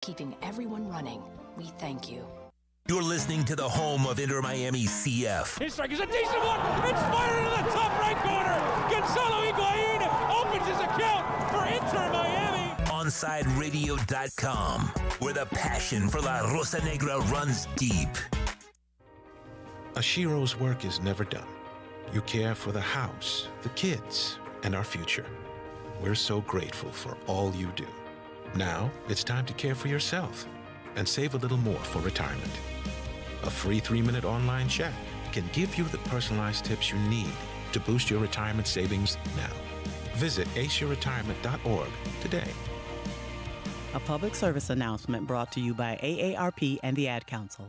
keeping everyone running. We thank you. You're listening to the home of Inter Miami CF. His strike is a decent one. It's fired into the top right corner. Gonzalo Higuain opens his account for Inter Miami. OnsideRadio.com, where the passion for La Rosa Negra runs deep. Ashiro's work is never done. You care for the house, the kids, and our future. We're so grateful for all you do. Now, it's time to care for yourself and save a little more for retirement. A free 3-minute online chat can give you the personalized tips you need to boost your retirement savings now. Visit aceyourretirement.org today. A public service announcement brought to you by AARP and the Ad Council.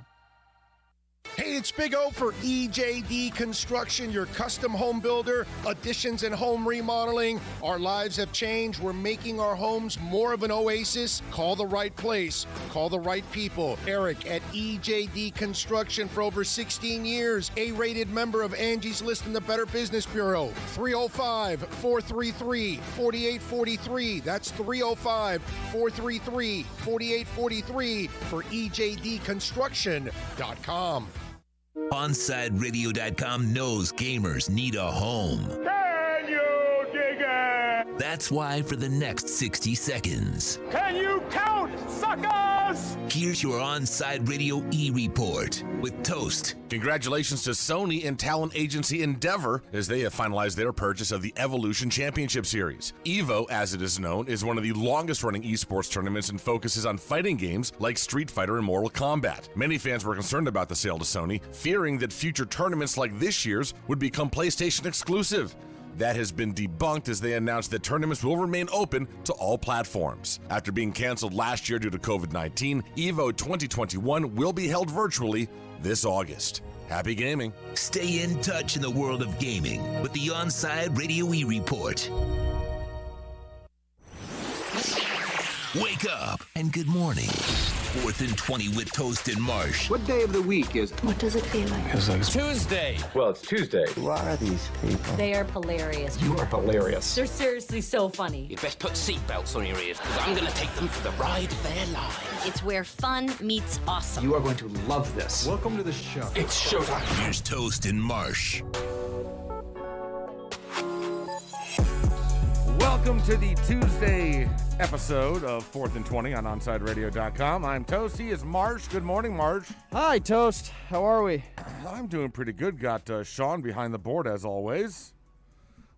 Hey, it's Big O for EJD Construction, your custom home builder, additions and home remodeling. Our lives have changed. We're making our homes more of an oasis. Call the right place. Call the right people. Eric at EJD Construction for over 16 years. A-rated member of Angie's List in the Better Business Bureau. 305-433-4843. That's 305-433-4843 for EJDconstruction.com. OnsideRadio.com knows gamers need a home. Can you dig it? That's why for the next 60 seconds, Can you count, suckers? here's your Onside Radio E-Report with Toast. Congratulations to Sony and talent agency Endeavor as they have finalized their purchase of the Evolution Championship Series. EVO, as it is known, is one of the longest-running esports tournaments and focuses on fighting games like Street Fighter and Mortal Kombat. Many fans were concerned about the sale to Sony, fearing that future tournaments like this year's would become PlayStation exclusive. That has been debunked as they announced that tournaments will remain open to all platforms. After being canceled last year due to COVID-19, EVO 2021 will be held virtually this August. Happy gaming. Stay in touch in the world of gaming with the Onside Radio E-Report. Wake up and good morning. 4th and 20 with Toast and Marsh. What day of the week is it? What does it feel like? Feels like Tuesday. Well, it's Tuesday. Who are these people? They are hilarious. You are hilarious. They're seriously so funny. You'd best put seatbelts on your ears, because I'm going to take them for the ride of their lives. It's where fun meets awesome. You are going to love this. Welcome to the show. It's showtime. Here's Toast and Marsh. Welcome to the Tuesday episode of 4th and 20 on OnsideRadio.com. I'm Toast. He is Marsh. Good morning, Marsh. Hi, Toast. How are we? I'm doing pretty good. Got Sean behind the board, as always.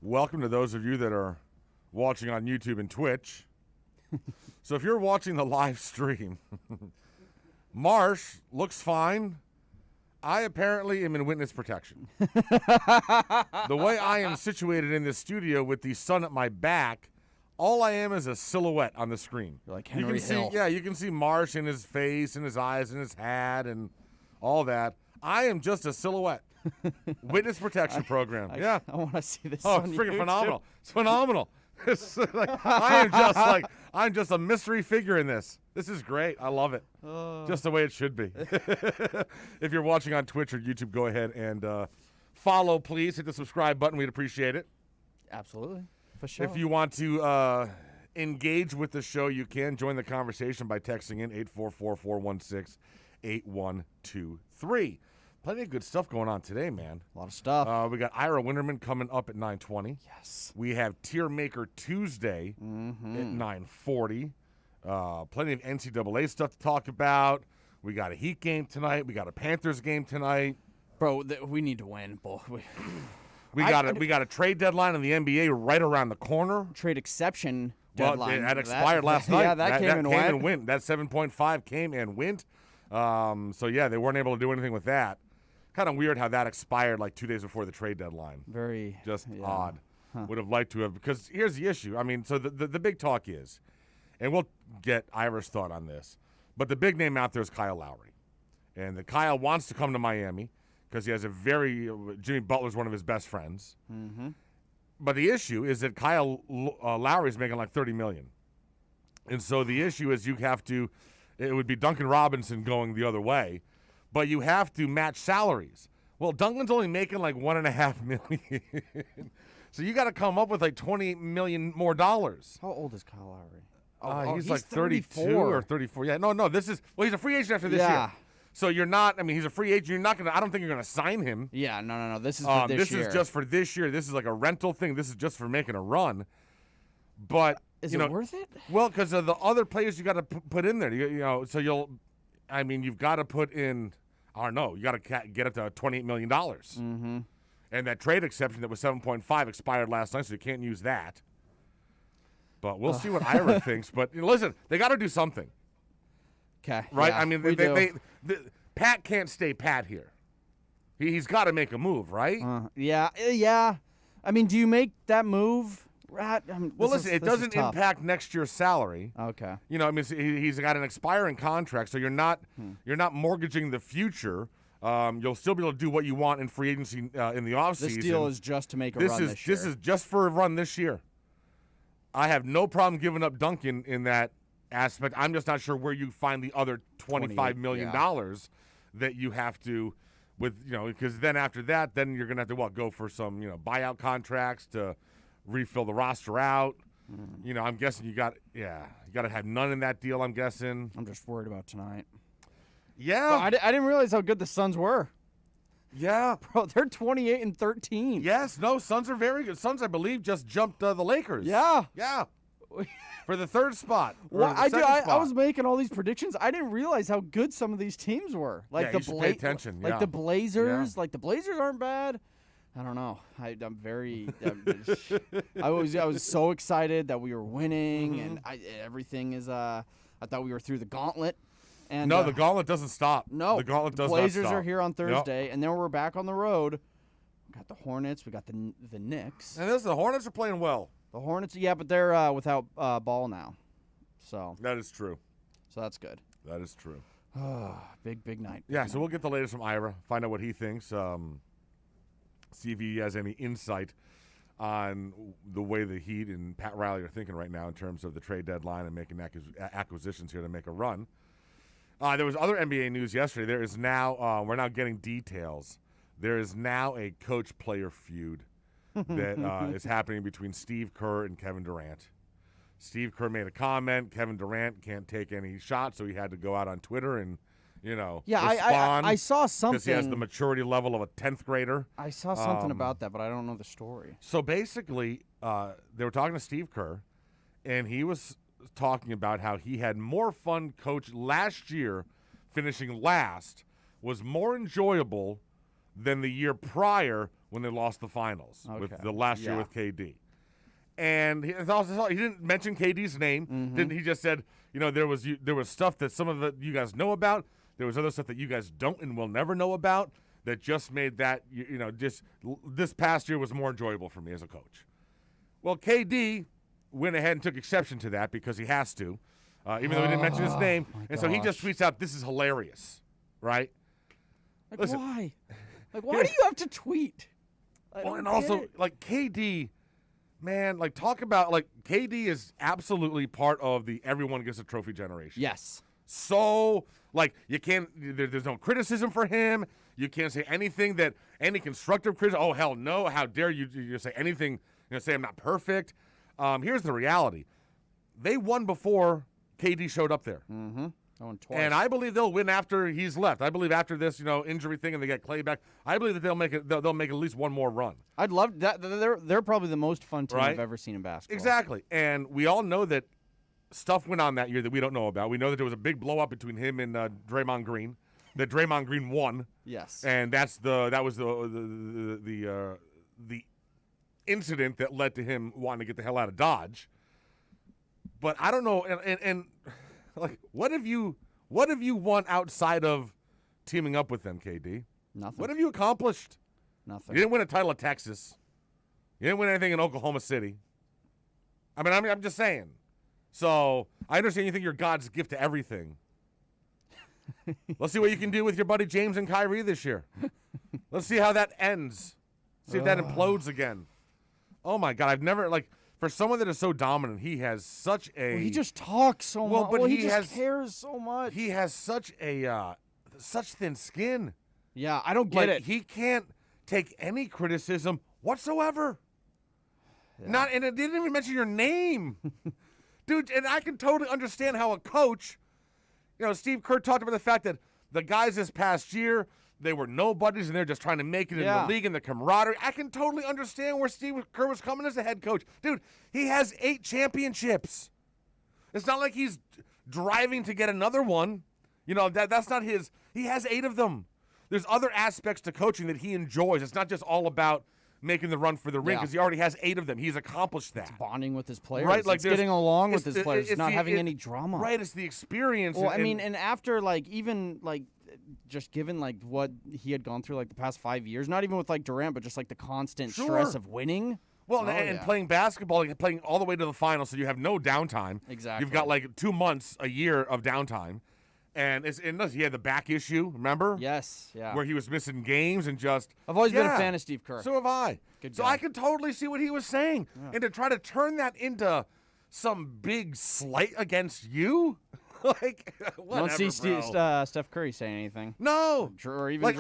Welcome to those of you that are watching on YouTube and Twitch. So if you're watching the live stream, Marsh looks fine. I apparently am in witness protection. The way I am situated in this studio with the sun at my back, all I am is a silhouette on the screen. You're like Henry Hill. You can see Marsh in his face and his eyes and his hat and all that. I am just a silhouette. Witness protection program. I want to see this. Oh, on it's freaking YouTube. phenomenal. It's phenomenal. It's I'm just a mystery figure in this. This is great. I love it. Just the way it should be. If you're watching on Twitch or YouTube, go ahead and follow, please. Hit the subscribe button. We'd appreciate it. Absolutely. For sure. If you want to engage with the show, you can join the conversation by texting in 844-416-8123. Plenty of good stuff going on today, man. A lot of stuff. We got Ira Winterman coming up at 9:20. Yes. We have Tier Maker Tuesday at 9:40. Plenty of NCAA stuff to talk about. We got a Heat game tonight. We got a Panthers game tonight. Bro, we need to win. We got a trade deadline in the NBA right around the corner. Trade exception Well, deadline. that expired last night. Yeah, that came and went. That 7.5 came and went. So, yeah, they weren't able to do anything with that. Kind of weird how that expired like 2 days before the trade deadline. Very. Just yeah. odd. Huh. Would have liked to have, because here's the issue. I mean, so the big talk is, and we'll get Ira's thought on this, but the big name out there is Kyle Lowry. And the Kyle wants to come to Miami because he has Jimmy Butler's one of his best friends. Mm-hmm. But the issue is that Kyle Lowry's making like $30 million. And so the issue is it would be Duncan Robinson going the other way, but you have to match salaries. Well, Duncan's only making like $1.5 million. So you got to come up with like $28 million more. How old is Kyle Lowry? He's like 32 or 34. Yeah, no, he's a free agent after this year. So you're not, he's a free agent. You're not going to, I don't think you're going to sign him. Yeah, no. This is for this year. This is just for this year. This is like a rental thing. This is just for making a run. But, is it worth it? Well, because of the other players you got to put in there. So you've got to put in, I don't know, you got to get up to $28 million. Mm-hmm. And that trade exception that was 7.5 expired last night, so you can't use that. But we'll see what Ira thinks. But listen, they got to do something. Okay. Right? Yeah, Pat can't stay Pat here. He's got to make a move, right? Yeah. Do you make that move? It doesn't impact next year's salary. Okay. He's got an expiring contract, so you're not mortgaging the future. You'll still be able to do what you want in free agency in the offseason. This deal is just to make a run this year. This is just for a run this year. I have no problem giving up Duncan in that aspect. I'm just not sure where you find the other $25 million that you have to, because then after that, then you're going to have to go for some, buyout contracts to refill the roster out. I'm guessing you got to have none in that deal, I'm guessing. I'm just worried about tonight. Yeah. Well, I didn't realize how good the Suns were. Yeah. Bro, they're 28-13. Yes, no, Suns are very good. Suns, I believe, just jumped the Lakers. Yeah. Yeah. For the third spot. I was making all these predictions. I didn't realize how good some of these teams were. Like you should pay attention. Like the Blazers. Yeah. Like the Blazers aren't bad. I don't know. I'm very. I was so excited that we were winning, and everything is. I thought we were through the gauntlet. And no, the gauntlet doesn't stop. No, the gauntlet does Blazers not stop. are here on Thursday, and then we're back on the road. We got the Hornets. We got the Knicks. And the Hornets are playing well. The Hornets, yeah, but they're without Ball now. So that is true. So that's good. That is true. Big night. Yeah, so we'll get the latest from Ira, find out what he thinks, see if he has any insight on the way the Heat and Pat Riley are thinking right now in terms of the trade deadline and making acquisitions here to make a run. There was other NBA news yesterday. There is now, we're now getting details. There is now a coach-player feud that is happening between Steve Kerr and Kevin Durant. Steve Kerr made a comment. Kevin Durant can't take any shots, so he had to go out on Twitter and, respond. I saw something. Because he has the maturity level of a 10th grader. I saw something about that, but I don't know the story. So basically, they were talking to Steve Kerr, and he was talking about how he had more fun coach last year, finishing last, was more enjoyable than the year prior when they lost the finals with the last year with KD. And he didn't mention KD's name. Mm-hmm. He just said, there was stuff that some of it you guys know about. There was other stuff that you guys don't and will never know about that just made that, just this past year was more enjoyable for me as a coach. Well, KD went ahead and took exception to that because he has to, even though he didn't mention his name. And so he just tweets out, "This is hilarious," right? Listen, why? Why do you have to tweet? And also, KD, man, talk about, KD is absolutely part of the everyone gets a trophy generation. Yes. So, you can't, there's no criticism for him. You can't say anything any constructive criticism. Oh, hell no. How dare you say anything, say I'm not perfect. Here's the reality. They won before KD showed up there. Mm-hmm. I won twice. And I believe they'll win after he's left. I believe after this, injury thing and they get Clay back, I believe that they'll make at least one more run. I'd love that. They're probably the most fun team I've ever seen in basketball. Exactly. And we all know that stuff went on that year that we don't know about. We know that there was a big blow up between him and Draymond Green. That Draymond Green won. Yes. And that was the incident that led to him wanting to get the hell out of Dodge. But I don't know, and what have you won outside of teaming up with them, KD? Nothing. What have you accomplished? Nothing. You didn't win a title at Texas. You didn't win anything in Oklahoma City. I'm just saying. So I understand you think you're God's gift to everything. Let's see what you can do with your buddy James and Kyrie this year. Let's see how that ends. See if that implodes again. Oh my God, I've never for someone that is so dominant, he has such a. Well, he just talks so much. But he just cares so much. He has such a such thin skin. Yeah, I don't get it. He can't take any criticism whatsoever. Yeah. And it didn't even mention your name. Dude, and I can totally understand how a coach, Steve Kerr talked about the fact that the guys this past year, they were nobodies and they're just trying to make it in the league and the camaraderie. I can totally understand where Steve Kerr was coming as a head coach. Dude, he has 8 championships. It's not like he's driving to get another one. That's not his. He has 8 of them. There's other aspects to coaching that he enjoys. It's not just all about making the run for the ring because he already has 8 of them. He's accomplished that. It's bonding with his players. Right, like it's getting along with his players. It's not having any drama. Right, it's the experience. Well, and after even just given what he had gone through the past 5 years, not even with Durant, but just the constant stress of winning. Well, and playing basketball, playing all the way to the finals, so you have no downtime. Exactly. You've got 2 months a year of downtime. And he had the back issue, remember? Yes, yeah. Where he was missing games and just... I've always been a fan of Steve Kerr. So have I. Good so guy. I can totally see what he was saying. Yeah. And to try to turn that into some big slight against you? Whatever, I don't see Steph Curry saying anything. No. Or even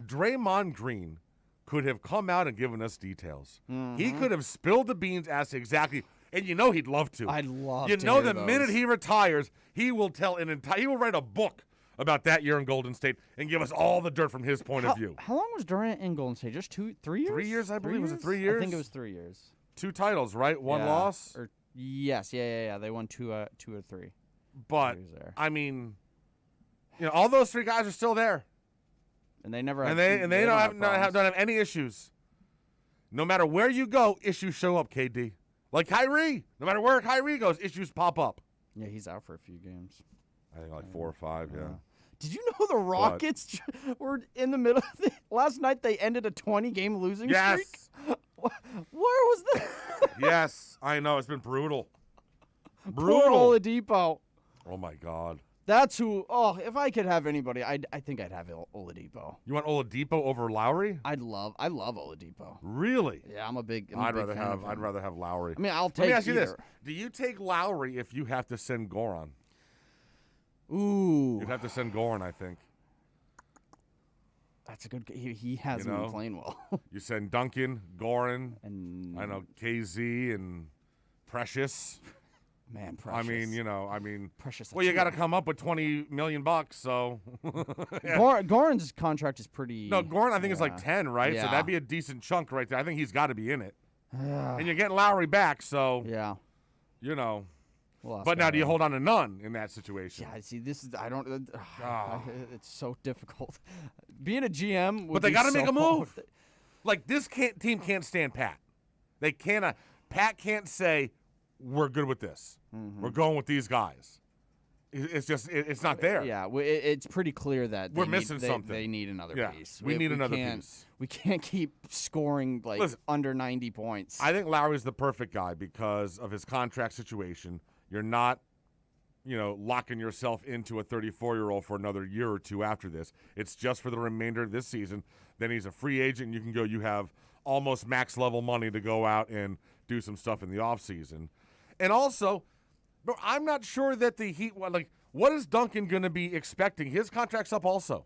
Draymond Green could have come out and given us details. Mm-hmm. He could have spilled the beans as to exactly... And he'd love to. I'd love to. The Minute he retires, he will tell he will write a book about that year in Golden State and give us all the dirt from his point of view. How long was Durant in Golden State? Just 3 years? 3 years, I believe. Was it 3 years? I think it was 3 years. 2 titles, right? 1 loss? Yes, yeah. They won 2 or 3. But all those 3 guys are still there, and they never don't have any issues. No matter where you go, issues show up. KD. Like Kyrie. No matter where Kyrie goes, issues pop up. Yeah, he's out for a few games. I think 4 or 5, yeah. Did you know the Rockets were in the middle of last night they ended a 20-game losing streak? Where was that? Yes, I know. It's been brutal. Poor Oladipo. Oh, my God. That's who. Oh, if I could have anybody, I think I'd have Oladipo. You want Oladipo over Lowry? I love Oladipo. Really? Yeah, I'm a big. I'd rather have Lowry. I mean, I'll take. Let me ask you either. this: do you take Lowry if you have to send Goran? Ooh, you'd have to send Goran, I think. That's a good. He hasn't been playing well. You send Duncan, Goran, and I know KZ and Precious. Man, Precious. I mean, Precious. Well, you got to come up with $20 million, so. Yeah. Goran's contract is pretty. No, Goran, I think is 10, right? Yeah. So that'd be a decent chunk right there. I think he's got to be in it. And you're getting Lowry back, so. Yeah. But now, do you hold on to none in that situation? Yeah, see, this is it's so difficult. Being a GM, but they got to make a move. Hard. This team can't stand Pat. They cannot. Pat can't say, we're good with this. Mm-hmm. We're going with these guys. It's just it's not there. Yeah, it's pretty clear that we're missing something. They need another piece. We need another piece. We can't keep scoring under 90 points. I think Lowry's the perfect guy because of his contract situation. You're not, locking yourself into a 34-year-old for another year or 2 after this. It's just for the remainder of this season. Then he's a free agent. And you can go. You have almost max level money to go out and do some stuff in the offseason. And also, bro, I'm not sure that the Heat, what is Duncan going to be expecting? His contract's up also.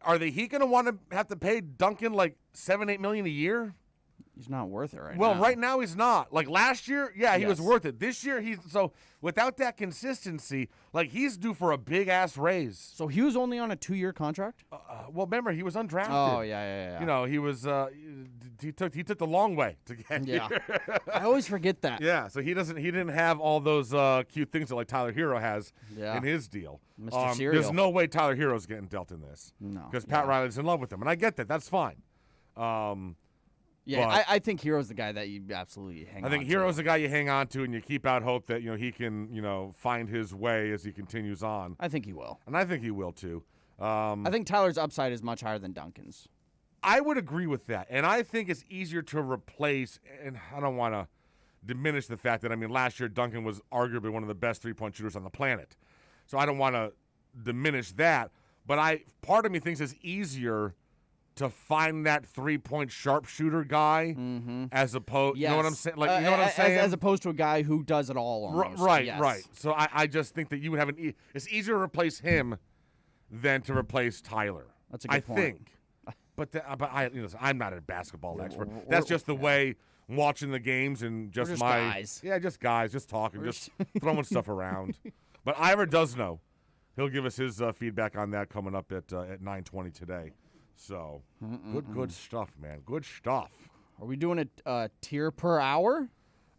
Are the Heat going to want to have to pay Duncan $7-8 million a year? He's not worth it right now. Well, right now he's not. Last year, he was worth it. This year, without that consistency, he's due for a big-ass raise. So he was only on a 2-year contract? Well, remember, he was undrafted. Oh, yeah. He was, he took the long way to get here. I always forget that. Yeah, so he didn't have all those cute things that Tyler Hero has in his deal. Mr. Cereal. There's no way Tyler Hero's getting dealt in this. No. Because Pat Riley's in love with him, and I get that. That's fine. Yeah, I think Hero's the guy that you absolutely hang on to. I think Hero's the guy you hang on to, and you keep out hope that he can find his way as he continues on. I think he will, and I think he will too. I think Tyler's upside is much higher than Duncan's. I would agree with that, and I think it's easier to replace. And I don't want to diminish the fact that last year Duncan was arguably one of the best 3-point shooters on the planet, so I don't want to diminish that. But part of me thinks it's easier to find that 3-point sharpshooter guy as opposed, yes. You know what I'm saying? You know what I'm saying? As opposed to a guy who does it all almost. Right, yes. right. So I just think that you would have it's easier to replace him than to replace Tyler. That's a good point. I think. But I'm not a basketball expert. That's just the way watching the games and just guys. Yeah, just guys, just talking, just throwing stuff around. But Ivor does know. He'll give us his feedback on that coming up at 9:20 today. So good stuff, man. Good stuff. Are we doing a tier per hour?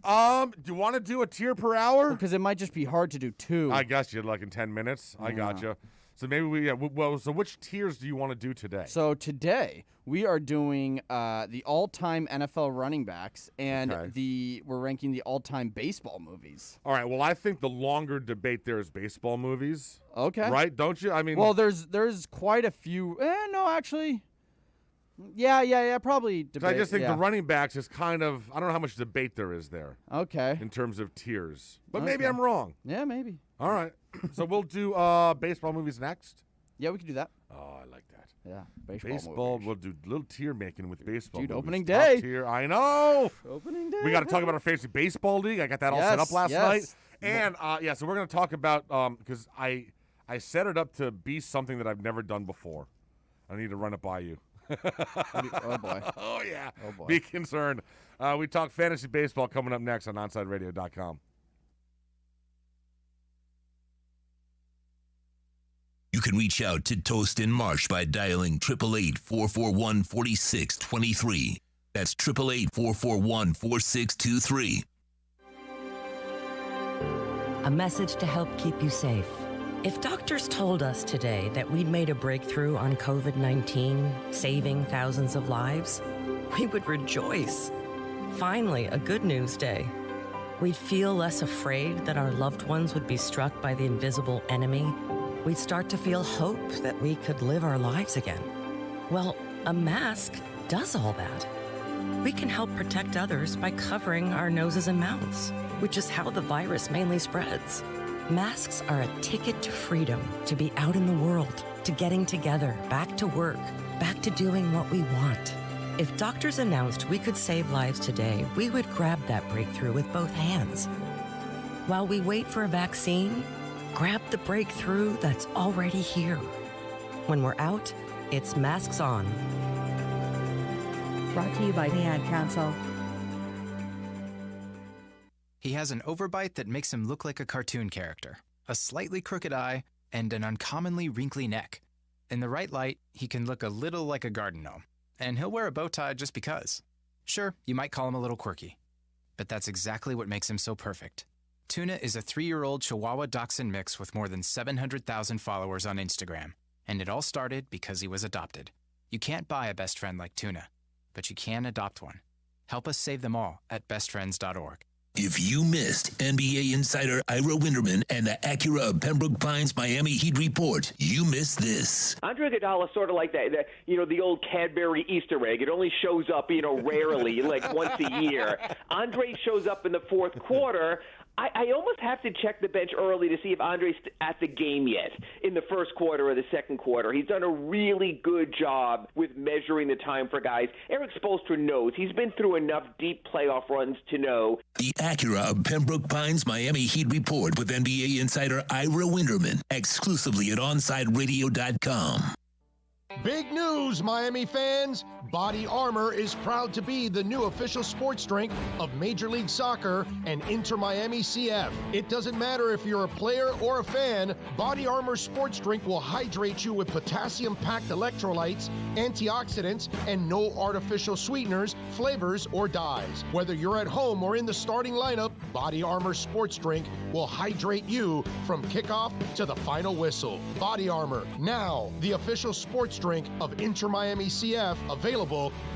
Do you want to do a tier per hour? Because it might just be hard to do 2. I guess you're like in 10 minutes. I gotcha. So maybe so which tiers do you want to do today? So today we are doing the all-time NFL running backs, and we're ranking the all-time baseball movies. All right. Well, I think the longer debate there is baseball movies. Okay. Right? Don't you? I mean, well, there's quite a few. No, actually. Yeah, probably debate. I just think the running backs is kind of, I don't know how much debate there is there. Okay. In terms of tiers. But maybe I'm wrong. Yeah, maybe. All right. So we'll do baseball movies next? Yeah, we can do that. Oh, I like that. Yeah, baseball we'll do a little tier making with baseball movies. Opening day. Top tier. I know. Opening day. We got to talk about our fantasy baseball league. I got that all set up last night. And, so we're going to talk about, because I set it up to be something that I've never done before. I need to run it by you. Oh, boy. Oh, yeah. Oh, boy. Be concerned. We talk fantasy baseball coming up next on OnSideRadio.com. You can reach out to Toast and Marsh by dialing 888-441-4623. That's 888-441-4623. A message to help keep you safe. If doctors told us today that we'd made a breakthrough on COVID-19, saving thousands of lives, we would rejoice. Finally, a good news day. We'd feel less afraid that our loved ones would be struck by the invisible enemy. We'd start to feel hope that we could live our lives again. Well, a mask does all that. We can help protect others by covering our noses and mouths, which is how the virus mainly spreads. Masks are a ticket to freedom, to be out in the world, to getting together, back to work, back to doing what we want. If doctors announced we could save lives today, we would grab that breakthrough with both hands. While we wait for a vaccine, grab the breakthrough that's already here. When we're out, it's masks on. Brought to you by the Ad Council. He has an overbite that makes him look like a cartoon character, a slightly crooked eye, and an uncommonly wrinkly neck. In the right light, he can look a little like a garden gnome, and he'll wear a bow tie just because. Sure, you might call him a little quirky, but that's exactly what makes him so perfect. Tuna is a 3-year-old Chihuahua Dachshund mix with more than 700,000 followers on Instagram, and it all started because he was adopted. You can't buy a best friend like Tuna, but you can adopt one. Help us save them all at bestfriends.org. If you missed NBA insider Ira Winderman and the Acura of Pembroke Pines Miami Heat report, you missed this. Andre Iguodala is sort of like that, the old Cadbury Easter egg. It only shows up, rarely, like once a year. Andre shows up in the fourth quarter. I almost have to check the bench early to see if Andre's at the game yet in the first quarter or the second quarter. He's done a really good job with measuring the time for guys. Eric Spoelstra knows. He's been through enough deep playoff runs to know. The Acura of Pembroke Pines Miami Heat report with NBA insider Ira Winderman, exclusively at OnSideRadio.com. Big news, Miami fans! Body Armor is proud to be the new official sports drink of Major League Soccer and Inter Miami CF. It doesn't matter if you're a player or a fan, Body Armor sports drink will hydrate you with potassium-packed electrolytes, antioxidants, and no artificial sweeteners, flavors, or dyes. Whether you're at home or in the starting lineup, Body Armor sports drink will hydrate you from kickoff to the final whistle. Body Armor, now the official sports drink of Inter Miami CF, available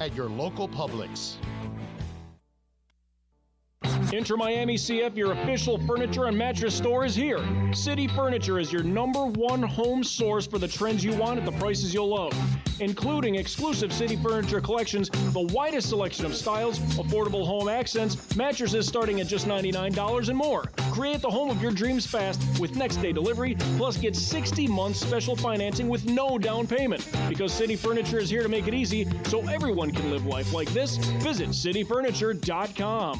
at your local Publix. Inter Miami CF, your official furniture and mattress store, is here. City Furniture is your #1 home source for the trends you want at the prices you'll love, including exclusive City Furniture collections, the widest selection of styles, affordable home accents, mattresses starting at just $99 and more. Create the home of your dreams fast with next-day delivery, plus get 60 months special financing with no down payment. Because City Furniture is here to make it easy so everyone can live life like this, visit cityfurniture.com.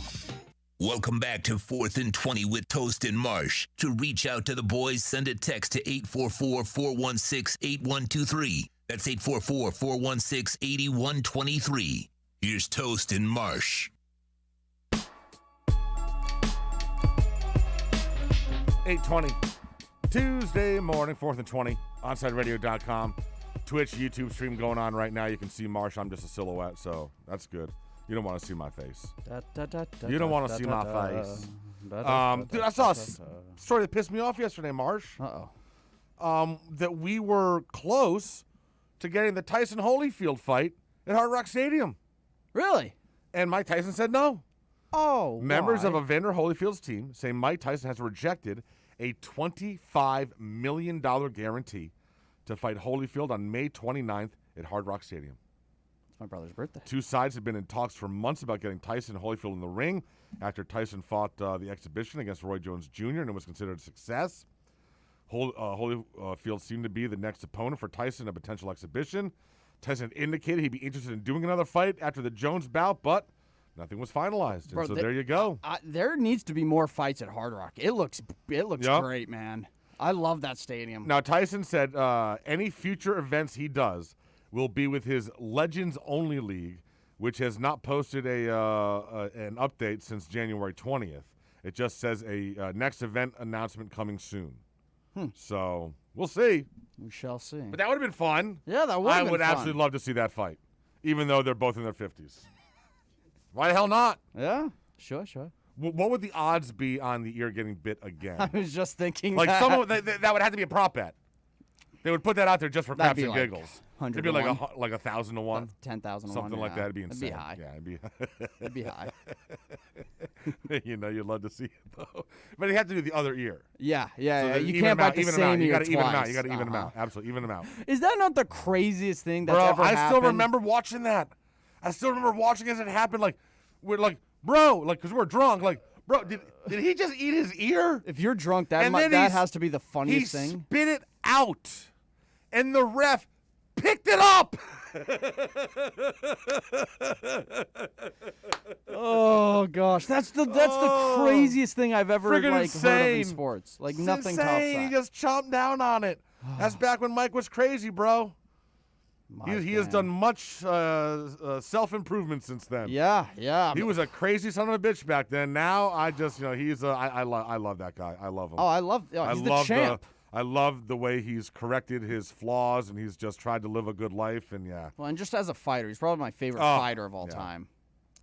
Welcome back to 4th and 20 with Toast and Marsh. To reach out to the boys, send a text to 844-416-8123. That's 844-416-8123. Here's Toast and Marsh. 8:20. Tuesday morning, 4th and 20. OnsideRadio.com. Twitch, YouTube stream going on right now. You can see Marsh. I'm just a silhouette, so that's good. You don't want to see my face. You don't want to see my face. Dude, I saw a story that pissed me off yesterday, Marsh. That we were close to getting the Tyson Holyfield fight at Hard Rock Stadium. Really? And Mike Tyson said no. Oh, Members why? of Evander Holyfield's team say Mike Tyson has rejected a $25 million guarantee to fight Holyfield on May 29th at Hard Rock Stadium. It's my brother's birthday. Two sides have been in talks for months about getting Tyson and Holyfield in the ring after Tyson fought the exhibition against Roy Jones Jr. and it was considered a success. Holyfield seemed to be the next opponent for Tyson in a potential exhibition. Tyson indicated he'd be interested in doing another fight after the Jones bout, but nothing was finalized. Bro, and so there you go. There needs to be more fights at Hard Rock. It looks great, man. I love that stadium. Now, Tyson said any future events he does will be with his Legends Only League, which has not posted an update since January 20th. It just says a next event announcement coming soon. So we'll see. We shall see. But that would have been fun. Yeah, that would have been I would fun. absolutely love to see that fight, even though they're both in their 50s. Why the hell not? Yeah, sure. What would the odds be on the ear getting bit again? I was just thinking like that. someone that would have to be a prop bet. They would put that out there just for craps and giggles. It'd be like 1,000 to 1, 10,000 to 1, something like that. It'd be insane. It'd be high. Yeah, it'd be high. You know, you'd love to see it though, but you have to do the other ear. Yeah. So You can't buy the same ear You got to even them out. twice. You got to even them out. Absolutely, even them out. Is that not the craziest thing that's Bro, ever happened? I still remember watching that. I still remember watching as it happened. Like, we're like, bro, like, because we're drunk. Like, bro, did he just eat his ear? If you're drunk, that has to be the funniest thing. He spit it out, and the ref picked it up. Oh gosh, that's the craziest thing I've ever heard of in sports. Like It's nothing tops insane. that. He just chomped down on it. That's back when Mike was crazy, bro. He has done much self-improvement since then. Yeah. He was a crazy son of a bitch back then. Now I just, he's I love that guy. I love him. He's the champ. I love the way he's corrected his flaws and he's just tried to live a good life and Well, and just as a fighter, he's probably my favorite fighter of all time.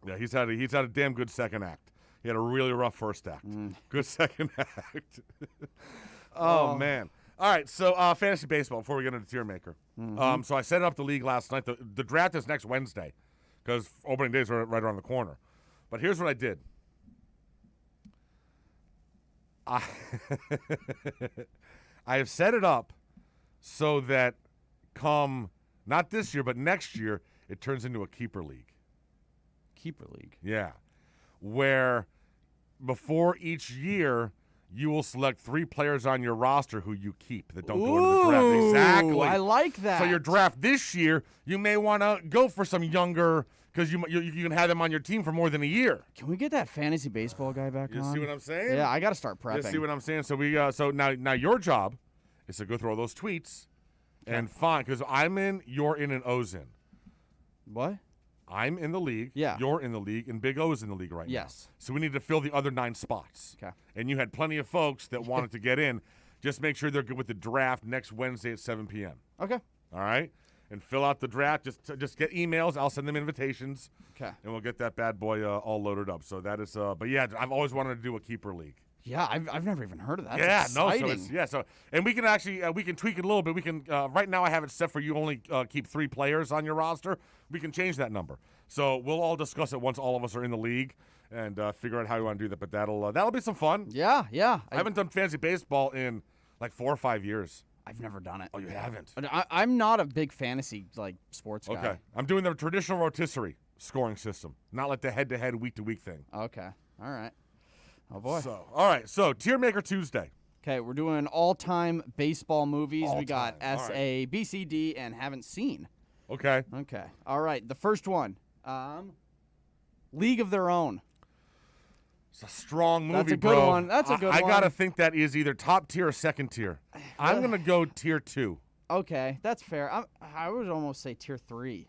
Yeah, he's had a damn good second act. He had a really rough first act. Good second act. Oh man. All right, so fantasy baseball before we get into tier maker. So I set up the league last night. The draft is next Wednesday because opening days are right around the corner. But here's what I did. I have set it up so that come not this year but next year it turns into a keeper league. Keeper league. Yeah, where before each year you will select 3 players on your roster who you keep that don't go into the draft. Exactly. I like that. So your draft this year, you may want to go for some younger because you can have them on your team for more than a year. Can we get that fantasy baseball guy back on? You see what I'm saying? Yeah, I got to start prepping. You see what I'm saying? So so now your job is to go through all those tweets and find, because I'm in, you're in, and O's in. What? I'm in the league. Yeah. You're in the league, and Big O's in the league right now. Yes. So we need to fill the other 9 spots. Okay. And you had plenty of folks that wanted to get in. Just make sure they're good with the draft next Wednesday at 7 p.m. Okay. All right? And fill out the draft. Just get emails. I'll send them invitations. Okay. And we'll get that bad boy all loaded up. So that is, but yeah, I've always wanted to do a keeper league. Yeah, I've never even heard of that. That's exciting. And we can actually we can tweak it a little bit. We can right now I have it set for you only keep 3 players on your roster. We can change that number. So we'll all discuss it once all of us are in the league and figure out how you want to do that. But that'll be some fun. Yeah. I haven't done fantasy baseball in like 4 or 5 years. I've never done it. Oh, you haven't? I'm not a big fantasy sports guy. Okay, I'm doing the traditional rotisserie scoring system, not like the head-to-head, week-to-week thing. Okay, all right. Oh boy. All right. So tier maker Tuesday. Okay, we're doing all-time baseball movies. We got S, A, B, C, D, and haven't seen. Okay. All right. The first one, League of Their Own. It's a strong movie, That's a good bro. one. That's a good one. I gotta think that is either top tier or second tier. I'm gonna go tier 2. Okay, that's fair. I would almost say tier 3.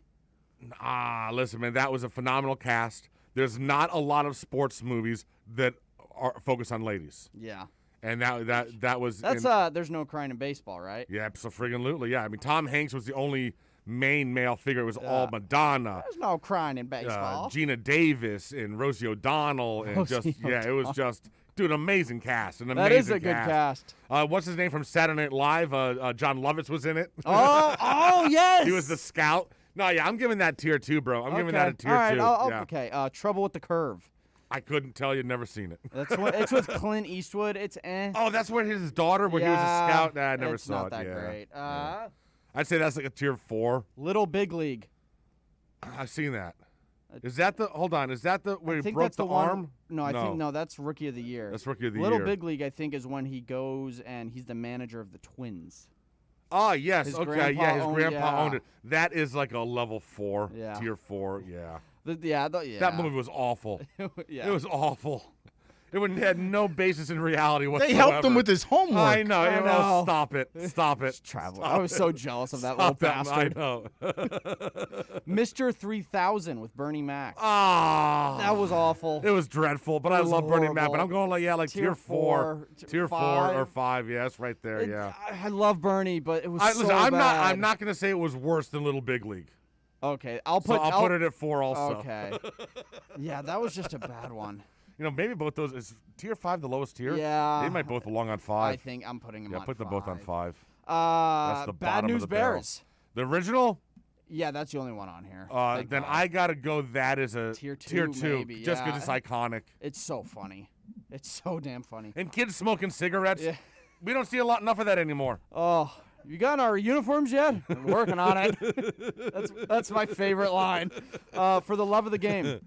Listen, man, that was a phenomenal cast. There's not a lot of sports movies that are focused on ladies. Yeah. And that was That's there's no crying in baseball, right? Yeah, absolutely. Yeah, I mean Tom Hanks was the only main male figure. It was all Madonna. There's no crying in baseball. Gina Davis and Rosie O'Donnell, and it was just dude, amazing cast. That is a good cast. What's his name from Saturday Night Live? John Lovitz was in it. Oh yes. He was the scout. No, yeah, I'm giving that tier 2, bro. I'm giving that a tier 2. Okay. Trouble with the Curve. I couldn't tell you. Never seen it. It's with Clint Eastwood. It's Oh, that's where his daughter, where he was a scout. Nah, I never saw it. It's not that great. I'd say that's like a tier 4. Little Big League. I've seen that. Is that the? Hold on. Is that the where he broke the arm? No, I think that's Rookie of the Year. That's Rookie of the Little Year. Big League, I think, is when he goes and he's the manager of the Twins. Oh yes, His okay, grandpa yeah. His owned- grandpa yeah. owned it. That is like a level 4, Yeah. tier 4. Yeah. That movie was awful. Yeah. It was awful. It had no basis in reality whatsoever. They helped him with his homework. I know. I know. Stop it. Stop it. Travel. Stop I was it. so jealous of that Stop little bastard. I know. Mr. 3000 with Bernie Mac. Ah, That was awful. It was dreadful, but It I was love Bernie Mac. But horrible. I'm going like tier 4, tier 4 or 5. Yes, right there. Yeah. I love Bernie, but it was Listen, so I'm bad. not going to say it was worse than Little Big League. Okay, I'll So put. I'll put it at 4 also. Okay. Yeah, that was just a bad one. Maybe both those is tier 5 the lowest tier. Yeah. They might both belong on 5. I think I'm putting them on put them both on 5. That's the Bad bottom of News the barrel. Bears. The original. Yeah, that's the only one on here. Then I gotta go. That is a Tier 2, maybe, just yeah. because it's iconic. It's so funny. It's so damn funny. And kids smoking cigarettes. Yeah. We don't see enough of that anymore. Oh, you got our uniforms yet? We're working on it. That's my favorite line. For the love of the game.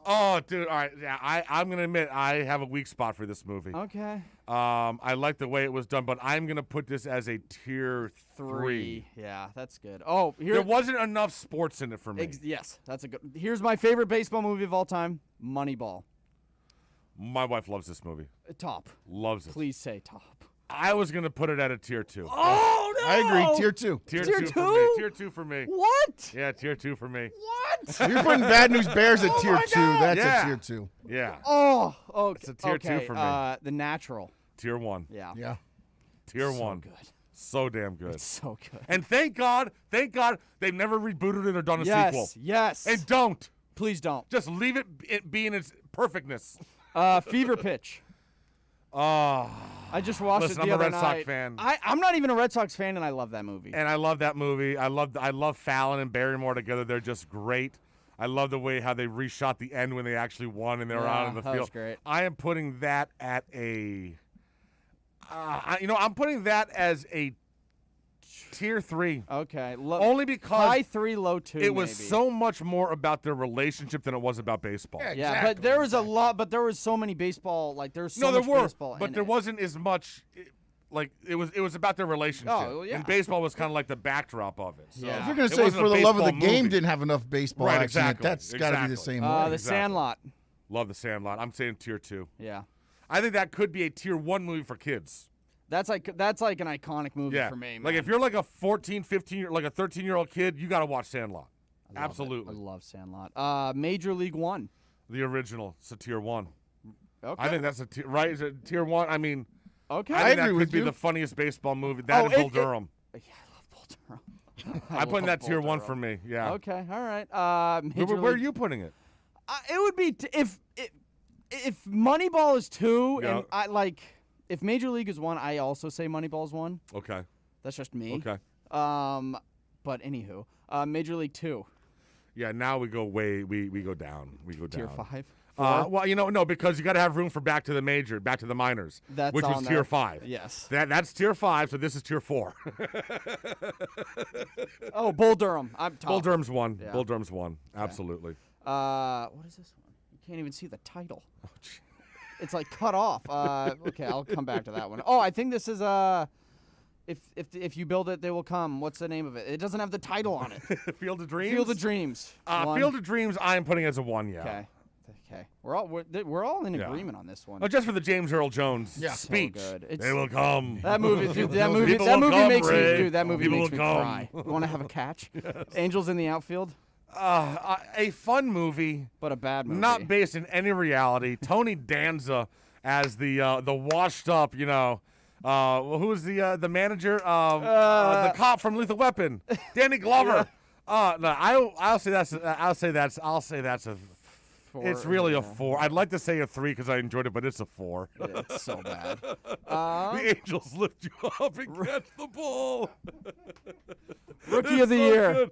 Oh, dude. All right. Yeah, I'm going to admit I have a weak spot for this movie. Okay. I like the way it was done, but I'm going to put this as a tier 3. Yeah, that's good. Oh, here. There wasn't enough sports in it for me. Yes, that's a good. Here's my favorite baseball movie of all time, Moneyball. My wife loves this movie. Top. Loves it. Please say top. I was going to put it at a tier 2. Oh, no! I agree. Tier 2. Tier 2 for me. Tier 2 for me. What? Yeah, tier 2 for me. What? You're putting Bad News Bears at tier 2. That's Yeah. a tier 2. Yeah. Oh, okay. It's a tier 2 for me. The Natural. Tier 1. Yeah. Yeah. Tier So 1. good. So damn good. It's so good. And thank God they've never rebooted it or done a sequel. Yes. And don't. Please don't. Just leave it be in its perfectness. Fever Pitch. Oh. I just watched Listen, it the I'm a other Red night. Sox fan. I'm not even a Red Sox fan, and I love that movie. And I love that movie. I love Fallon and Barrymore together. They're just great. I love the way how they reshot the end when they actually won and they were out in the that field. was great. I am putting that at a. I'm putting that as a tier 3. Okay. Only because high 3, low 2. it was maybe. so much more about their relationship than it was about baseball. Yeah, but there was a lot. But there was so many baseball. Like there's so much baseball. but in there it. wasn't as much. Like it was about their relationship. Oh, yeah. And baseball was kind of like the backdrop of it. So Yeah. If you're going it to say wasn't For a the Love of the baseball Game movie. didn't have enough baseball Right, action in it, exactly. that's got to be the same way. The Sandlot. Love the Sandlot. I'm saying tier 2. Yeah. I think that could be a tier 1 movie for kids. That's like an iconic movie Yeah. for me. Man. Like if you're like a 14, 15, like a 13-year-old kid, you got to watch Sandlot. I love Absolutely. it. I love Sandlot. Major League 1. The original. It's a tier 1. Okay. I think that's a tier, right? Is it tier 1? I mean, Okay. I think that could be the funniest baseball movie. That and Bull Durham. Yeah, I love Bull Durham. I'm putting that tier 1 Durham. for me. Yeah. Okay. All right. Where are you putting it? It would be if Moneyball is 2 Yeah. and if Major League is 1, I also say Moneyball is 1. Okay. That's just me. Okay. But anywho, Major League 2. Yeah. Now we go we go down. We go Tier down. 5. Well, no, because you got to have room for Back to the Minors, That's which on is there. tier 5. Yes. That's tier 5. So this is tier 4. Oh, Bull Durham. I'm top. Bull Durham's 1. Yeah. Bull Durham's 1. Absolutely. What is this one? You can't even see the title. Oh, it's like cut off. Okay, I'll come back to that one. Oh, I think this is if you build it, they will come. What's the name of it? It doesn't have the title on it. Field of Dreams. Field of Dreams. Field of Dreams. I am putting as a 1. Yeah. Okay. Okay. We're all in agreement on this one. Oh, just for the James Earl Jones speech. So good. They will come. That movie, dude. That movie makes me. Dude, that movie makes me cry. You want to have a catch? Yes. Angels in the Outfield. A fun movie, but a bad movie. Not based in any reality. Tony Danza as the washed up, who was the manager? The cop from Lethal Weapon, Danny Glover. No, I'll say that's a. It's really a 4. I'd like to say a 3 because I enjoyed it, but it's a 4. Yeah, it's so bad. The Angels lift you up and catch the ball. Rookie of the year. Good.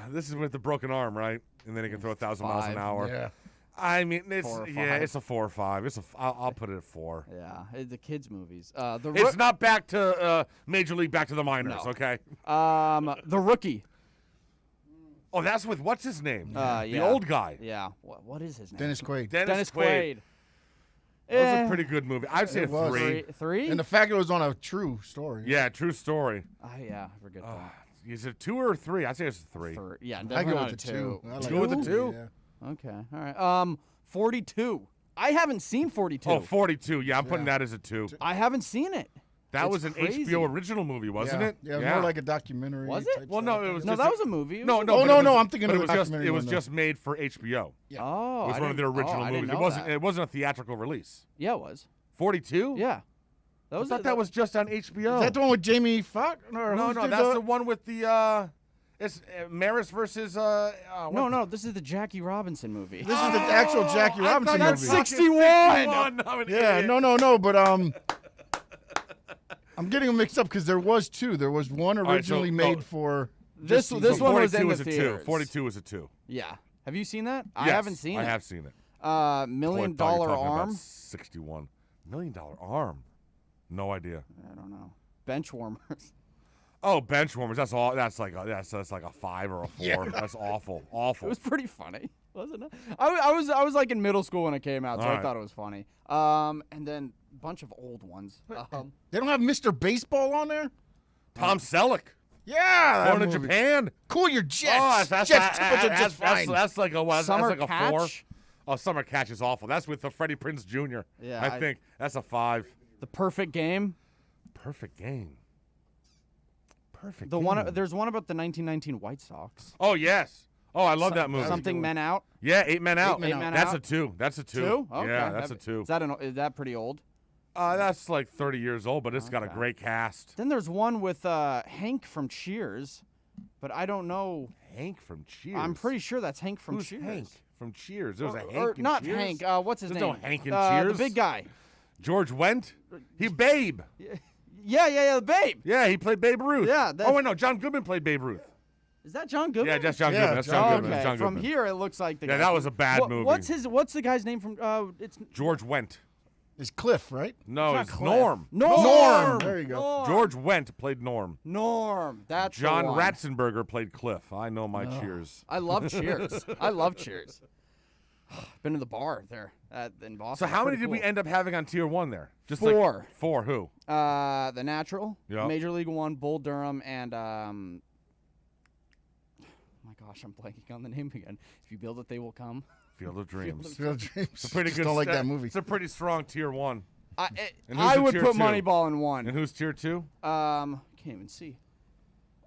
This is with the broken arm, right? And then he can throw 1,000 miles an hour. Yeah. I mean, it's a 4 or 5. I'll put it at 4. Yeah, the kids' movies. It's not back to Major League, back to the minors, okay? The Rookie. Oh, that's with what's his name? Yeah. The old guy. Yeah. What is his name? Dennis Quaid. Dennis Quaid. That was a pretty good movie. I'd say a 3. 3? And the fact it was on a true story. Yeah, true story. I forget that. Is it 2 or 3? I'd say it's 3. Yeah, I definitely go not with a the 2. 2. I like 2 with the 2? Yeah. Okay. All right. 42. I haven't seen 42. Oh, 42. Yeah, I'm putting that as a 2. I haven't seen it. That It's was an crazy. HBO original movie, wasn't it? Yeah, it was more like a documentary. Was it? type Well, stuff. no, it was No, just that was a movie. No, I'm thinking of it a documentary. it was one, just made for HBO. Yeah. Oh, It was one of their original I didn't movies. know It wasn't a theatrical release. Yeah, it was. 42? Yeah. I thought that was just on HBO. Is that the one with Jamie Foxx? No, that's the one with the it's Maris versus No, this is the Jackie Robinson movie. This is the actual Jackie Robinson movie. That's 61. Yeah, no, but I'm getting them mixed up because there was 2. There was one originally made for this one was in the theaters. 42 was a 2. Yeah. Have you seen that? I Yes, haven't seen it. I have seen it. $1 Million Arm. 61. $1 Million Arm. No idea. I don't know. Bench warmers. Oh, bench warmers. That's all. That's like a 5 or a 4. Yeah. That's awful. It was pretty funny, wasn't it? I was like in middle school when it came out, so All I right. thought it was funny. And then a bunch of old ones. They don't have Mr. Baseball on there? Tom Selleck. Yeah. Going to Japan. Cool your jets. Oh, Jets tickets are just fine. That's like a what? Summer That's like a 4. Catch? Oh, Summer Catch is awful. That's with the Freddie Prinze Jr. Yeah, I think that's a 5. The Perfect Game. Perfect game. Perfect. The game. one. There's one about the 1919 White Sox. Oh yes. Oh, I love that movie. Something Men Out. Yeah, 8 Men Out. 8 Men That's Out. a 2. That's a 2. 2? Okay. Yeah, that's a 2. Is that pretty old? That's like 30 years old, but it's got a great cast. Then there's one with Hank from Cheers, but I don't know. Hank from Cheers. I'm pretty sure that's Hank from Who's Cheers. Hank from Cheers? There was a Hank Or in not Cheers? Hank. What's his There's name? no Hank in Cheers. The big guy. George Wendt. He Babe. Yeah, the Babe. Yeah, he played Babe Ruth. Yeah. Oh wait, no, John Goodman played Babe Ruth. Is that John Goodman? Yeah, that's John Goodman. That's John Goodman. Okay. That's John From Goodman. here, it looks like the Yeah, guy. that was a bad movie. What's the guy's name from? It's George Wendt. It's Cliff, right? No, It's it's not Cliff. Norm. Norm. There you go. Norm. George Wendt played Norm. Norm. That's John the one. Ratzenberger played Cliff. I know my Cheers. I love Cheers. I love Cheers. Been to the bar there in Boston. So how many Pretty did we cool. end up having on Tier 1 there? Just 4. Like 4 who? The Natural, Yeah. Major League 1, Bull Durham, and oh my gosh, I'm blanking on the name again. If you build it, they will come. Field of Dreams. Field of Dreams. It's a pretty Just good. don't like that movie. It's a pretty strong Tier 1. And who's I the would tier put 2? Moneyball in 1. And who's Tier 2? Can't even see.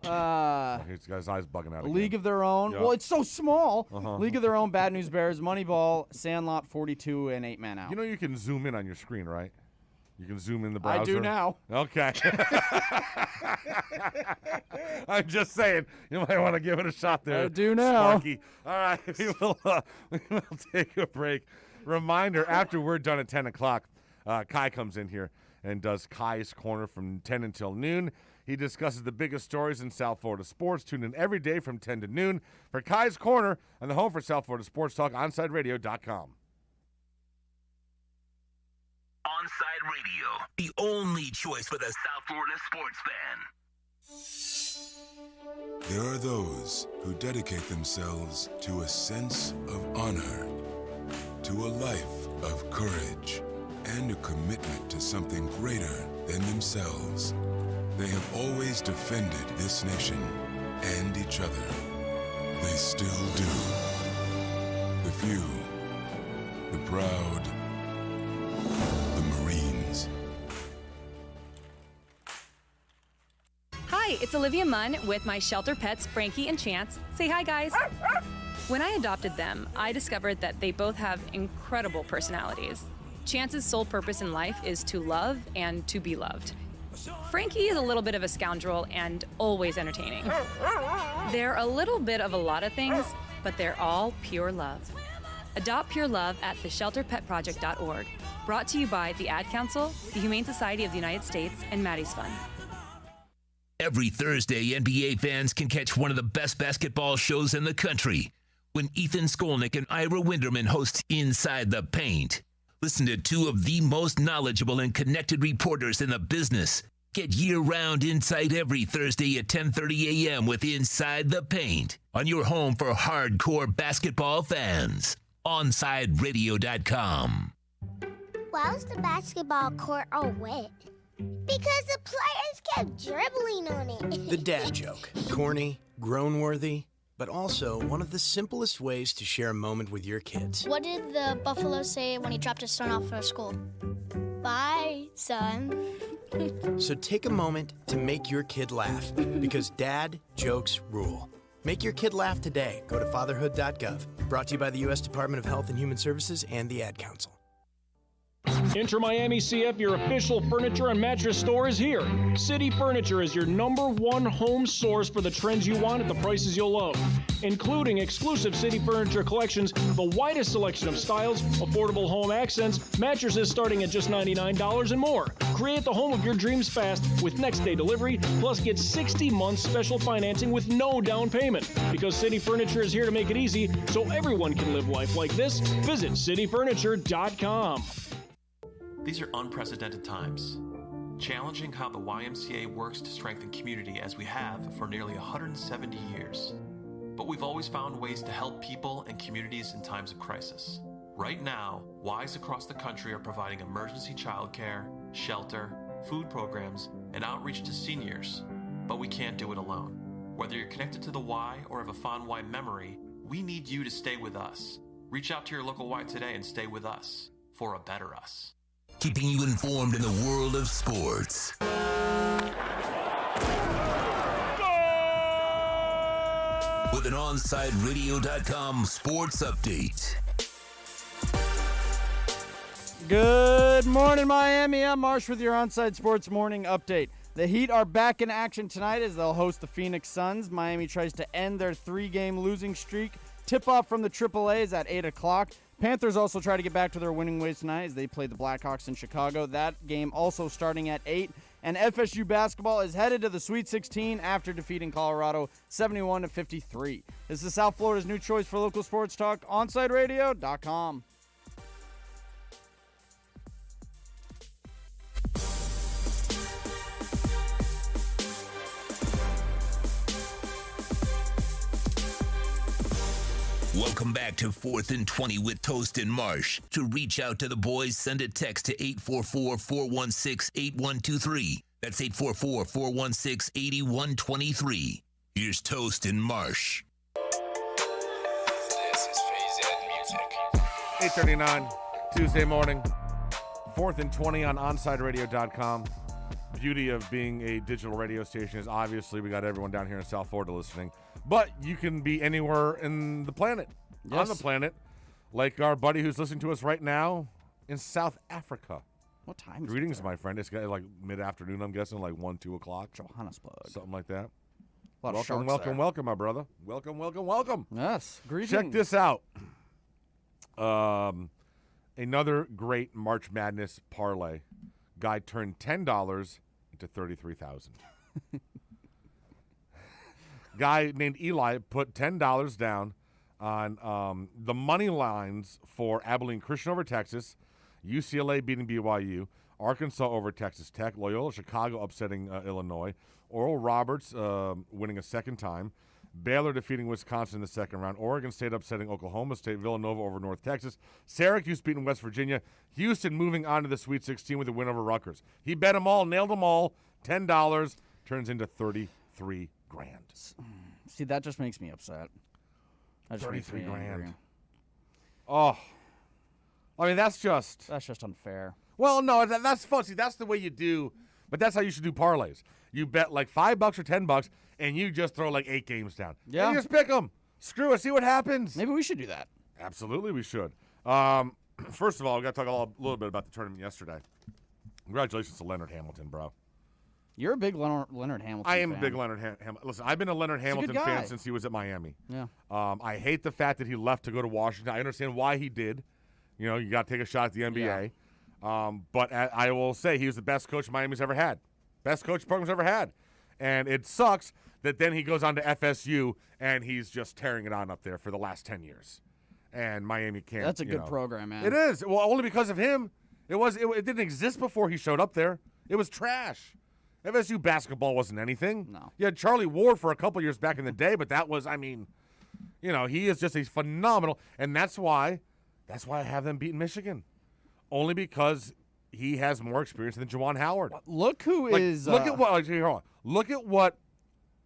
He's got his eyes bugging out again. League of Their Own. Yeah. Well, it's so small. Uh-huh. League of Their Own, Bad News Bears, Moneyball, Sandlot, 42, and 8 Man Out. You know you can zoom in on your screen, right? You can zoom in the browser. I do now. Okay. I'm just saying, you might want to give it a shot there. I do now. Sparky. All right, we will take a break. Reminder, after we're done at 10 o'clock, Kai comes in here and does Kai's Corner from 10 until noon. He discusses the biggest stories in South Florida sports. Tune in every day from 10 to noon for Kai's Corner on the home for South Florida Sports Talk, OnsideRadio.com. Onside Radio, the only choice for the South Florida sports fan. There are those who dedicate themselves to a sense of honor, to a life of courage, and a commitment to something greater than themselves. They have always defended this nation and each other. They still do. The few, the proud, the Marines. Hi, it's Olivia Munn with my shelter pets, Frankie and Chance. Say hi, guys. When I adopted them, I discovered that they both have incredible personalities. Chance's sole purpose in life is to love and to be loved. Frankie is a little bit of a scoundrel and always entertaining. They're a little bit of a lot of things, but they're all pure love. Adopt pure love at theshelterpetproject.org. Brought to you by the Ad Council, the Humane Society of the United States, and Maddie's Fund. Every Thursday, NBA fans can catch one of the best basketball shows in the country when Ethan Skolnick and Ira Winderman host Inside the Paint. Listen to two of the most knowledgeable and connected reporters in the business. Get year-round insight every Thursday at 10:30 a.m. with Inside the Paint on your home for hardcore basketball fans. OnSideRadio.com. Why was the basketball court all wet? Because the players kept dribbling on it. The dad joke. Corny, groan-worthy, but also one of the simplest ways to share a moment with your kids. What did the buffalo say when he dropped his son off for school? Bye, son. So take a moment to make your kid laugh, because dad jokes rule. Make your kid laugh today. Go to fatherhood.gov. Brought to you by the U.S. Department of Health and Human Services and the Ad Council. Enter Miami CF, your official furniture and mattress store is here. City Furniture is your #1 home source for the trends you want at the prices you'll love, including exclusive City Furniture collections, the widest selection of styles, affordable home accents, mattresses starting at just $99 and more. Create the home of your dreams fast with next-day delivery, plus get 60 months special financing with no down payment. Because City Furniture is here to make it easy so everyone can live life like this, visit cityfurniture.com. These are unprecedented times, challenging how the YMCA works to strengthen community as we have for nearly 170 years. But we've always found ways to help people and communities in times of crisis. Right now, Ys across the country are providing emergency childcare, shelter, food programs, and outreach to seniors. But we can't do it alone. Whether you're connected to the Y or have a fond Y memory, we need you to stay with us. Reach out to your local Y today and stay with us for a better us. Keeping you informed in the world of sports. With an OnSideRadio.com sports update. Good morning, Miami. I'm Marsh with your Onside Sports Morning Update. The Heat are back in action tonight as they'll host the Phoenix Suns. Miami tries to end their 3-game losing streak. Tip-off from the AAA is at 8 o'clock. Panthers also try to get back to their winning ways tonight as they play the Blackhawks in Chicago. That game also starting at 8. And FSU basketball is headed to the Sweet 16 after defeating Colorado 71-53. This is South Florida's new choice for local sports talk, OnSideRadio.com. Welcome back to 4th and 20 with Toast and Marsh. To reach out to the boys, send a text to 844-416-8123. That's 844-416-8123. Here's Toast and Marsh. This is Phase Ed Music. 8:39, Tuesday morning. 4th and 20 on OnSideRadio.com. Beauty of being a digital radio station is obviously we got everyone down here in South Florida listening. But you can be anywhere in the planet, on the planet, like our buddy who's listening to us right now in South Africa. What time is Greetings, my friend. It's got like mid-afternoon, I'm guessing, like 1, 2 o'clock. Johannesburg. Something like that. A lot of welcome, sharks welcome, there. welcome, my brother. Welcome, welcome, welcome. Yes, greetings. Check this out. Another great March Madness parlay. Guy turned $10 into $33,000. Guy named Eli put $10 down on the money lines for Abilene Christian over Texas, UCLA beating BYU, Arkansas over Texas Tech, Loyola Chicago upsetting Illinois, Oral Roberts winning a second time, Baylor defeating Wisconsin in the second round, Oregon State upsetting Oklahoma State, Villanova over North Texas, Syracuse beating West Virginia, Houston moving on to the Sweet 16 with a win over Rutgers. He bet them all, nailed them all. $10 turns into $33,000. See, that just makes me upset. That just makes me $33,000. angry. Oh, I mean that's just unfair. Well, no, that's fun. See, that's the way you do, but that's how you should do parlays. You bet like $5 or $10, and you just throw like 8 games down. Yeah, and you just pick them. Screw it. See what happens. Maybe we should do that. Absolutely, we should. first of all, we got to talk a little bit about the tournament yesterday. Congratulations to Leonard Hamilton, bro. You're a big Leonard Hamilton I am fan. a big Leonard Hamilton. Listen, I've been a Leonard Hamilton fan since he was at Miami. Yeah. I hate the fact that he left to go to Washington. I understand why he did. You know, you got to take a shot at the NBA. Yeah. But I will say he was the best coach Miami's ever had. Best coach the program's ever had. And it sucks that then he goes on to FSU and he's just tearing it on up there for the last 10 years. And Miami can't. That's a good program, man. It is. Well, only because of him. It didn't exist before he showed up there. It was trash. FSU basketball wasn't anything. No. You had Charlie Ward for a couple years back in the day, but that was, I mean, you know, he is just a phenomenal, and that's why I have them beating Michigan. Only because he has more experience than Juwan Howard. Look who is. Look at what. Hold on.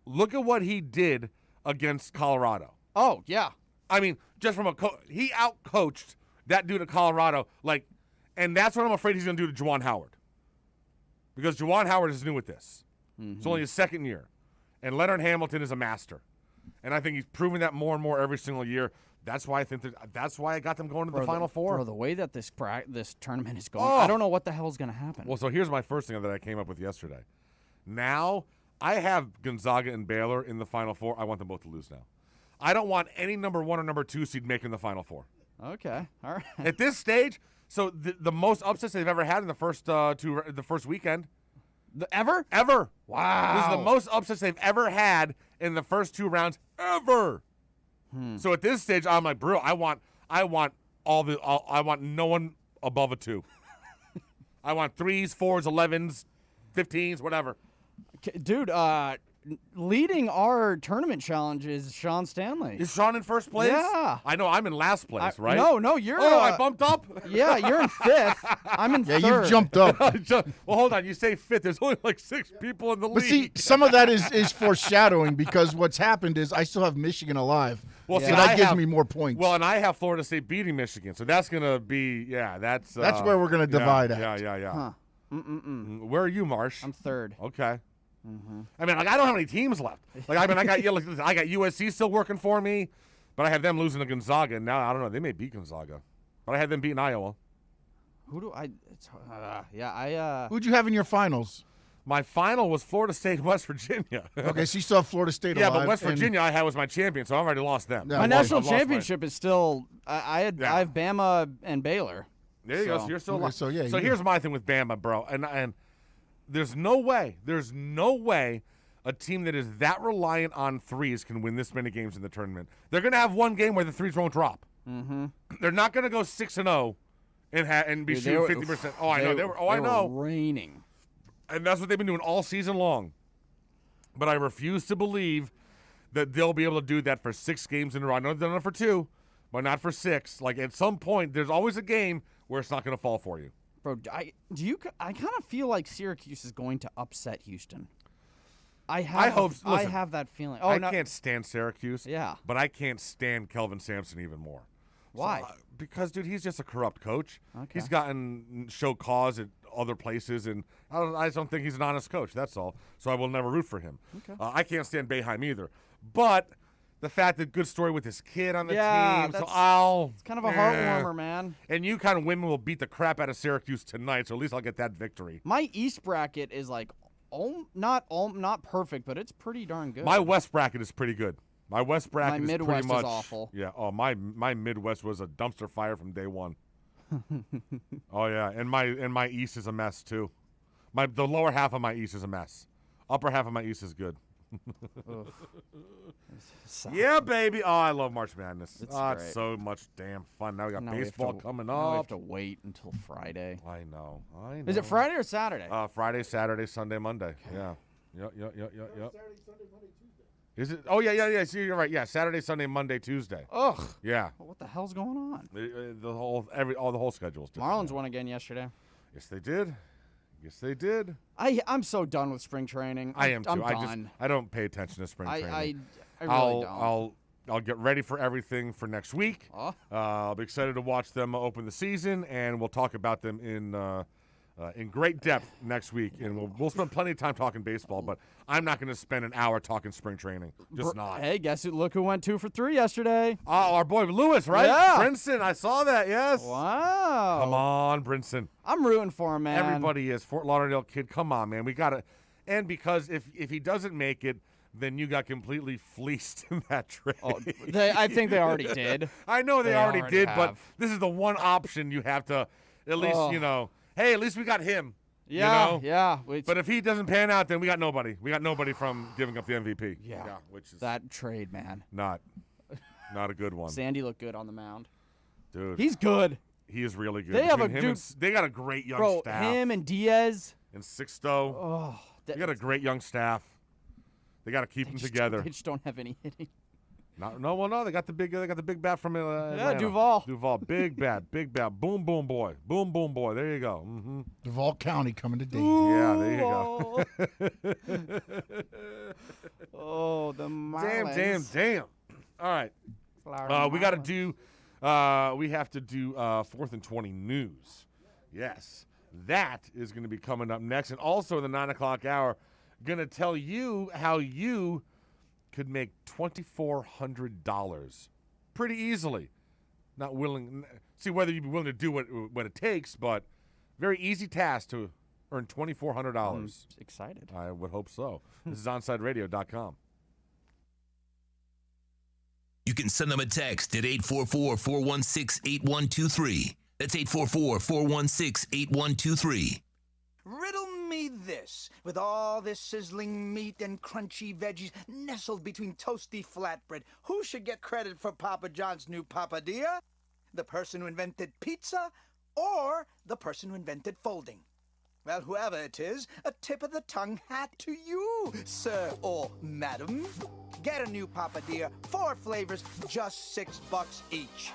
Look at what he did against Colorado. Oh yeah. I mean, just from he outcoached that dude at Colorado. Like, and that's what I'm afraid he's going to do to Juwan Howard. Because Juwan Howard is new at this. Mm-hmm. It's only his second year. And Leonard Hamilton is a master. And I think he's proving that more and more every single year. That's why I got them going to the Final Four. Bro, the way that this tournament is going, I don't know what the hell is going to happen. Well, so here's my first thing that I came up with yesterday. Now, I have Gonzaga and Baylor in the Final Four. I want them both to lose now. I don't want any number 1 or number 2 seed making the Final Four. Okay, all right. At this stage, so the most upsets they've ever had in the first the first weekend. Ever? Ever. Wow. This is the most upsets they've ever had in the first 2 rounds ever. So at this stage, I'm like, bro, I want no one above a 2. I want 3s, 4s, 11s, 15s, whatever. Dude, leading our tournament challenge is Sean Stanley. Is Sean in first place? Yeah. I know. I'm in last place, right? No, you're. Oh, I bumped up? Yeah, you're in 5th. I'm in 3rd. Yeah, you've jumped up. Well, hold on. You say 5th. There's only like 6 people in the league. But see, some of that is foreshadowing because what's happened is I still have Michigan alive. Well, so that gives me more points. Well, and I have Florida State beating Michigan. So that's going to be, that's where we're going to divide at. Yeah. Huh. Where are you, Marsh? I'm 3rd. Okay. Mm-hmm. I mean, like, I don't have any teams left. Like, I mean, I got USC still working for me, but I have them losing to Gonzaga. And now, I don't know. They may beat Gonzaga. But I had them beating Iowa. Who do I – Who'd you have in your finals? My final was Florida State, West Virginia. Okay, so you still have Florida State alive. Yeah, but West Virginia I had was my champion, so I already lost them. My national championship is still I have Bama and Baylor. There you go. So you're still alive. So here's my thing with Bama, bro. And there's no way a team that is that reliant on threes can win this many games in the tournament. They're going to have one game where the threes won't drop. Mm-hmm. They're not going to go 6-0 and be shooting 50%. Oh, I know. They were raining. And that's what they've been doing all season long. But I refuse to believe that they'll be able to do that for 6 games in a row. I know they've done it for 2, but not for 6. Like, at some point, there's always a game where it's not going to fall for you. Bro, I kind of feel like Syracuse is going to upset Houston. I have that feeling. Oh, I can't stand Syracuse. Yeah. But I can't stand Kelvin Sampson even more. Why? So, because, dude, he's just a corrupt coach. Okay. He's gotten show cause at other places, and I just don't think he's an honest coach. That's all. So I will never root for him. Okay. I can't stand Boeheim either. But the fact that good story with his kid on the team. So it's kind of a heartwarmer, man. And you kind of women will beat the crap out of Syracuse tonight, so at least I'll get that victory. My East bracket is like not perfect, but it's pretty darn good. My West bracket is pretty good. My West bracket is Midwest pretty much is awful. Yeah. Oh, my Midwest was a dumpster fire from day one. Oh yeah, and my East is a mess too. The lower half of my East is a mess. Upper half of my East is good. Yeah, baby. Oh, I love March Madness. It's so much damn fun. Now we got baseball coming up. We have to wait until Friday. I know. Is it Friday or Saturday? Friday, Saturday, Sunday, Monday. Yeah. Yep. Is it? Oh, yeah. See, you're right. Yeah, Saturday, Sunday, Monday, Tuesday. Ugh. Yeah. Well, what the hell's going on? The whole schedule's different. Marlins won again yesterday. Yes, they did. I'm so done with spring training. I am too. I'm done. I don't pay attention to spring training. I really don't. I'll get ready for everything for next week. I'll be excited to watch them open the season, and we'll talk about them in in great depth next week, and we'll spend plenty of time talking baseball, but I'm not going to spend an hour talking spring training. Just not. Hey, look who went 2 for 3 yesterday. Oh, our boy Lewis, right? Yeah. Brinson, I saw that, yes. Wow. Come on, Brinson. I'm rooting for him, man. Everybody is. Fort Lauderdale kid, come on, man. We got to. And because if he doesn't make it, then you got completely fleeced in that trade. Oh, I think they already did. I know they already did, have. but this is the one option you have to at least, hey, at least we got him. Yeah, yeah. But if he doesn't pan out, then we got nobody. We got nobody from giving up the MVP. Yeah, which is that trade, man. Not a good one. Sandy looked good on the mound. Dude. He's good. He is really good. They have they got a great young staff. Him and Diaz. And Sixto. Oh, they got a great young staff. They got to keep them together. They just don't have any hitting. No. They got the big bat from Atlanta. Duval. Big bat. Boom, boom, boy. Boom, boom, boy. There you go. Mm-hmm. Duval County coming to Dayton. Yeah, there you go. Oh, the Marlins. Damn. All right. We got to do. We have to do 4th and 20 news. Yes, that is going to be coming up next, and also in the 9 o'clock hour, going to tell you how you could make $2,400 pretty easily. Not willing, see whether you'd be willing to do what it takes, but very easy task to earn $2,400. I'm excited. I would hope so. This is OnSideRadio.com. You can send them a text at 844-416-8123. That's 844-416-8123. Riddle me this. With all this sizzling meat and crunchy veggies nestled between toasty flatbread, who should get credit for Papa John's new papadilla? The person who invented pizza or the person who invented folding? Well, whoever it is, a tip of the tongue hat to you, sir or madam. Get a new papadilla, 4 flavors, just $6 each.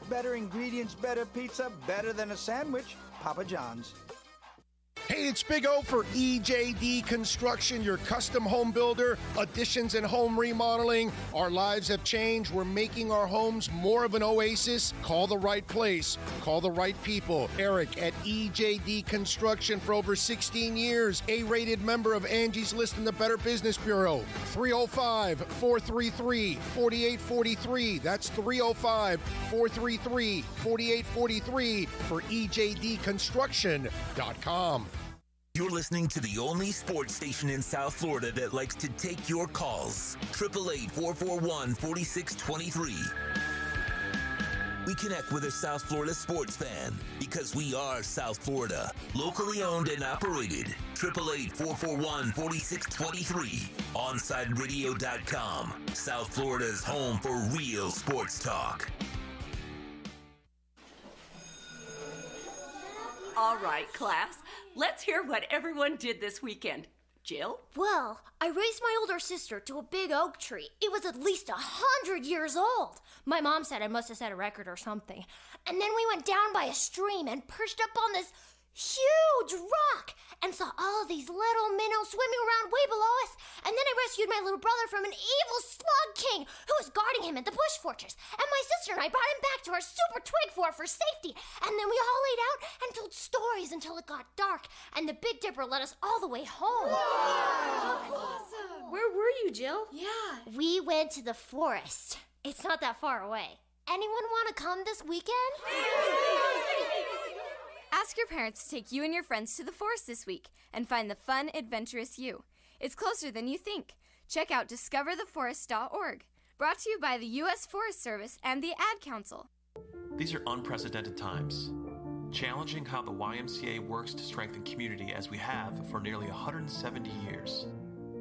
Better ingredients, better pizza, better than a sandwich. Papa John's. Hey, it's Big O for EJD Construction, your custom home builder, additions and home remodeling. Our lives have changed. We're making our homes more of an oasis. Call the right place. Call the right people. Eric at EJD Construction for over 16 years. A-rated member of Angie's List in the Better Business Bureau. 305-433-4843. That's 305-433-4843 for EJDconstruction.com. You're listening to the only sports station in South Florida that likes to take your calls. 888-441-4623. We connect with a South Florida sports fan because we are South Florida. Locally owned and operated. 888-441-4623. OnSideRadio.com. South Florida's home for real sports talk. All right, class. Let's hear what everyone did this weekend. Jill? Well, I raised my older sister to a big oak tree. It was at least 100 years old. My mom said I must have set a record or something. And then we went down by a stream and perched up on this huge rock and saw all these little minnows swimming around way below us. And then I rescued my little brother from an evil slug king who was guarding him in the bush fortress. And my sister and I brought him back to our super twig fort for safety. And then we all laid out and told stories until it got dark. And the Big Dipper led us all the way home. Wow. Awesome. Where were you, Jill? Yeah. We went to the forest. It's not that far away. Anyone want to come this weekend? Ask your parents to take you and your friends to the forest this week and find the fun, adventurous you. It's closer than you think. Check out discovertheforest.org. Brought to you by the U.S. Forest Service and the Ad Council. These are unprecedented times, challenging how the YMCA works to strengthen community as we have for nearly 170 years.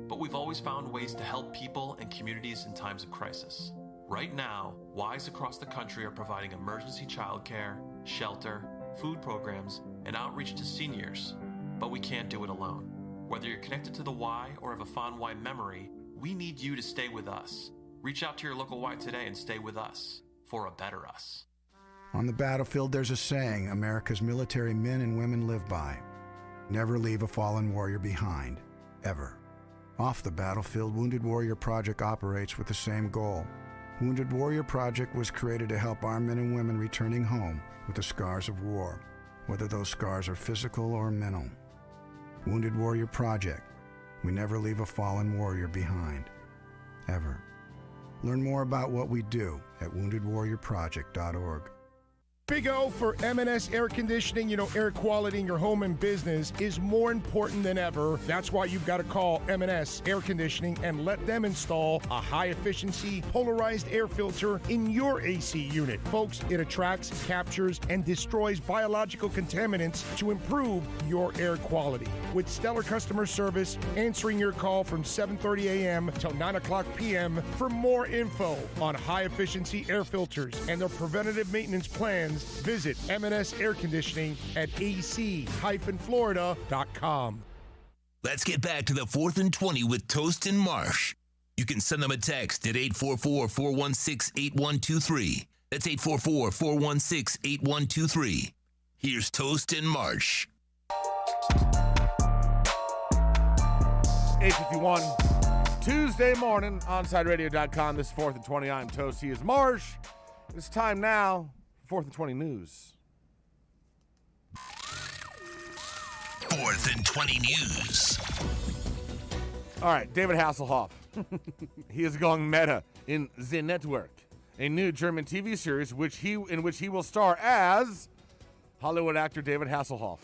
But we've always found ways to help people and communities in times of crisis. Right now, Ys across the country are providing emergency childcare, shelter, food programs, and outreach to seniors. But we can't do it alone. Whether you're connected to the Y or have a fond Y memory, we need you to stay with us. Reach out to your local Y today and stay with us for a better us. On the battlefield, there's a saying America's military men and women live by. Never leave a fallen warrior behind, ever. Off the battlefield, Wounded Warrior Project operates with the same goal. Wounded Warrior Project was created to help our men and women returning home with the scars of war. whether those scars are physical or mental. Wounded Warrior Project. We never leave a fallen warrior behind. Ever. Learn more about what we do at woundedwarriorproject.org. Big O for M&S Air Conditioning. You know, air quality in your home and business is more important than ever. That's why you've got to call M&S Air Conditioning and let them install a high-efficiency polarized air filter in your AC unit. Folks, it attracts, captures, and destroys biological contaminants to improve your air quality. With stellar customer service, answering your call from 7:30 a.m. till 9 o'clock p.m. For more info on high-efficiency air filters and their preventative maintenance plans, visit M&S Air Conditioning at ac-florida.com. Let's get back to the 4th and 20 with Toast and Marsh. You can send them a text at 844-416-8123. That's 844-416-8123. Here's Toast and Marsh. 8:51, Tuesday morning, OnSideRadio.com. This is 4th and 20. I'm Toast. He is Marsh. It's time now. 4th and 20 news. 4th and 20 news. All right, David Hasselhoff. He is going meta in The Network, a new German TV series in which he will star as Hollywood actor David Hasselhoff.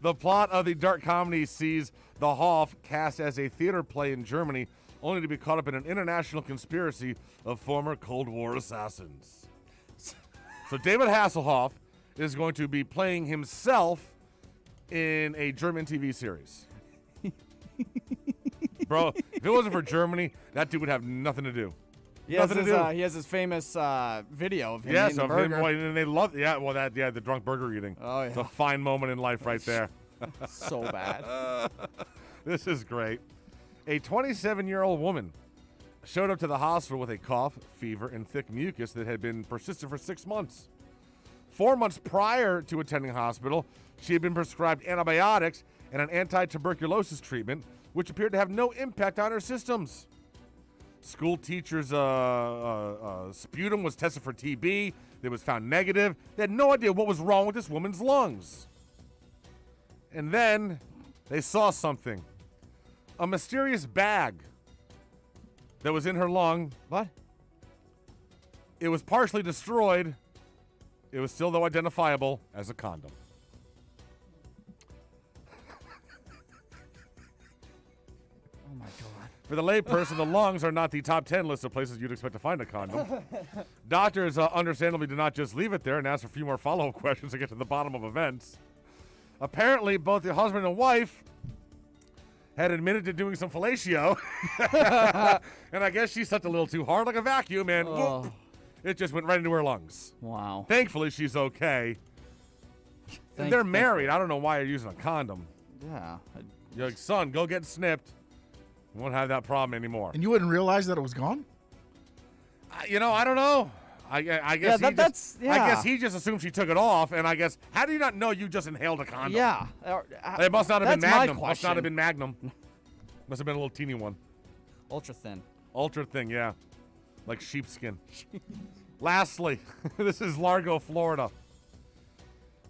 The plot of the dark comedy sees the Hoff cast as a theater play in Germany, only to be caught up in an international conspiracy of former Cold War assassins. So David Hasselhoff is going to be playing himself in a German TV series. Bro, if it wasn't for Germany, that dude would have nothing to do. He has his famous video of him eating the burger. And they love, the drunk burger eating. Oh, yeah. It's a fine moment in life right there. So bad. This is great. A 27-year-old woman showed up to the hospital with a cough, fever, and thick mucus that had been persistent for 6 months. 4 months prior to attending hospital, she had been prescribed antibiotics and an anti-tuberculosis treatment, which appeared to have no impact on her systems. School teachers' sputum was tested for TB. It was found negative. They had no idea what was wrong with this woman's lungs. And then they saw something. A mysterious bag that was in her lung. What? It was partially destroyed. It was still, though, identifiable as a condom. Oh, my God. For the layperson, the lungs are not the top 10 list of places you'd expect to find a condom. Doctors understandably did not just leave it there and ask a few more follow-up questions to get to the bottom of events. Apparently, both the husband and wife had admitted to doing some fellatio. And I guess she sucked a little too hard like a vacuum, and whoop, it just went right into her lungs. Wow. Thankfully, she's okay. And they're married. I don't know why you're using a condom. Yeah. You're like, son, go get snipped. You won't have that problem anymore. And you wouldn't realize that it was gone? I don't know. I guess I guess he just assumed she took it off, and I guess, how do you not know you just inhaled a condom? Yeah. It must not have been Magnum. Must not have been Magnum. Must have been a little teeny one. Ultra thin. Ultra thin, yeah. Like sheepskin. Lastly, this is Largo, Florida.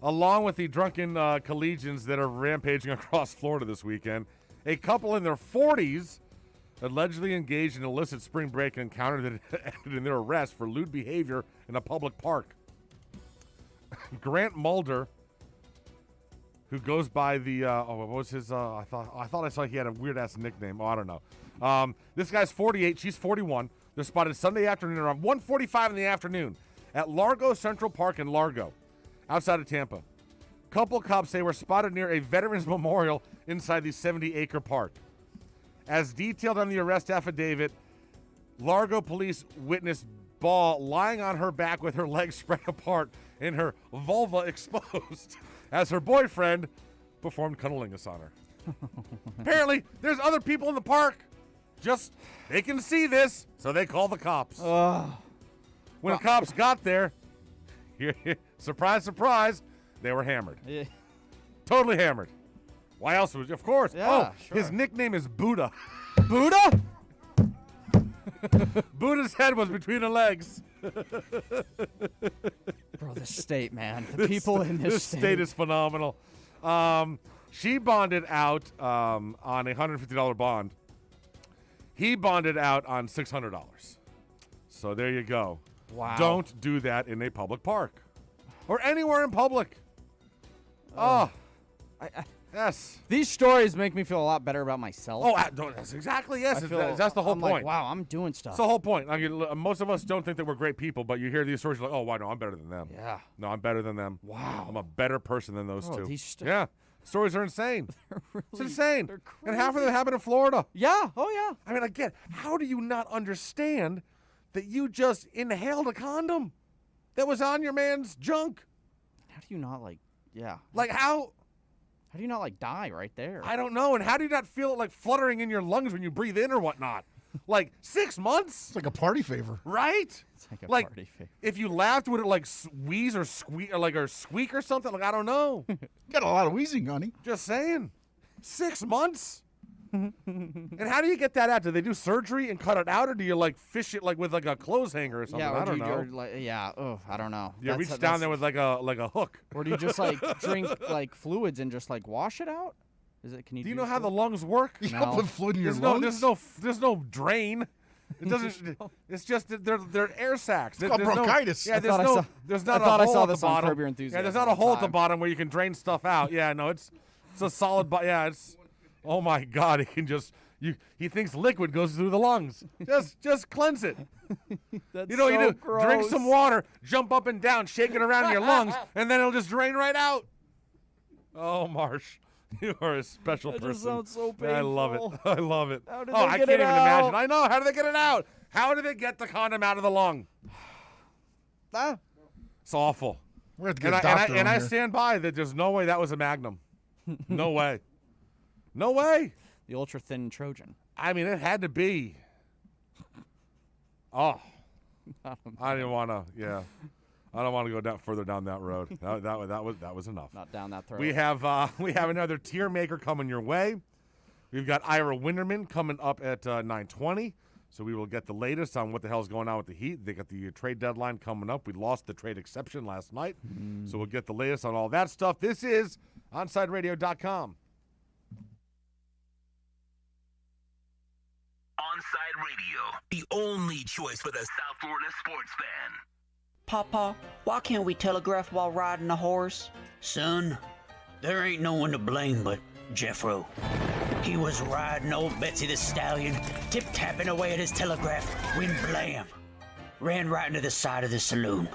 Along with the drunken collegians that are rampaging across Florida this weekend, a couple in their 40s allegedly engaged in illicit spring break encounter that ended in their arrest for lewd behavior in a public park. Grant Mulder, who goes by the what was his? I thought I saw he had a weird ass nickname. Oh, I don't know. This guy's 48. She's 41. They're spotted Sunday afternoon around 1:45 in the afternoon at Largo Central Park in Largo, outside of Tampa. Couple cops say were spotted near a Veterans Memorial inside the 70-acre park. As detailed on the arrest affidavit, Largo police witnessed Ball lying on her back with her legs spread apart and her vulva exposed as her boyfriend performed cunnilingus on her. Apparently, there's other people in the park. They can see this, so they call the cops. When the cops got there, surprise, surprise, they were hammered. Yeah. Totally hammered. Why else would you? Of course. Yeah, sure. His nickname is Buddha. Buddha? Buddha's head was between her legs. Bro, this state, man. The people in this state is phenomenal. She bonded out on a $150 bond. He bonded out on $600. So there you go. Wow. Don't do that in a public park or anywhere in public. Yes. These stories make me feel a lot better about myself. Oh, that's exactly, yes. That's the whole I'm point. Like, wow, I'm doing stuff. That's the whole point. I mean, most of us don't think that we're great people, but you hear these stories, you're like, oh, wow, no, I'm better than them. Yeah. No, I'm better than them. Wow. I'm a better person than those two. Yeah. Stories are insane. It's insane. They're And half of them happen in Florida. Yeah. Oh, yeah. I mean, again, how do you not understand that you just inhaled a condom that was on your man's junk? How do you not, Like, how do you not, die right there? I don't know. And how do you not feel it, fluttering in your lungs when you breathe in or whatnot? 6 months? It's like a party favor. Right? It's like a party favor. If you laughed, would it, wheeze or squeak or squeak or something? I don't know. Got a lot of wheezing, honey. Just saying. 6 months? And how do you get that out? Do they do surgery and cut it out, or do you fish it with a clothes hanger or something? Yeah, I don't know. I don't know. You reach down there with a hook. Or do you just drink fluids and just wash it out? Can you? Do you know how the lungs work? You don't put fluid in your lungs. There's no drain. It doesn't. It's just that they're air sacs. It's called bronchitis. Yeah, there's not a hole at the bottom. Yeah, there's not a hole at the bottom where you can drain stuff out. Yeah, no, it's a solid. Yeah, it's. Oh my God! It can just. He thinks liquid goes through the lungs. Just cleanse it. That's you know what you do? gross. Drink some water, jump up and down, shake it around your lungs, and then it'll just drain right out. Oh, Marsh, you are a special person. That just sounds so painful. I love it. I love it. How did I they can't get even it out? imagine. I know. How do they get it out? How do they get the condom out of the lung? It's awful. We're going to get a doctor and on I here. stand by that. There's no way that was a Magnum. No way. No way. The ultra thin Trojan. I mean, it had to be. Oh, I didn't want to. Yeah, I don't want to go further down that road. That was enough. Not down that throat. We have another tier maker coming your way. We've got Ira Winderman coming up at 9:20. So we will get the latest on what the hell's going on with the Heat. They got the trade deadline coming up. We lost the trade exception last night. So we'll get the latest on all that stuff. This is OnsideRadio.com. Onside Radio, the only choice for the South Florida sports fan. Papa, why can't we telegraph while riding a horse? Son, there ain't no one to blame but Jeffro. He was riding old Betsy the Stallion, tip-tapping away at his telegraph, when blam, ran right into the side of the saloon.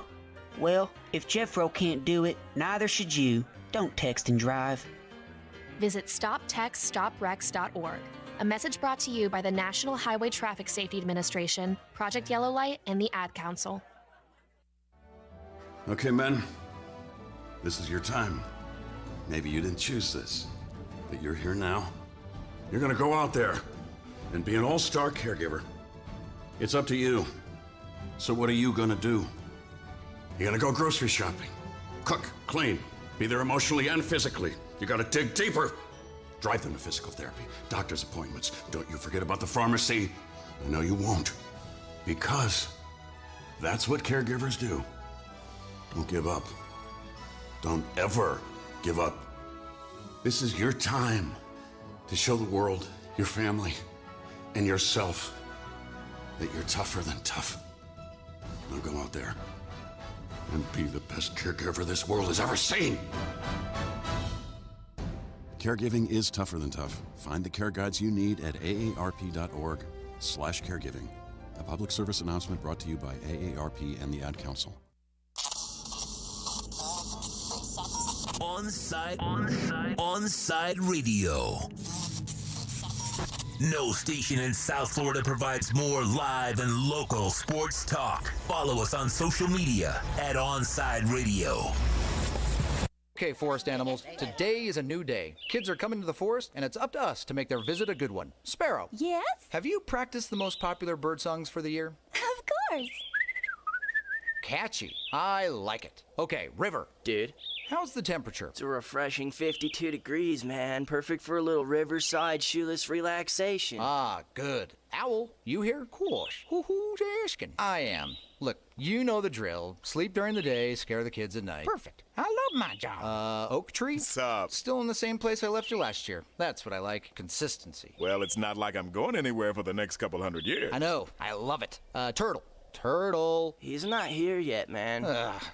Well, if Jeffro can't do it, neither should you. Don't text and drive. Visit StopTextStopWrecks.org. A message brought to you by the National Highway Traffic Safety Administration, Project Yellow Light, and the Ad Council. Okay, men. This is your time. Maybe you didn't choose this, but you're here now. You're gonna go out there and be an all-star caregiver. It's up to you. So what are you gonna do? You're gonna go grocery shopping, cook, clean, be there emotionally and physically. You gotta dig deeper. Drive them to physical therapy, doctor's appointments. Don't you forget about the pharmacy. No, you won't. Because that's what caregivers do. Don't give up. Don't ever give up. This is your time to show the world, your family, and yourself that you're tougher than tough. Now go out there and be the best caregiver this world has ever seen. Caregiving is tougher than tough. Find the care guides you need at aarp.org/caregiving. A public service announcement brought to you by AARP and the Ad Council. Onside Radio. No station in South Florida provides more live and local sports talk. Follow us on social media at Onside Radio. Okay, forest animals, today is a new day. Kids are coming to the forest, and it's up to us to make their visit a good one. Sparrow. Yes? Have you practiced the most popular bird songs for the year? Of course. Catchy. I like it. Okay, River. Dude. How's the temperature? It's a refreshing 52 degrees, man. Perfect for a little riverside shoeless relaxation. Ah, good. Owl, you here? Course. Who's asking? I am. Look, you know the drill. Sleep during the day, scare the kids at night. Perfect. I love my job. Oak Tree? What's up? Still in the same place I left you last year. That's what I like. Consistency. Well, it's not like I'm going anywhere for the next couple hundred years. I know. I love it. Turtle. He's not here yet, man.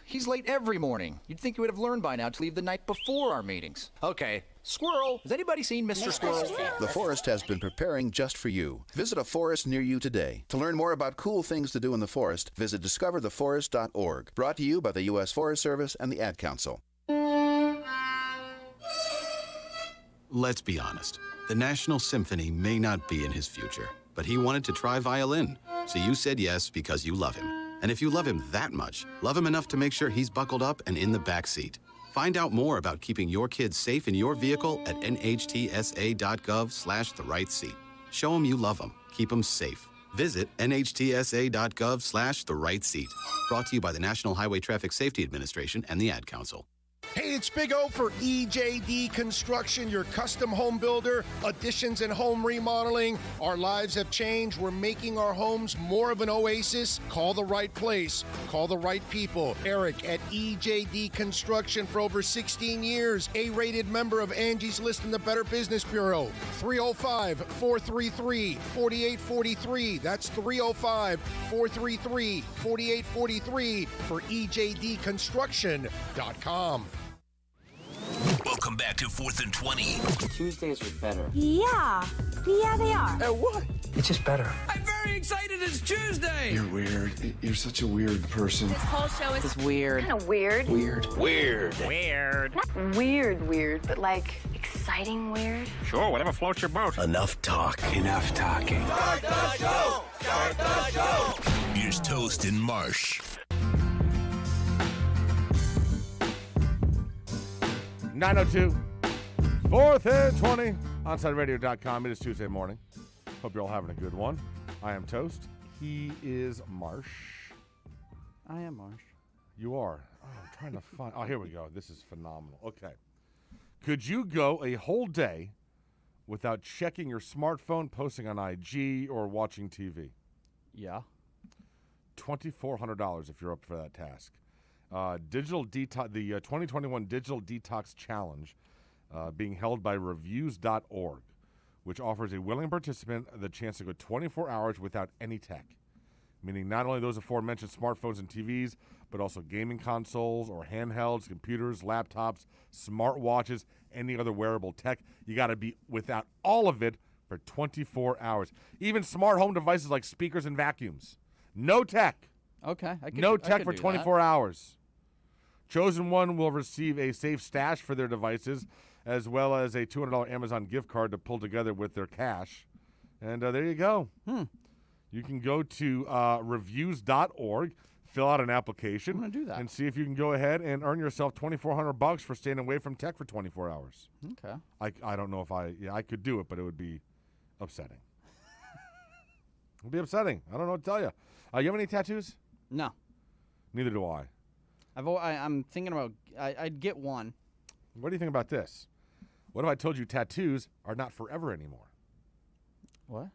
He's late every morning. You'd think you would have learned by now to leave the night before our meetings. Okay. Squirrel. Has anybody seen Mr. Squirrel? The Forest has been preparing just for you. Visit a forest near you today. To learn more about cool things to do in the forest, visit discovertheforest.org. Brought to you by the U.S. Forest Service and the Ad Council. Let's be honest. The National Symphony may not be in his future, but he wanted to try violin. So you said yes because you love him. And if you love him that much, love him enough to make sure he's buckled up and in the back seat. Find out more about keeping your kids safe in your vehicle at nhtsa.gov/the-right-seat. Show them you love them. Keep them safe. Visit nhtsa.gov/the-right-seat. Brought to you by the National Highway Traffic Safety Administration and the Ad Council. Hey, it's Big O for EJD Construction, your custom home builder, additions and home remodeling. Our lives have changed. We're making our homes more of an oasis. Call the right place. Call the right people. Eric at EJD Construction for over 16 years. A-rated member of Angie's List in the Better Business Bureau. 305-433-4843. That's 305-433-4843 for EJDconstruction.com. Welcome back to 4th and 20. Tuesdays are better. Yeah, they are. At what? It's just better. I'm very excited. It's Tuesday. You're weird. You're such a weird person. This whole show is weird. Kind of weird. Weird. Not weird, but like exciting weird. Sure, whatever floats your boat. Enough talk. Enough talking. Start the show! Start the show! Here's Toast and Marsh. 9:02, 4th and 20, OnsideRadio.com. It is Tuesday morning. Hope you're all having a good one. I am Toast. He is Marsh. I am Marsh. You are. Oh, I'm trying to find. Oh, here we go. This is phenomenal. Okay. Could you go a whole day without checking your smartphone, posting on IG, or watching TV? Yeah. $2,400 if you're up for that task. Digital detox, the 2021 Digital Detox Challenge, being held by Reviews.org, which offers a willing participant the chance to go 24 hours without any tech, meaning not only those aforementioned smartphones and TVs, but also gaming consoles or handhelds, computers, laptops, smartwatches, any other wearable tech. You got to be without all of it for 24 hours. Even smart home devices like speakers and vacuums. No tech. Okay. No tech for 24 hours. Chosen one will receive a safe stash for their devices, as well as a $200 Amazon gift card to pull together with their cash. And there you go. You can go to reviews.org, fill out an application, I'm gonna do that. and see if you can go ahead and earn yourself $2,400 for staying away from tech for 24 hours. Okay. I don't know if I could do it, but it would be upsetting. It would be upsetting. I don't know what to tell you. You have any tattoos? No. Neither do I. I'm thinking about. I'd get one. What do you think about this? What if I told you tattoos are not forever anymore? What?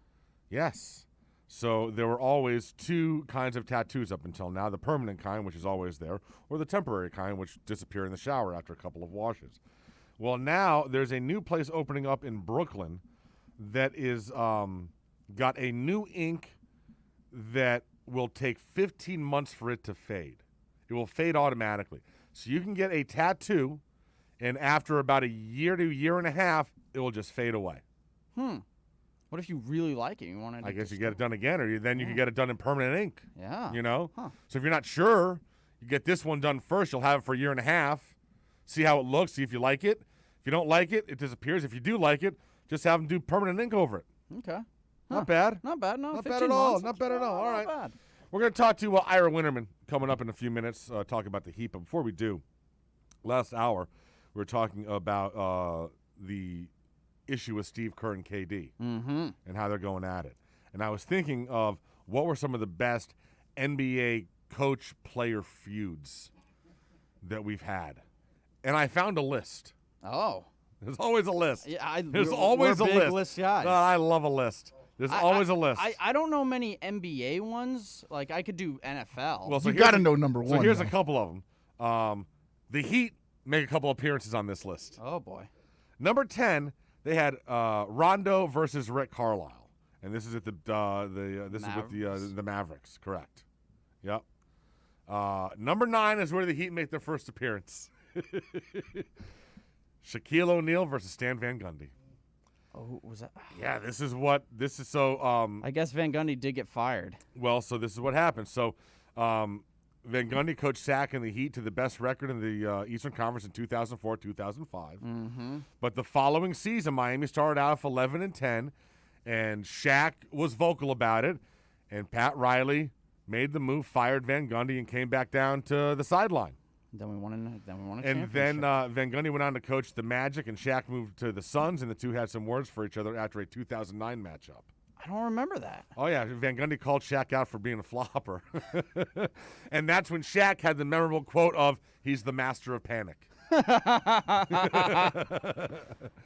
Yes. So there were always two kinds of tattoos up until now: the permanent kind, which is always there, or the temporary kind, which disappear in the shower after a couple of washes. Well, now there's a new place opening up in Brooklyn that is got a new ink that will take 15 months for it to fade. It will fade automatically. So you can get a tattoo, and after about a year to year and a half, it will just fade away. What if you really like it? You want to? I guess you get it done again, or then you can get it done in permanent ink. Yeah. You know? So if you're not sure, you get this one done first. You'll have it for a year and a half. See how it looks. See if you like it. If you don't like it, it disappears. If you do like it, just have them do permanent ink over it. Okay. Not bad. Not bad. No. Not bad at all. Not bad at all. All right. Bad. We're going to talk to Ira Winterman coming up in a few minutes, talking about the Heat. But before we do, last hour, we were talking about the issue with Steve Kerr and KD and how they're going at it. And I was thinking of what were some of the best NBA coach-player feuds that we've had. And I found a list. Oh. There's always a list. Yeah, There's always a big list. list guys. I love a list. There's always a list. I don't know many NBA ones. Like, I could do NFL. Well, so you got to know number one. So here's though. a couple of them. The Heat make a couple appearances on this list. Oh, boy. Number 10, they had Rondo versus Rick Carlisle, and this is at this is with the Mavericks. Correct. Yep. Number 9 is where the Heat make their first appearance. Shaquille O'Neal versus Stan Van Gundy. Oh, was that? Yeah, this is so. I guess Van Gundy did get fired. Well, so this is what happened. So, Van Gundy coached Shaq and the Heat to the best record in the Eastern Conference in 2004-2005. Mm-hmm. But the following season, Miami started out 11-10, and Shaq was vocal about it, and Pat Riley made the move, fired Van Gundy, and came back down to the sideline. Then we won a And championship. then Van Gundy went on to coach the Magic, and Shaq moved to the Suns, and the two had some words for each other after a 2009 matchup. I don't remember that. Oh, yeah. Van Gundy called Shaq out for being a flopper. And that's when Shaq had the memorable quote of, "He's the master of panic."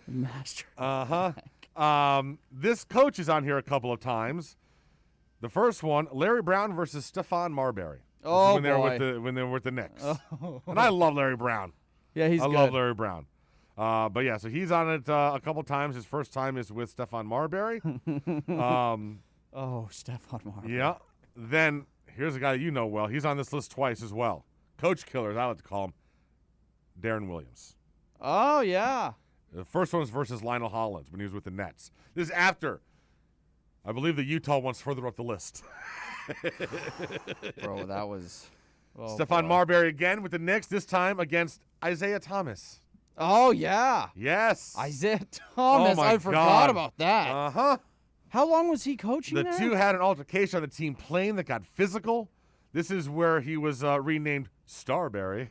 Master. This coach is on here a couple of times. The first one, Larry Brown versus Stephon Marbury. Oh, when boy. When they were with the Knicks. Oh. And I love Larry Brown. Yeah, he's I good. love Larry Brown. But yeah, so he's on it a couple times. His first time is with Stephon Marbury. Oh, Stephon Marbury. Yeah. Then here's a guy you know well. He's on this list twice as well. Coach killer, as I like to call him, Darren Williams. Oh, yeah. The first one was versus Lionel Hollins when he was with the Nets. This is after, I believe, the Utah one's further up the list. Bro, that was... Oh, Stephon boy. Marbury again with the Knicks, this time against Isaiah Thomas. Oh, yeah. Yes. Isaiah Thomas. Oh, my I forgot God. about that. Uh-huh. How long was he coaching The there? two had an altercation on the team plane that got physical. This is where he was renamed Starberry.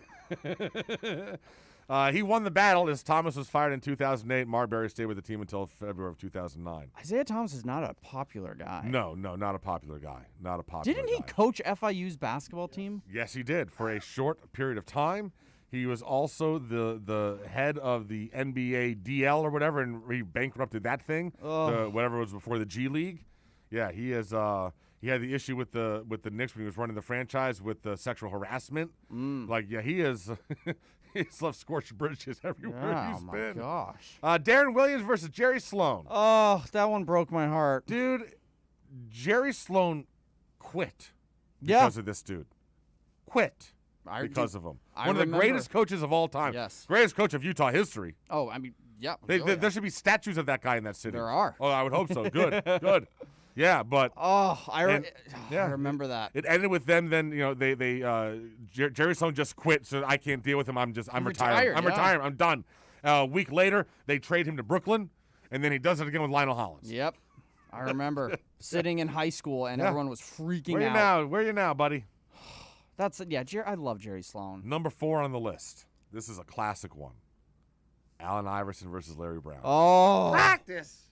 He won the battle as Thomas was fired in 2008. Marbury stayed with the team until February of 2009. Isaiah Thomas is not a popular guy. No, not a popular guy. Not a popular Didn't he guy. coach FIU's basketball team? Yes, he did for a short period of time. He was also the head of the NBA DL or whatever, and he bankrupted that thing, whatever was before the G League. Yeah, he is. He had the issue with the Knicks when he was running the franchise with the sexual harassment. Like, yeah, he is. He's left scorched bridges everywhere he's been. Oh, my gosh. Darren Williams versus Jerry Sloane. Oh, that one broke my heart. Dude, Jerry Sloane quit because of this dude. Quit because of him. One of the greatest coaches of all time. Yes. Greatest coach of Utah history. Oh, I mean, yeah. There should be statues of that guy in that city. There are. Oh, I would hope so. Good, good. Yeah, but I remember that. It ended with them. Then Jerry Sloane just quit, so I can't deal with him. I'm retired. I'm retiring. I'm done. A week later, they trade him to Brooklyn, and then he does it again with Lionel Hollins. Yep, I remember sitting in high school and everyone was freaking Where out. Where you now, buddy? I love Jerry Sloane. Number 4 on the list. This is a classic one. Allen Iverson versus Larry Brown. Oh, practice.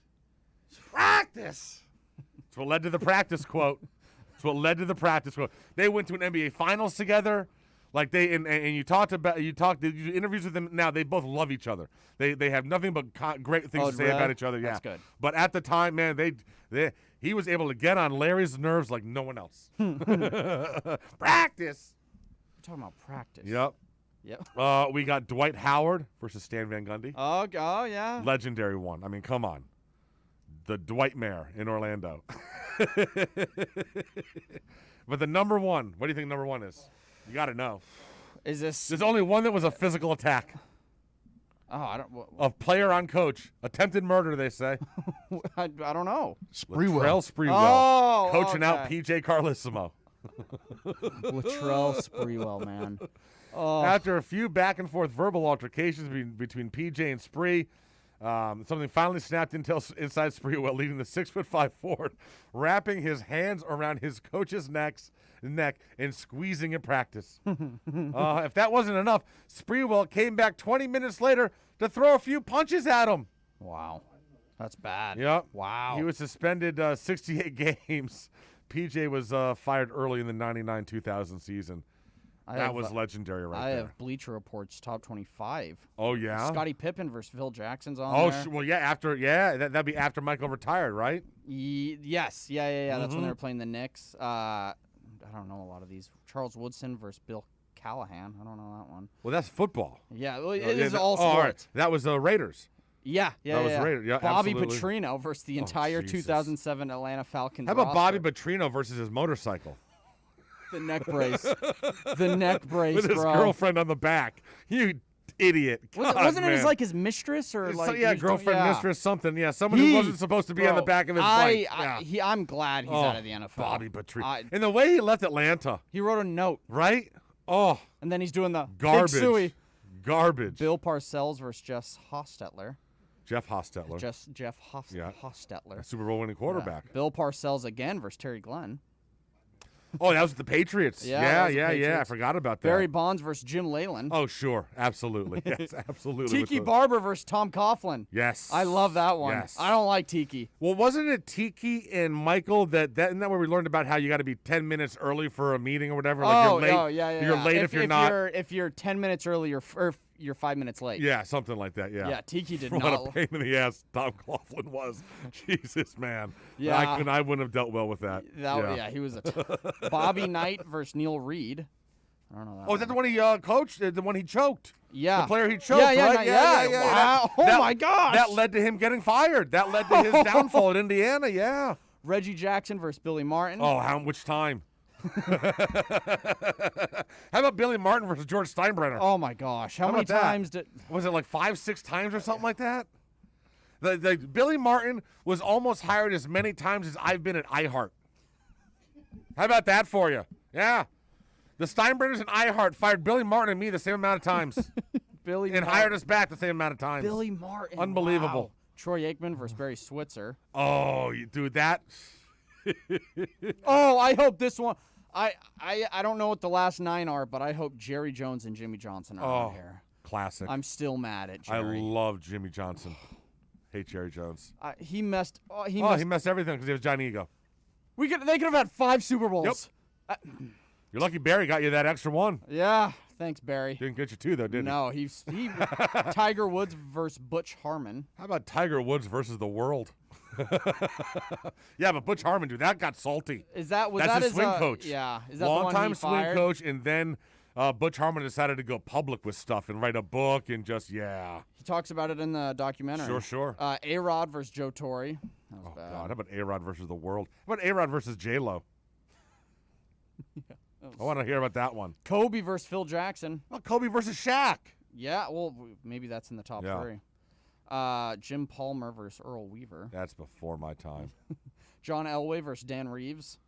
That's what led to the practice quote. They went to an NBA Finals together. Like you do interviews with them now. They both love each other. They have nothing but great things to say about each other. Yeah, that's good. But at the time, man, he was able to get on Larry's nerves like no one else. Practice. We're talking about practice. Yep. We got Dwight Howard versus Stan Van Gundy. Oh yeah. Legendary one. I mean, come on. The Dwight Mare in Orlando. But the number one, what do you think number 1 is? You got to know. Is this? There's only one that was a physical attack. Oh, I don't. Of player on coach. Attempted murder, they say. I don't know. Latrell Sprewell. Oh, coaching out PJ Carlissimo. Latrell Sprewell, man. Oh. After a few back-and-forth verbal altercations between PJ and Spree, something finally snapped inside Sprewell, leading the 6'5" forward, wrapping his hands around his coach's neck and squeezing in practice. If that wasn't enough, Sprewell came back 20 minutes later to throw a few punches at him. Wow. That's bad. Yep. Wow. He was suspended 68 games. PJ was fired early in the 99-2000 season. That was legendary right there. I have Bleacher Report's top 25. Oh, yeah? Scottie Pippen versus Phil Jackson's on there. Well, yeah, that'd be after Michael retired, right? Yes. Yeah. That's when they were playing the Knicks. I don't know a lot of these. Charles Woodson versus Bill Callahan. I don't know that one. Well, that's football. Yeah, well, it is all sports. All right. That was the Raiders. Yeah. That was Raiders. Yeah, Bobby absolutely. Petrino versus the entire 2007 Atlanta Falcons How about roster. Bobby Petrino versus his motorcycle? The neck brace. The neck brace, With his girlfriend on the back. You idiot. Wasn't it like his mistress or like girlfriend, mistress, something. Yeah, someone who wasn't supposed to be on the back of his bike. I'm glad he's out of the NFL. Bobby Petrino. And the way he left Atlanta. He wrote a note. Right? Oh. And then he's doing the garbage. Big Suey. Garbage. Bill Parcells versus Jeff Hostetler. Jeff Hostetler. Jeff Hostetler. A Super Bowl winning quarterback. Yeah. Bill Parcells again versus Terry Glenn. Oh, that was the Patriots. Yeah. I forgot about that. Barry Bonds versus Jim Leyland. Oh, sure. Absolutely. Yes, absolutely. Tiki Barber versus Tom Coughlin. Yes. I love that one. Yes. I don't like Tiki. Well, wasn't it Tiki and Michael isn't that where we learned about how you got to be 10 minutes early for a meeting or whatever? Like you're late. Yeah. You're late if you're not. If you're 10 minutes early, you're 5 minutes late. Yeah, something like that, yeah. Yeah, Tiki did what not. What a pain in the ass Tom Coughlin was. Jesus, man. Yeah. I wouldn't have dealt well with that. He was Bobby Knight versus Neil Reed. I don't know that. Oh, is that the one he coached? The one he choked? Yeah. The player he choked, right? Yeah. Wow. Oh, my gosh. That led to him getting fired. That led to his downfall at Indiana, yeah. Reggie Jackson versus Billy Martin. Oh, which time? How about Billy Martin versus George Steinbrenner? Oh my gosh! How many times was it? Like 5-6 times or something like that? The Billy Martin was almost hired as many times as I've been at iHeart. How about that for you? Yeah, the Steinbrenners and iHeart fired Billy Martin and me the same amount of times. Hired us back the same amount of times. Billy Martin, unbelievable. Wow. Troy Aikman versus Barry Switzer. Oh, dude, that. Oh, I hope this one. I don't know what the last 9 are, but I hope Jerry Jones and Jimmy Johnson are on here. Classic. I'm still mad at Jerry. I love Jimmy Johnson. Hate Jerry Jones. He messed. He messed everything because he was giant ego. They could have had 5 Super Bowls. Yep. You're lucky Barry got you that extra one. Yeah. Thanks, Barry. Didn't get you 2 though, did he? No, he Tiger Woods versus Butch Harmon. How about Tiger Woods versus the world? Yeah, but Butch Harmon, dude, that got salty. That's his swing coach? Yeah, is that long-time the one he swing coach, and then Butch Harmon decided to go public with stuff and write a book and just He talks about it in the documentary. Sure. A-Rod versus Joe Torre. That was bad. God, how about A-Rod versus the world? How about A-Rod versus J-Lo? I want to hear about that one. Kobe versus Phil Jackson. Oh, Kobe versus Shaq. Yeah, well, maybe that's in the top 3. Jim Palmer versus Earl Weaver. That's before my time. John Elway versus Dan Reeves.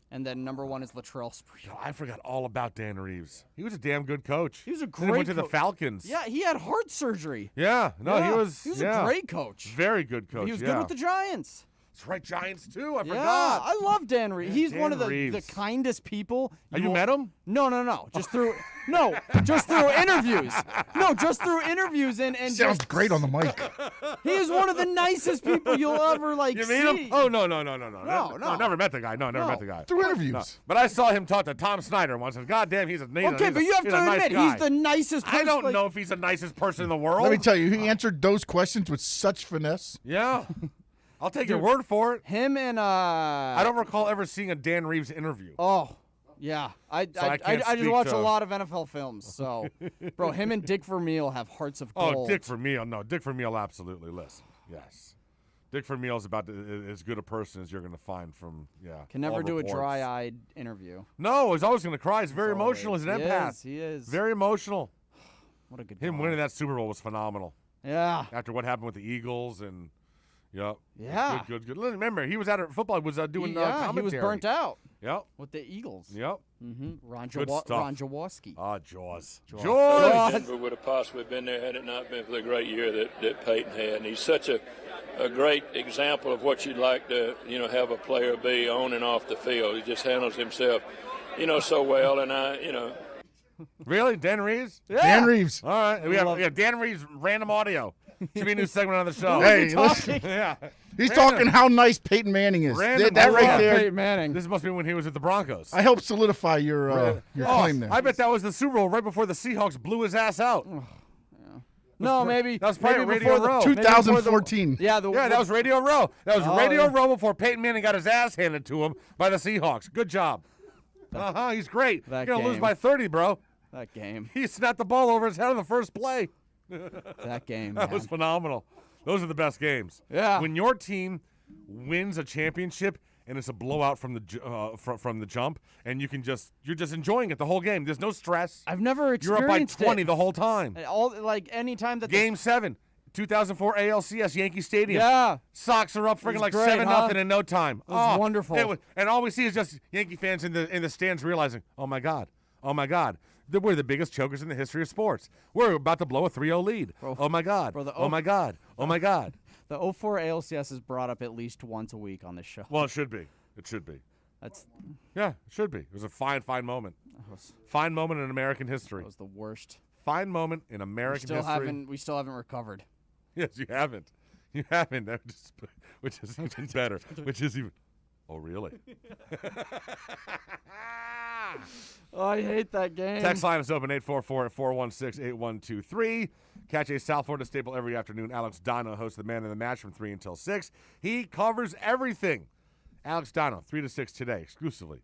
And then number 1 is Latrell Sprewell. I forgot all about Dan Reeves. He was a damn good coach. He was a Then great he went to the Falcons. Yeah, he had heart surgery. Yeah, he was a great coach. Very good coach. He was good with the Giants. That's right, Giants too. I Yeah, forgot. I love Dan Reeves. He's Dan one of the Reeves. kindest people. Have you met him? No. Just through just through interviews. No, just through interviews and sounds great on the mic. He is one of the nicest people you'll ever You see. meet him? Oh no. No. Never met the guy. Never met the guy. Through interviews. No. But I saw him talk to Tom Snyder once, and goddamn, he's a Okay, but you have to admit, he's the nicest person. I don't know if he's the nicest person in the world. Let me tell you, he answered those questions with such finesse. Yeah. I'll take your word for it. Him and I don't recall ever seeing a Dan Reeves interview. Oh, yeah. I just watch a lot of NFL films. So, bro, him and Dick Vermeil have hearts of gold. Oh, Dick Vermeil. No, Dick Vermeil, absolutely. Listen, yes. Dick Vermeil is about as good a person as you're going to find from, Can never all do reports. a dry-eyed interview. No, he's always going to cry. He's very emotional. He's an empath. He is. Very emotional. What a good Him guy. winning that Super Bowl was phenomenal. Yeah. After what happened with the Eagles and... Yep. Yeah. Good. Remember, he was at football. Was doing commentary. He was burnt out. Yep. With the Eagles. Yep. Ron Good stuff. Jaworski. Ah, Jaws. Denver would have possibly been there had it not been for the great year that Peyton had. And he's such a great example of what you'd like to, have a player be on and off the field. He just handles himself, so well. And Really? Dan Reeves? Yeah. Dan Reeves. All right. We have Dan Reeves random audio. Should be a new segment on the show. Hey, listen. Yeah. He's talking how nice Peyton Manning is. Random That right there. Peyton Manning. This must be when he was at the Broncos. I helped solidify your claim there. I bet that was the Super Bowl right before the Seahawks blew his ass out. No, maybe that was probably maybe Radio Row. 2014. That was Radio Row. That was Radio Row before Peyton Manning got his ass handed to him by the Seahawks. Good job. He's great. You're going to lose by 30, bro. That game. He snapped the ball over his head on the first play. That game, That was phenomenal. Those are the best games. Yeah. When your team wins a championship and it's a blowout from the from the jump, and you're just enjoying it the whole game. There's no stress. I've never You're experienced up by 20 the whole time. Any time that Game 7, 2004 ALCS Yankee Stadium. Yeah. Sox are up freaking like great, 7-0 in no time. It was wonderful. And all we see is just Yankee fans in the stands realizing, oh my God, we're the biggest chokers in the history of sports. We're about to blow a 3-0 lead. Oh my God. Oh my God. Oh my God. The 04 ALCS is brought up at least once a week on this show. Well, it should be. Yeah, it should be. It was a fine moment. Fine moment in American history. That was the worst. Fine moment in American history. We still haven't recovered. Yes, you haven't. You haven't. Which is even better. Oh, really? I hate that game. Text line is open 844-416-8123. Catch a South Florida staple every afternoon. Alex Dano hosts the Man of the Match from 3 until 6. He covers everything. Alex Dano, 3 to 6 today, exclusively.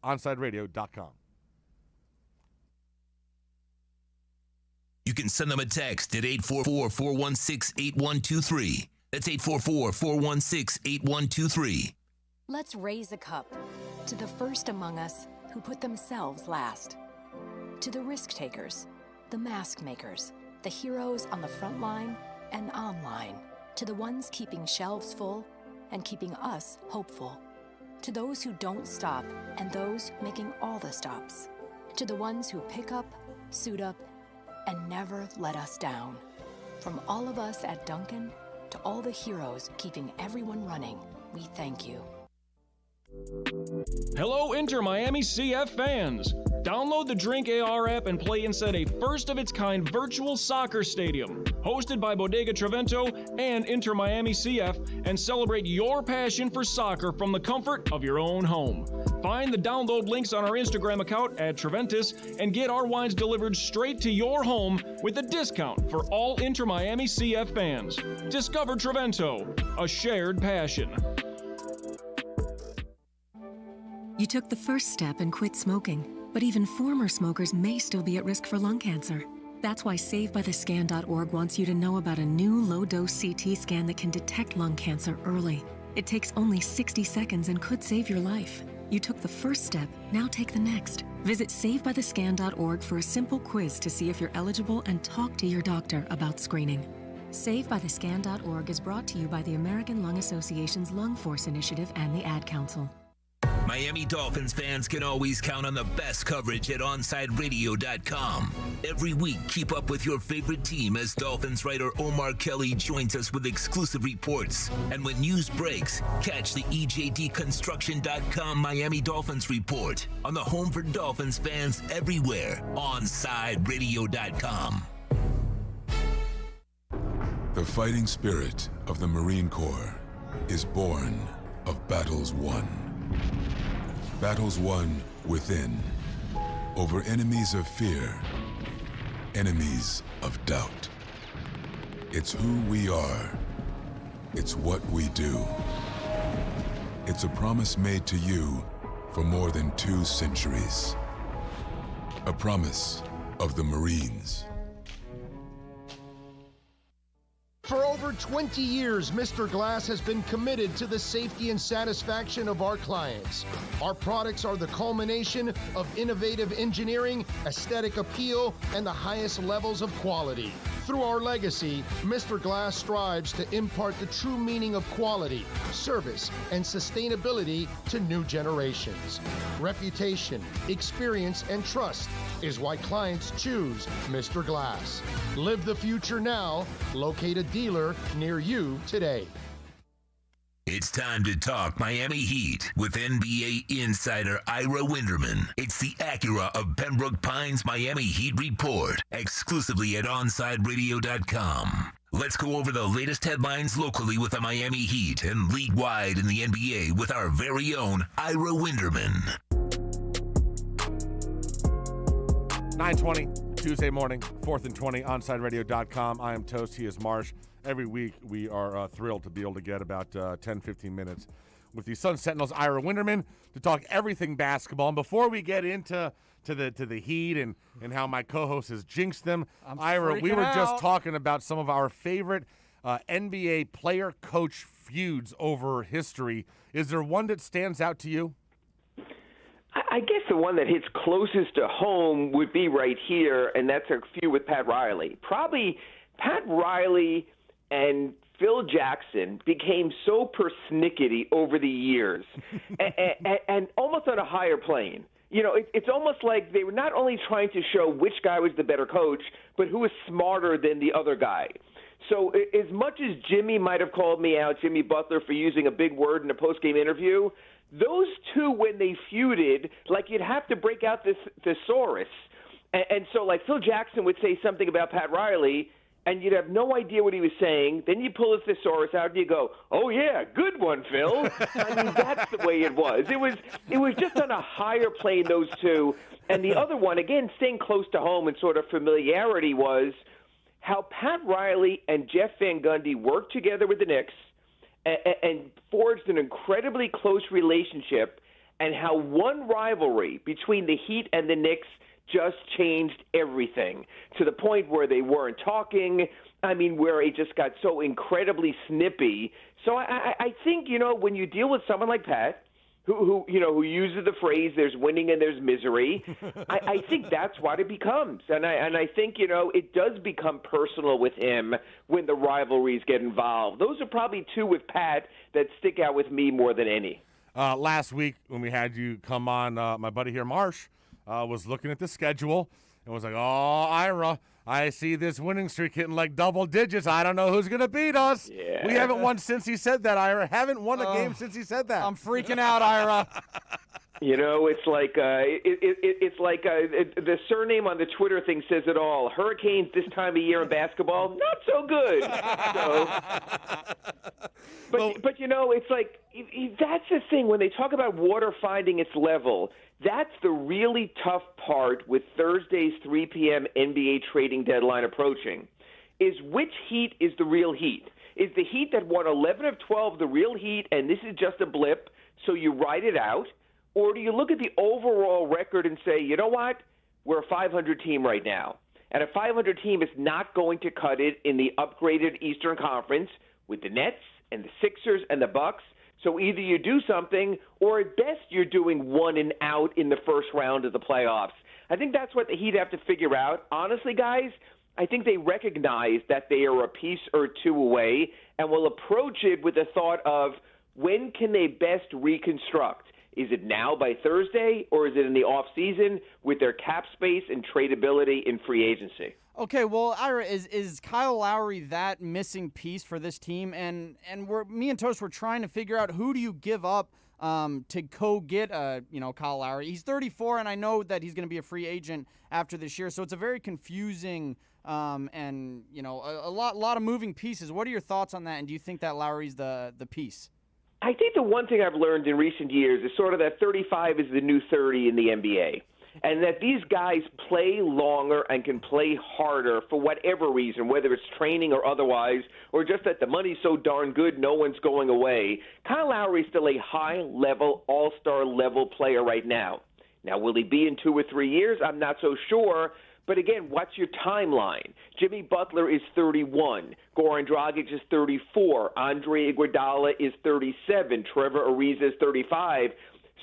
OnSideRadio.com. You can send them a text at 844-416-8123. That's 844-416-8123. Let's raise a cup to the first among us who put themselves last. To the risk takers, the mask makers, the heroes on the front line and online. To the ones keeping shelves full and keeping us hopeful. To those who don't stop and those making all the stops. To the ones who pick up, suit up, and never let us down. From all of us at Dunkin' to all the heroes keeping everyone running, we thank you. Hello, Inter Miami CF fans! Download the Drink AR app and play inside a first-of-its-kind virtual soccer stadium, hosted by Bodega Trevento and Inter Miami CF, and celebrate your passion for soccer from the comfort of your own home. Find the download links on our Instagram account at Treventus and get our wines delivered straight to your home with a discount for all Inter Miami CF fans. Discover Trevento, a shared passion. You took the first step and quit smoking, but even former smokers may still be at risk for lung cancer. That's why SaveByTheScan.org wants you to know about a new low-dose CT scan that can detect lung cancer early. It takes only 60 seconds and could save your life. You took the first step, now take the next. Visit SaveByTheScan.org for a simple quiz to see if you're eligible and talk to your doctor about screening. SaveByTheScan.org is brought to you by the American Lung Association's Lung Force Initiative and the Ad Council. Miami Dolphins fans can always count on the best coverage at OnSideRadio.com. Every week, keep up with your favorite team as Dolphins writer Omar Kelly joins us with exclusive reports. And when news breaks, catch the EJDConstruction.com Miami Dolphins report on the home for Dolphins fans everywhere, OnSideRadio.com. The fighting spirit of the Marine Corps is born of battles won. Battles won within, over enemies of fear, enemies of doubt. It's who we are. It's what we do. It's a promise made to you for more than 2 centuries. A promise of the Marines. For over 20 years, Mr. Glass has been committed to the safety and satisfaction of our clients. Our products are the culmination of innovative engineering, aesthetic appeal, and the highest levels of quality. Through our legacy, Mr. Glass strives to impart the true meaning of quality, service, and sustainability to new generations. Reputation, experience, and trust is why clients choose Mr. Glass. Live the future now. Locate a dealer near you today. It's time to talk Miami Heat with NBA insider Ira Winderman. It's the Acura of Pembroke Pines Miami Heat Report, exclusively at OnSideRadio.com. Let's go over the latest headlines locally with the Miami Heat and league-wide in the NBA with our very own Ira Winderman. 9:20, Tuesday morning, 4th and 20, OnsideRadio.com. I am Toast. He is Marsh. Every week, we are thrilled to be able to get about 10, 15 minutes with the Sun Sentinels' Ira Winderman to talk everything basketball. And before we get into the Heat and how my co-host has jinxed them, Ira, we were just talking about some of our favorite NBA player-coach feuds over history. Is there one that stands out to you? I guess the one that hits closest to home would be right here, and that's a feud with Pat Riley. Probably Pat Riley and Phil Jackson became so persnickety over the years and almost on a higher plane. You know, it's almost like they were not only trying to show which guy was the better coach, but who was smarter than the other guy. So as much as Jimmy might have called me out, Jimmy Butler, for using a big word in a post-game interview, those two, when they feuded, like you'd have to break out this thesaurus. And so, like, Phil Jackson would say something about Pat Riley, and you'd have no idea what he was saying. Then you pull his thesaurus out and you go, "Oh yeah, good one, Phil." I mean, that's the way it was. It was just on a higher plane, those two. And the other one, again, staying close to home and sort of familiarity, was how Pat Riley and Jeff Van Gundy worked together with the Knicks and forged an incredibly close relationship, and how one rivalry between the Heat and the Knicks just changed everything to the point where they weren't talking. I mean, where it just got so incredibly snippy. So I think, you know, when you deal with someone like Pat, who uses the phrase "there's winning and there's misery," I think that's what it becomes. And I think, you know, it does become personal with him when the rivalries get involved. Those are probably two with Pat that stick out with me more than any. Last week when we had you come on, my buddy here, Marsh, was looking at the schedule and was like, "Oh, Ira, I see this winning streak hitting like double digits. I don't know who's going to beat us." Yeah. We haven't won since he said that, Ira. Haven't won a game since he said that. I'm freaking out, Ira. You know, it's like the surname on the Twitter thing says it all. Hurricanes this time of year in basketball, not so good. But you know, it's like that's the thing when they talk about water finding its level. That's the really tough part with Thursday's 3 p.m. NBA trading deadline approaching, is which Heat is the real Heat? Is the Heat that won 11 of 12 the real Heat and this is just a blip, so you ride it out? Or do you look at the overall record and say, you know what, we're a 500 team right now, and a 500 team is not going to cut it in the upgraded Eastern Conference with the Nets and the Sixers and the Bucks? So either you do something, or at best you're doing one and out in the first round of the playoffs. I think that's what the Heat have to figure out. Honestly, guys, I think they recognize that they are a piece or two away and will approach it with the thought of when can they best reconstruct? Is it now by Thursday, or is it in the off-season with their cap space and tradability in free agency? Okay, well, Ira, is Kyle Lowry that missing piece for this team? And me and Toast were trying to figure out who do you give up to go get Kyle Lowry. He's 34, and I know that he's going to be a free agent after this year, so it's a very confusing and a lot of moving pieces. What are your thoughts on that? And do you think that Lowry's the piece? I think the one thing I've learned in recent years is sort of that 35 is the new 30 in the NBA. And that these guys play longer and can play harder for whatever reason, whether it's training or otherwise, or just that the money's so darn good no one's going away. Kyle Lowry is still a high-level, all-star level player right now. Now, will he be in 2 or 3 years? I'm not so sure. But again, what's your timeline? Jimmy Butler is 31. Goran Dragic is 34. Andre Iguodala is 37. Trevor Ariza is 35.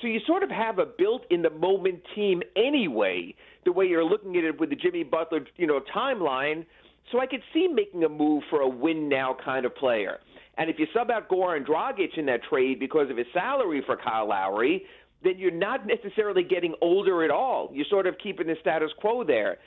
So you sort of have a built-in-the-moment team anyway, the way you're looking at it with the Jimmy Butler, timeline. So I could see making a move for a win-now kind of player. And if you sub out Goran Dragic in that trade because of his salary for Kyle Lowry, then you're not necessarily getting older at all. You're sort of keeping the status quo there.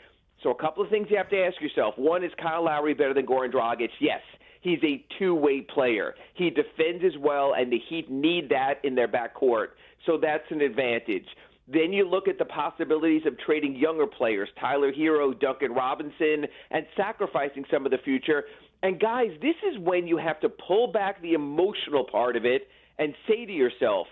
So a couple of things you have to ask yourself. One, is Kyle Lowry better than Goran Dragic? Yes. He's a two-way player. He defends as well, and the Heat need that in their backcourt. So that's an advantage. Then you look at the possibilities of trading younger players, Tyler Hero, Duncan Robinson, and sacrificing some of the future. And, guys, this is when you have to pull back the emotional part of it and say to yourself,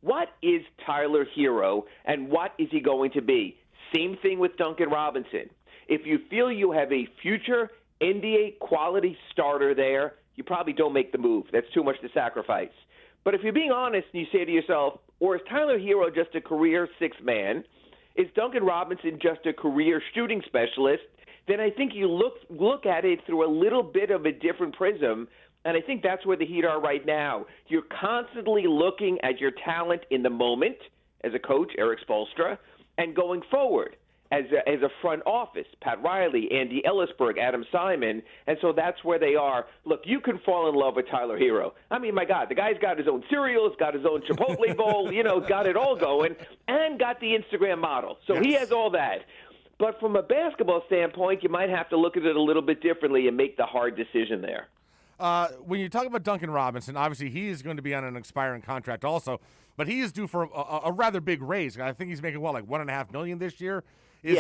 what is Tyler Hero and what is he going to be? Same thing with Duncan Robinson. If you feel you have a future NBA quality starter there, you probably don't make the move. That's too much to sacrifice. But if you're being honest and you say to yourself, or is Tyler Hero just a career sixth man? Is Duncan Robinson just a career shooting specialist? Then I think you look at it through a little bit of a different prism, and I think that's where the Heat are right now. You're constantly looking at your talent in the moment as a coach, Eric Spoelstra, and going forward as a front office, Pat Riley, Andy Ellisberg, Adam Simon, and so that's where they are. Look, you can fall in love with Tyler Hero. I mean, my God, the guy's got his own cereals, got his own Chipotle bowl, got it all going, and got the Instagram model. So He has all that. But from a basketball standpoint, you might have to look at it a little bit differently and make the hard decision there. When you talk about Duncan Robinson, obviously he is going to be on an expiring contract also, but he is due for a rather big raise. I think he's making, like $1.5 million this year? He's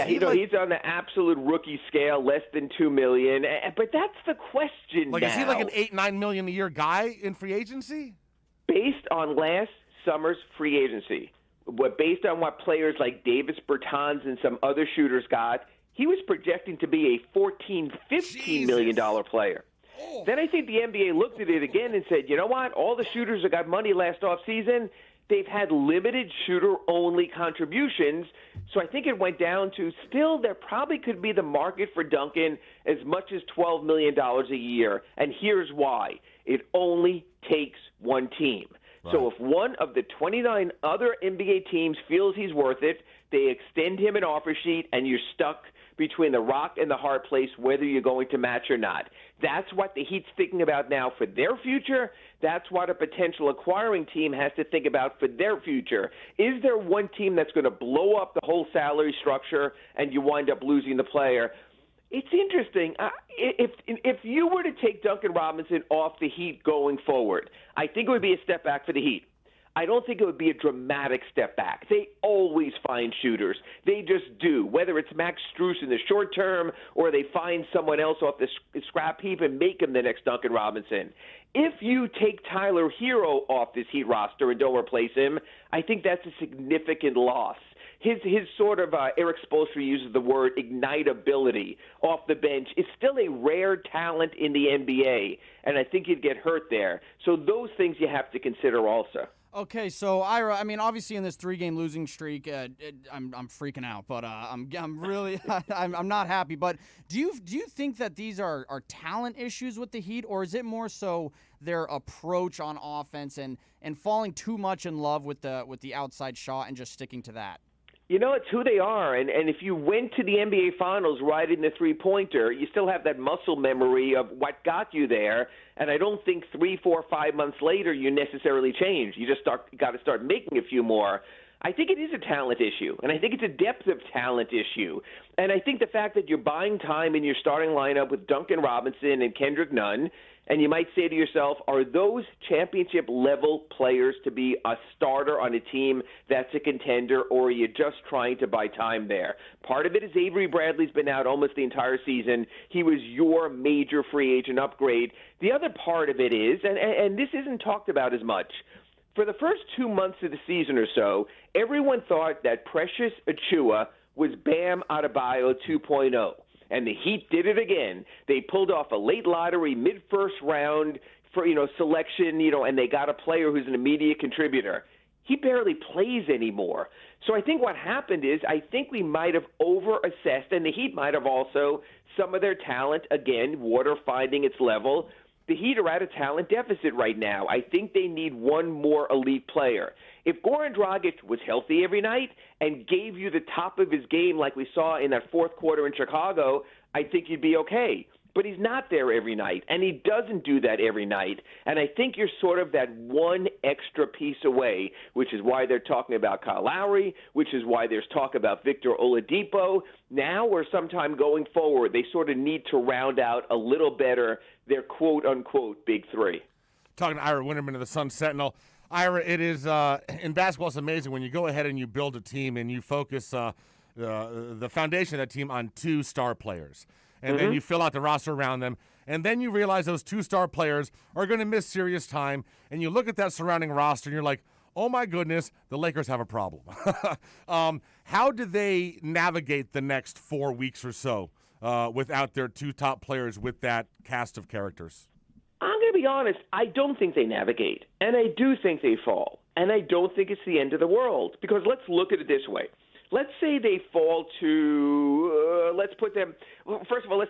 on the absolute rookie scale, less than $2 million. But that's the question now. Is he like an $8-9 million a year guy in free agency? Based on last summer's free agency, based on what players like Davis Bertans and some other shooters got, he was projecting to be a $14-15 million player. Oh. Then I think the NBA looked at it again and said, you know what? All the shooters that got money last offseason, they've had limited shooter-only contributions. So I think it went down to still there probably could be the market for Duncan as much as $12 million a year. And here's why. It only takes one team. Right. So if one of the 29 other NBA teams feels he's worth it, they extend him an offer sheet, and you're stuck between the rock and the hard place whether you're going to match or not. That's what the Heat's thinking about now for their future. That's what a potential acquiring team has to think about for their future. Is there one team that's going to blow up the whole salary structure and you wind up losing the player? It's interesting. If you were to take Duncan Robinson off the Heat going forward, I think it would be a step back for the Heat. I don't think it would be a dramatic step back. They always find shooters. They just do, whether it's Max Strus in the short term or they find someone else off the scrap heap and make him the next Duncan Robinson. If you take Tyler Hero off this Heat roster and don't replace him, I think that's a significant loss. His sort of, Eric Spoelstra uses the word ignitability off the bench is still a rare talent in the NBA, and I think he'd get hurt there. So those things you have to consider also. Okay, so Ira, I mean, obviously in this 3-game losing streak, I'm freaking out, but I'm really I'm not happy. But do you think that these are talent issues with the Heat, or is it more so their approach on offense and falling too much in love with the outside shot and just sticking to that? You know, it's who they are, and if you went to the NBA Finals right in the three-pointer, you still have that muscle memory of what got you there, and I don't think 3, 4, 5 months later you necessarily change. You just got to start making a few more. I think it is a talent issue, and I think it's a depth of talent issue. And I think the fact that you're buying time in your starting lineup with Duncan Robinson and Kendrick Nunn, and you might say to yourself, are those championship-level players to be a starter on a team that's a contender, or are you just trying to buy time there? Part of it is Avery Bradley's been out almost the entire season. He was your major free agent upgrade. The other part of it is, and this isn't talked about as much, for the first 2 months of the season or so, everyone thought that Precious Achiuwa was Bam Adebayo 2.0. And the Heat did it again. They pulled off a late lottery, mid-first round for selection, and they got a player who's an immediate contributor. He barely plays anymore. So I think what happened is I think we might have over-assessed, and the Heat might have also, some of their talent, again, water finding its level. The Heat are at a talent deficit right now. I think they need one more elite player. If Goran Dragic was healthy every night and gave you the top of his game like we saw in that fourth quarter in Chicago, I think you'd be okay. But he's not there every night, and he doesn't do that every night. And I think you're sort of that one extra piece away, which is why they're talking about Kyle Lowry, which is why there's talk about Victor Oladipo. Now or sometime going forward, they sort of need to round out a little better their quote-unquote big three. Talking to Ira Winterman of the Sun Sentinel. Ira, it is in basketball, it's amazing when you go ahead and you build a team and you focus the foundation of that team on 2 star players. and then you fill out the roster around them, and then you realize those 2-star players are going to miss serious time, and you look at that surrounding roster, and you're like, oh my goodness, the Lakers have a problem. How do they navigate the next 4 weeks or so without their 2 top players with that cast of characters? I'm going to be honest. I don't think they navigate, and I do think they fall, and I don't think it's the end of the world, because let's look at it this way. Let's say they fall to, let's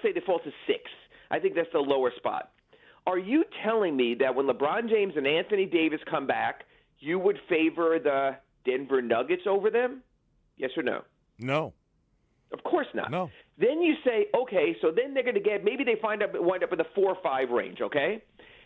say they fall to 6. I think that's the lower spot. Are you telling me that when LeBron James and Anthony Davis come back, you would favor the Denver Nuggets over them? Yes or no? No. Of course not. No. Then you say, okay, so then they're going to get, maybe they wind up in the 4 or 5 range, okay?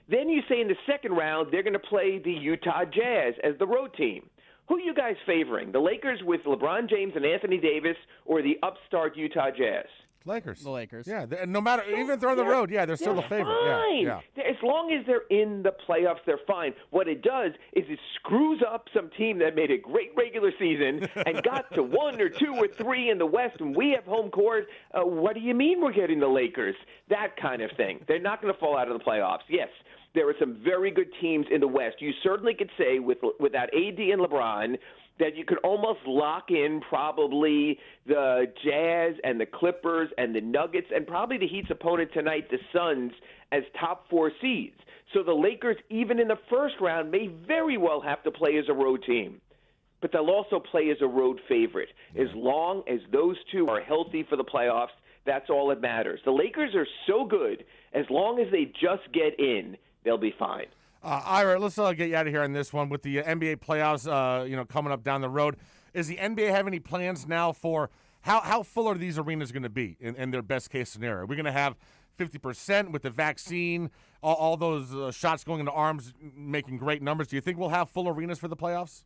Then you say in the second round, they're going to play the Utah Jazz as the road team. Who are you guys favoring? The Lakers with LeBron James and Anthony Davis, or the upstart Utah Jazz? Lakers. The Lakers. Yeah, no matter, even if they're on the road, they're still the favorite. Fine. Yeah. As long as they're in the playoffs, they're fine. What it does is it screws up some team that made a great regular season and got to 1 or 2 or 3 in the West, and we have home court. What do you mean we're getting the Lakers? That kind of thing. They're not going to fall out of the playoffs. Yes, there are some very good teams in the West. You certainly could say without AD and LeBron that you could almost lock in probably the Jazz and the Clippers and the Nuggets and probably the Heat's opponent tonight, the Suns, as top 4 seeds. So the Lakers, even in the first round, may very well have to play as a road team. But they'll also play as a road favorite. As long as those 2 are healthy for the playoffs, that's all that matters. The Lakers are so good, as long as they just get in, they'll be fine. Ira, let's get you out of here on this one. With the NBA playoffs, coming up down the road, does the NBA have any plans now for how full are these arenas going to be in their best case scenario? We're going to have 50% with the vaccine, all those shots going into arms, making great numbers. Do you think we'll have full arenas for the playoffs?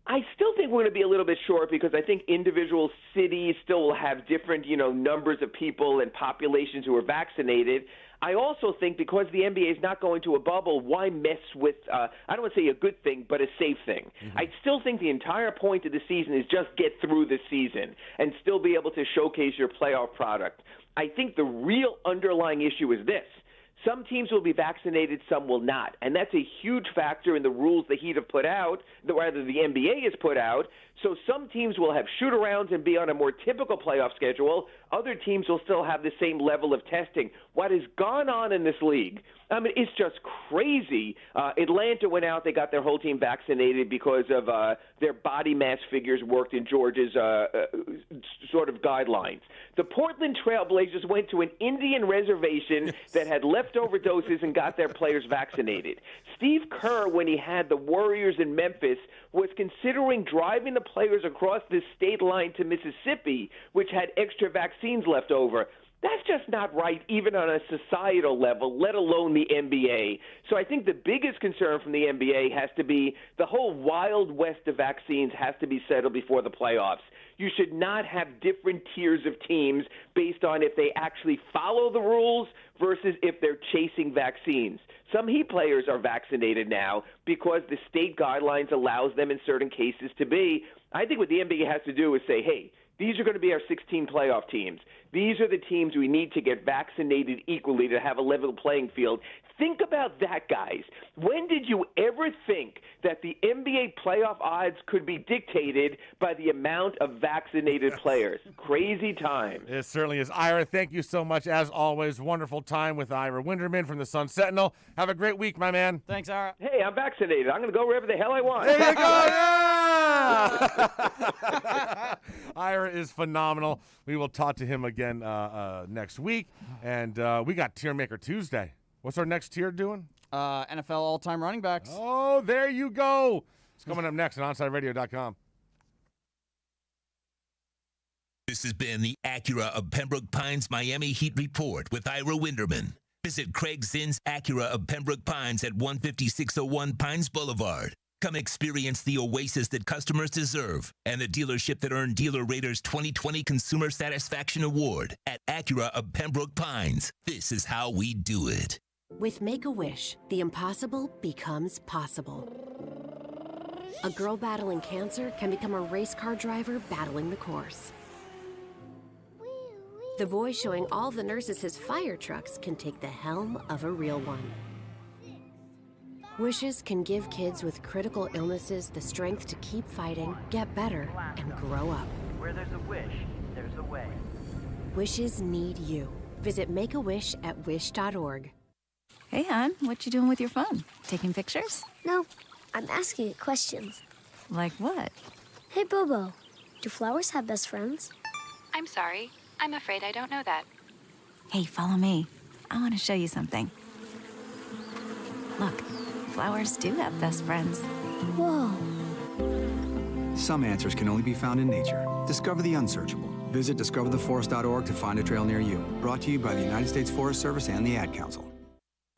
I still think we're going to be a little bit short because I think individual cities still will have different, numbers of people and populations who are vaccinated. I also think because the NBA is not going to a bubble, why mess with, I don't want to say a good thing, but a safe thing. Mm-hmm. I still think the entire point of the season is just get through the season and still be able to showcase your playoff product. I think the real underlying issue is this. Some teams will be vaccinated, some will not. And that's a huge factor in the rules the Heat have put out, rather the NBA has put out. So some teams will have shoot-arounds and be on a more typical playoff schedule. Other teams will still have the same level of testing. What has gone on in this league, it's just crazy. Atlanta went out. They got their whole team vaccinated because of their body mass figures worked in Georgia's sort of guidelines. The Portland Trail Blazers went to an Indian reservation that had leftover doses and got their players vaccinated. Steve Kerr, when he had the Warriors in Memphis, was considering driving the players across the state line to Mississippi, which had extra vaccines left over. That's just not right, even on a societal level, let alone the NBA. So I think the biggest concern from the NBA has to be the whole wild west of vaccines has to be settled before the playoffs. You should not have different tiers of teams based on if they actually follow the rules versus if they're chasing vaccines. Some Heat players are vaccinated now because the state guidelines allows them in certain cases to be. I think what the NBA has to do is say, hey, these are going to be our 16 playoff teams. These are the teams we need to get vaccinated equally to have a level playing field. Think about that, guys. When did you ever think that the NBA playoff odds could be dictated by the amount of vaccinated players? Crazy time. It certainly is. Ira, thank you so much. As always, wonderful time with Ira Winderman from the Sun Sentinel. Have a great week, my man. Thanks, Ira. Hey, I'm vaccinated. I'm going to go wherever the hell I want. There you go. Yeah! Ira is phenomenal. We will talk to him again next week. And we got Tier Maker Tuesday. What's our next tier doing? NFL all-time running backs. Oh, there you go. It's coming up next on OnSideRadio.com. This has been the Acura of Pembroke Pines Miami Heat Report with Ira Winderman. Visit Craig Zinn's Acura of Pembroke Pines at 15601 Pines Boulevard. Come experience the oasis that customers deserve and the dealership that earned Dealer Rater's 2020 Consumer Satisfaction Award at Acura of Pembroke Pines. This is how we do it. With Make-A-Wish, the impossible becomes possible. A girl battling cancer can become a race car driver battling the course. The boy showing all the nurses his fire trucks can take the helm of a real one. Wishes can give kids with critical illnesses the strength to keep fighting, get better, and grow up. Where there's a wish, there's a way. Wishes need you. Visit Make-A-Wish at wish.org. Hey, hon, what you doing with your phone? Taking pictures? No, I'm asking it questions. Like what? Hey, Bobo, do flowers have best friends? I'm sorry. I'm afraid I don't know that. Hey, follow me. I want to show you something. Look, flowers do have best friends. Whoa. Some answers can only be found in nature. Discover the unsearchable. Visit discovertheforest.org to find a trail near you. Brought to you by the United States Forest Service and the Ad Council.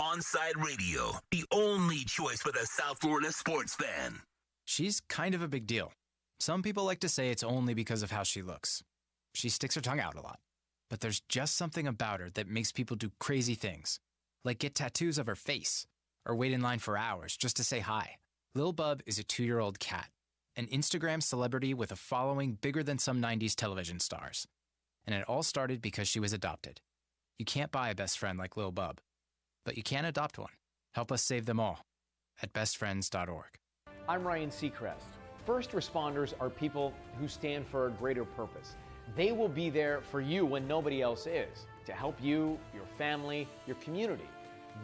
Onside Radio, the only choice for the South Florida sports fan. She's kind of a big deal. Some people like to say it's only because of how she looks. She sticks her tongue out a lot. But there's just something about her that makes people do crazy things, like get tattoos of her face, or wait in line for hours just to say hi. Lil Bub is a 2-year-old cat, an Instagram celebrity with a following bigger than some 90s television stars. And it all started because she was adopted. You can't buy a best friend like Lil Bub, but you can adopt one. Help us save them all at bestfriends.org. I'm Ryan Seacrest. First responders are people who stand for a greater purpose. They will be there for you when nobody else is, to help you, your family, your community.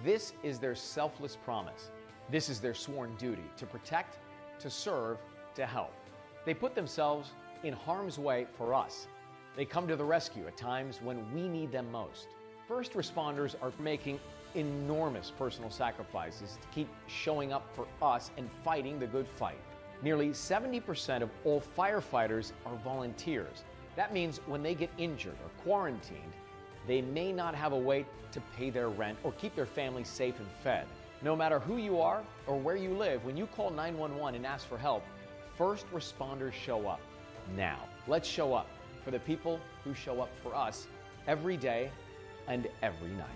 This is their selfless promise. This is their sworn duty to protect, to serve, to help. They put themselves in harm's way for us. They come to the rescue at times when we need them most. First responders are making enormous personal sacrifices to keep showing up for us and fighting the good fight. Nearly 70% of all firefighters are volunteers. That means when they get injured or quarantined, they may not have a way to pay their rent or keep their family safe and fed. No matter who you are or where you live, when you call 911 and ask for help, first responders show up. Now, let's show up for the people who show up for us every day and every night.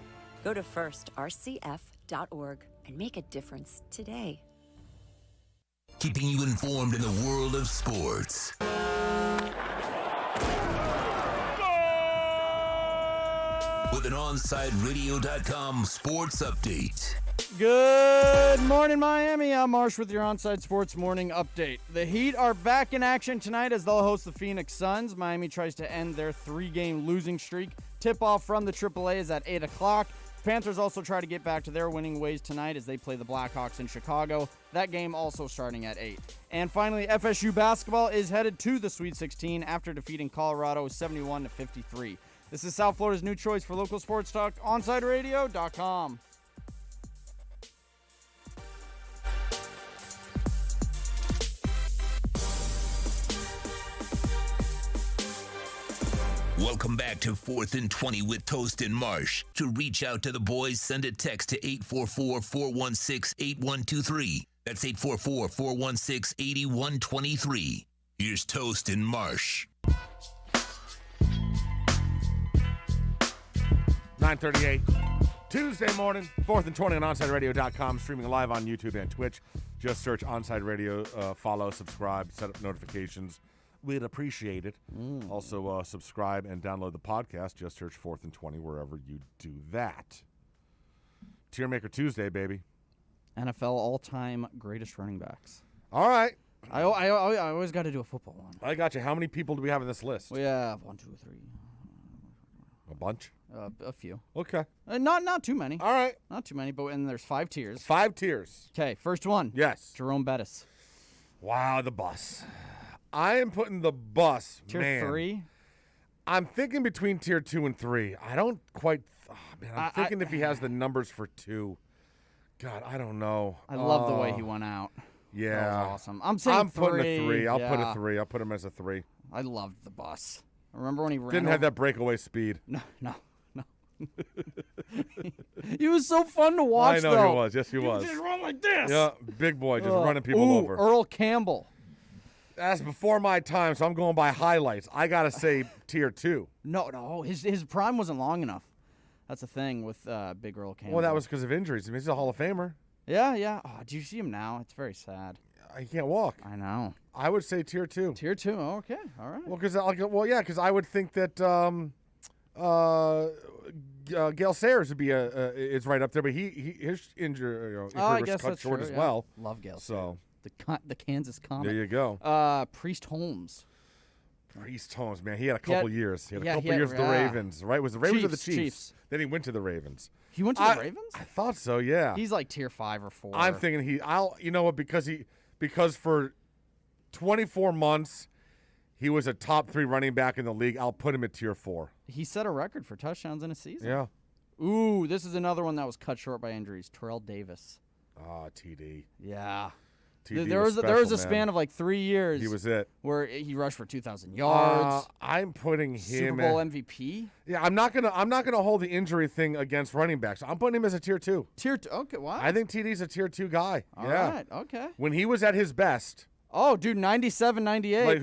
Go to firstrcf.org and make a difference today. Keeping you informed in the world of sports. With an OnsideRadio.com sports update. Good morning, Miami. I'm Marsh with your Onside Sports Morning Update. The Heat are back in action tonight as they'll host the Phoenix Suns. Miami tries to end their 3-game losing streak. Tip-off from the AAA is at 8 o'clock. Panthers also try to get back to their winning ways tonight as they play the Blackhawks in Chicago. That game also starting at 8. And finally, FSU basketball is headed to the Sweet 16 after defeating Colorado 71-53. This is South Florida's new choice for local sports talk, OnsideRadio.com. Welcome back to 4th and 20 with Toast and Marsh. To reach out to the boys, send a text to 844-416-8123. That's 844-416-8123. Here's Toast and Marsh. 9:38, Tuesday morning, 4th and 20 on OnsideRadio.com, streaming live on YouTube and Twitch. Just search Onside Radio, follow, subscribe, set up notifications. We'd appreciate it. Also, subscribe and download the podcast. Just search 4th and 20 wherever you do that. Tier Maker Tuesday, baby. NFL all-time greatest running backs. All right. I always got to do a football one. I got you. How many people do we have on this list? We have 1, 2, 3. A bunch? A few. Okay. Not too many. All right. Not too many, but and there's 5 tiers. 5 tiers. Okay, first one. Yes. Jerome Bettis. Wow, the bus. I am putting the bus, Tier 3? I'm thinking between tier 2 and 3. I don't quite, I'm thinking if he has the numbers for 2. God, I don't know. I love the way he went out. Yeah. That was awesome. I'm saying putting 3. a 3. I'll put a Yeah. 3. I'll put him as a 3. I loved the bus. Remember when he ran Didn't have that breakaway speed. No. He was so fun to watch, I know though. he was. Yes, he was. Just run like this. Yeah, big boy, just running people over. Earl Campbell. That's before my time, so I'm going by highlights. I got to say tier 2. No. His prime wasn't long enough. That's the thing with Big Earl Campbell. Well, that was because of injuries. I mean, he's a Hall of Famer. Yeah. Oh, do you see him now? It's very sad. He can't walk. I know. I would say tier 2. Tier 2. Okay. All right. Well, because I would think that Gale Sayers would be is right up there, but his injury was cut short as well. Love Gale. So the Kansas Comet. There you go. Priest Holmes. Priest Holmes, man, he had a couple years. He had a couple years with the Ravens, right? Was the Ravens or the Chiefs? Then he went to the Ravens. He went to the Ravens? I thought so. Yeah. He's like tier 5 or 4. I'm thinking you know what? Because for 24 months. He was a top 3 running back in the league. I'll put him at tier 4. He set a record for touchdowns in a season. Yeah. Ooh, this is another one that was cut short by injuries. Terrell Davis. TD. Yeah. TD there was a span of like 3 years. He was it. Where he rushed for 2,000 yards. I'm putting him Super Bowl MVP. Yeah, I'm not gonna hold the injury thing against running backs. I'm putting him as a tier 2. Tier 2. Okay, wow. I think TD's a tier 2 guy. All right. Okay. When he was at his best. Oh, dude, 97, 98. Like,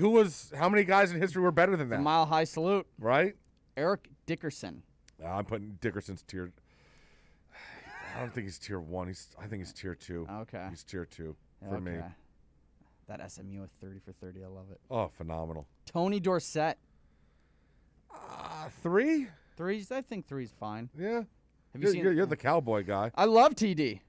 how many guys in history were better than that? A mile high salute. Right? Eric Dickerson. I'm putting Dickerson's tier. I don't think he's tier 1. I think he's tier 2. Okay. He's tier 2 for me. That SMU with 30 for 30, I love it. Oh, phenomenal. Tony Dorsett. 3? I think 3's fine. Yeah. Have you seen? You're the cowboy guy. I love TD.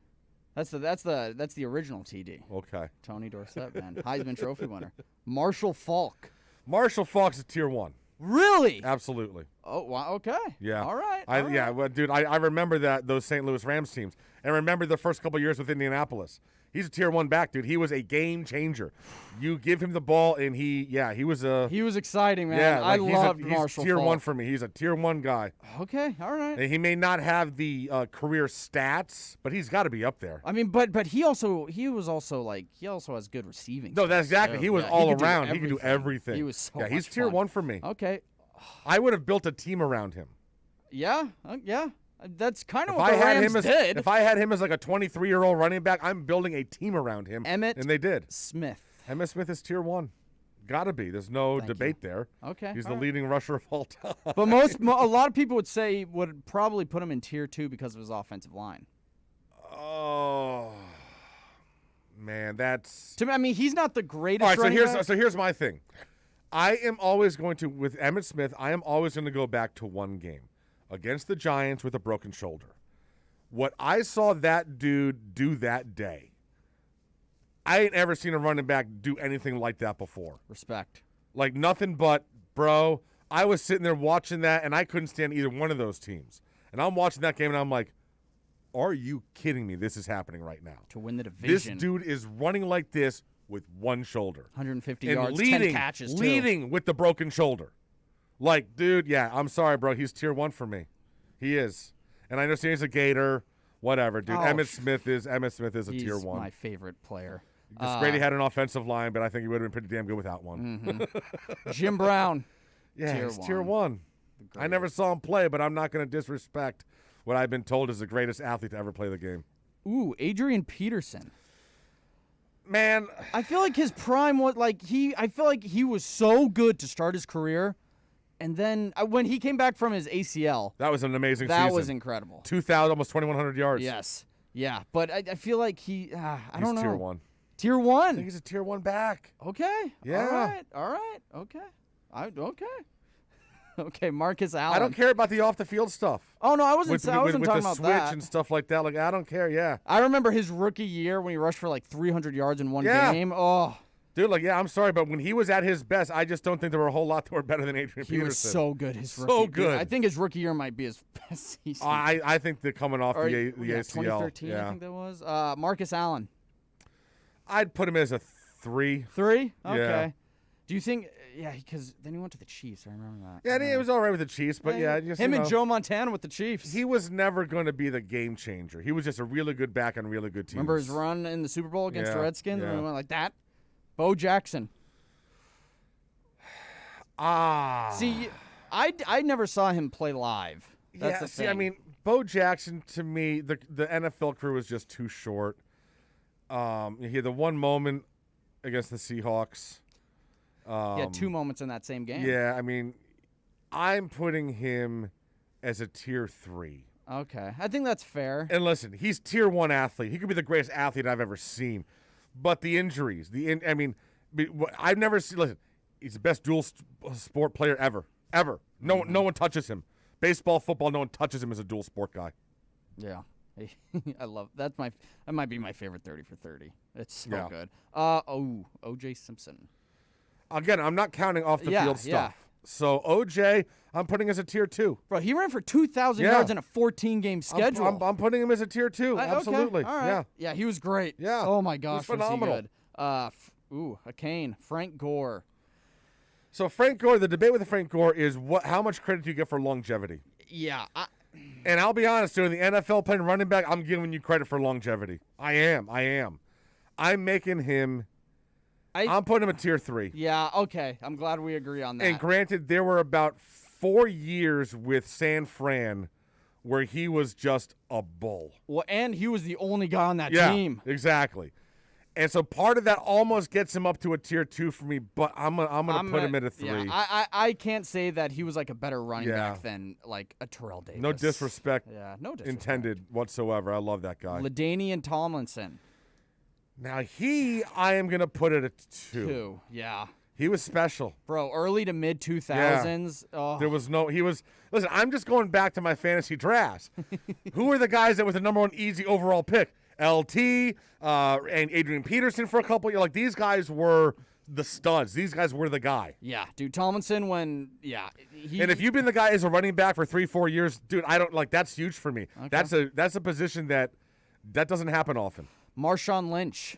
That's the original TD. Okay. Tony Dorsett, man. Heisman Trophy winner. Marshall Faulk. Marshall Faulk's a tier 1. Really? Absolutely. Oh, wow. Okay. Yeah. All right. Yeah, well, dude, I remember those St. Louis Rams teams. And remember the first couple years with Indianapolis. He's a tier 1 back, dude. He was a game changer. You give him the ball, and he was exciting, man. Yeah, I loved he's Marshall tier Faulk. 1 for me. He's a tier 1 guy. Okay, all right. And he may not have the career stats, but he's got to be up there. I mean, but he also has good receiving. No, that's exactly. He was all around. He could do everything. He was so he's much tier fun. 1 for me. Okay. I would have built a team around him. Yeah, yeah. That's kind of what the Rams did. If I had him as like a 23-year-old running back, I'm building a team around him. and they did. Smith. Emmitt Smith is tier 1. Gotta be. There's no debate there. Okay. He's the leading rusher of all time. But a lot of people would probably put him in tier 2 because of his offensive line. Oh, man, that's. To me, I mean, he's not the greatest. All right, so here's my thing. I am always going to, with Emmitt Smith, I am always going to go back to one game. Against the Giants with a broken shoulder. What I saw that dude do that day, I ain't ever seen a running back do anything like that before. Respect. Like nothing but, bro, I was sitting there watching that, and I couldn't stand either one of those teams. And I'm watching that game, and I'm like, are you kidding me? This is happening right now. To win the division. This dude is running like this with one shoulder. 150 and yards, leading, 10 catches, too. Leading with the broken shoulder. Like, dude, yeah, I'm sorry, bro. He's tier 1 for me. He is. And I understand he's a Gator. Whatever, dude. Emmitt Smith is a tier 1. He's my favorite player. It's great he had an offensive line, but I think he would have been pretty damn good without one. Mm-hmm. Jim Brown. Yeah, he's tier 1. I never saw him play, but I'm not going to disrespect what I've been told is the greatest athlete to ever play the game. Ooh, Adrian Peterson. Man, I feel like his prime was I feel like he was so good to start his career. And then when he came back from his ACL. That was an amazing season. That was incredible. 2,000, almost 2,100 yards. Yes. Yeah. But I feel like I don't know. He's tier 1. Tier 1? I think he's a tier 1 back. Okay. Yeah. All right. Okay. Okay, Marcus Allen. I don't care about the off-the-field stuff. Oh, no, I wasn't talking about that. With the switch and stuff like that. Like, I don't care, yeah. I remember his rookie year when he rushed for like 300 yards in one game. Oh. Dude, I'm sorry, but when he was at his best, I just don't think there were a whole lot that were better than Adrian Peterson. He was so good his rookie year. I think his rookie year might be his best season. I think they're coming off the ACL. 2013, I think that was. Marcus Allen. I'd put him as a 3. 3? Okay. Yeah. Do you think... Yeah, because then he went to the Chiefs. I remember that. Yeah, he was all right with the Chiefs, but him and Joe Montana with the Chiefs. He was never going to be the game changer. He was just a really good back on really good teams. Remember his run in the Super Bowl against the Redskins when he went like that? Bo Jackson. See, I never saw him play live. That's the thing. I mean, Bo Jackson, to me, the NFL career was just too short. He had the one moment against the Seahawks. He had 2 moments in that same game. Yeah, I mean, I'm putting him as a tier 3. Okay, I think that's fair. And listen, he's tier 1 athlete. He could be the greatest athlete I've ever seen. But the injuries, I've never seen. Listen, he's the best dual sport player ever. No one touches him. Baseball, football, no one touches him as a dual sport guy. Yeah. I love that. That might be my favorite 30 for 30. It's so good. O.J. Simpson. Again, I'm not counting off the field stuff. Yeah. So O.J., I'm putting as a tier 2. Bro, he ran for 2,000 yards in a 14-game schedule. I'm putting him as a tier 2. Absolutely. Okay. All right. Yeah, he was great. Yeah. Oh my gosh, was phenomenal. Was he good? A Kane, Frank Gore. So Frank Gore, the debate with Frank Gore is how much credit do you get for longevity? Yeah. And I'll be honest, during the NFL playing running back, I'm giving you credit for longevity. I am. I'm making him. I'm putting him a tier 3. Yeah. Okay. I'm glad we agree on that. And granted, there were about 4 years with San Fran where he was just a bull. Well, and he was the only guy on that team. Exactly. And so part of that almost gets him up to a tier 2 for me, but I'm gonna put him at a 3. Yeah, I can't say that he was like a better running back than like a Terrell Davis. No disrespect. Yeah, no disrespect intended whatsoever. I love that guy. LaDainian Tomlinson. Now I am gonna put it at 2. Yeah. He was special. Bro, early to mid 2000s. Yeah. Oh. There was listen, I'm just going back to my fantasy drafts. Who were the guys that was the number 1 easy overall pick? LT, and Adrian Peterson for a couple years. Like, these guys were the studs. These guys were the guy. Yeah, dude, Tomlinson and if you've been the guy as a running back for 3-4 years, dude, I don't like that's huge for me. Okay. That's a position that doesn't happen often. Marshawn Lynch.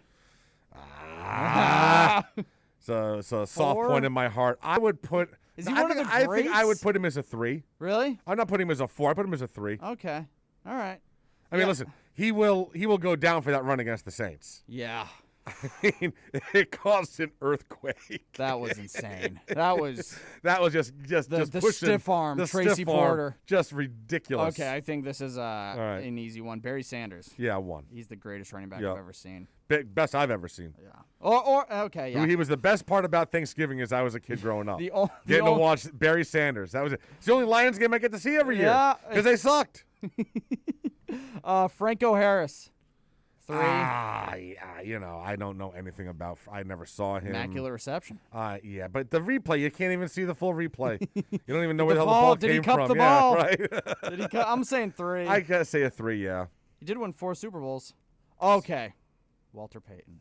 So a soft point in my heart. I would put. Is he one of the greats? I think I would put him as a 3. Really? I'm not putting him as a 4. I put him as a 3. Okay. All right. I mean, listen. He will go down for that run against the Saints. Yeah. I mean, it caused an earthquake. That was insane. That was just the pushing, stiff arm, the Tracy stiff Porter. Arm, just ridiculous. Okay, I think this is an easy one. Barry Sanders. Yeah, 1. He's the greatest running back I've ever seen. Best I've ever seen. Yeah. Okay, yeah. He was the best part about Thanksgiving as I was a kid growing up. Getting to watch Barry Sanders. That was it. It's the only Lions game I get to see every year because they sucked. Franco Harris. 3. I don't know anything about. I never saw him. Immaculate reception. Yeah, but the replay, you can't even see the full replay. You don't even know where the hell the ball came from. Did he cup the ball? Right. Did he I'm saying 3. I gotta say a 3. Yeah. He did win 4 Super Bowls. Okay. Walter Payton.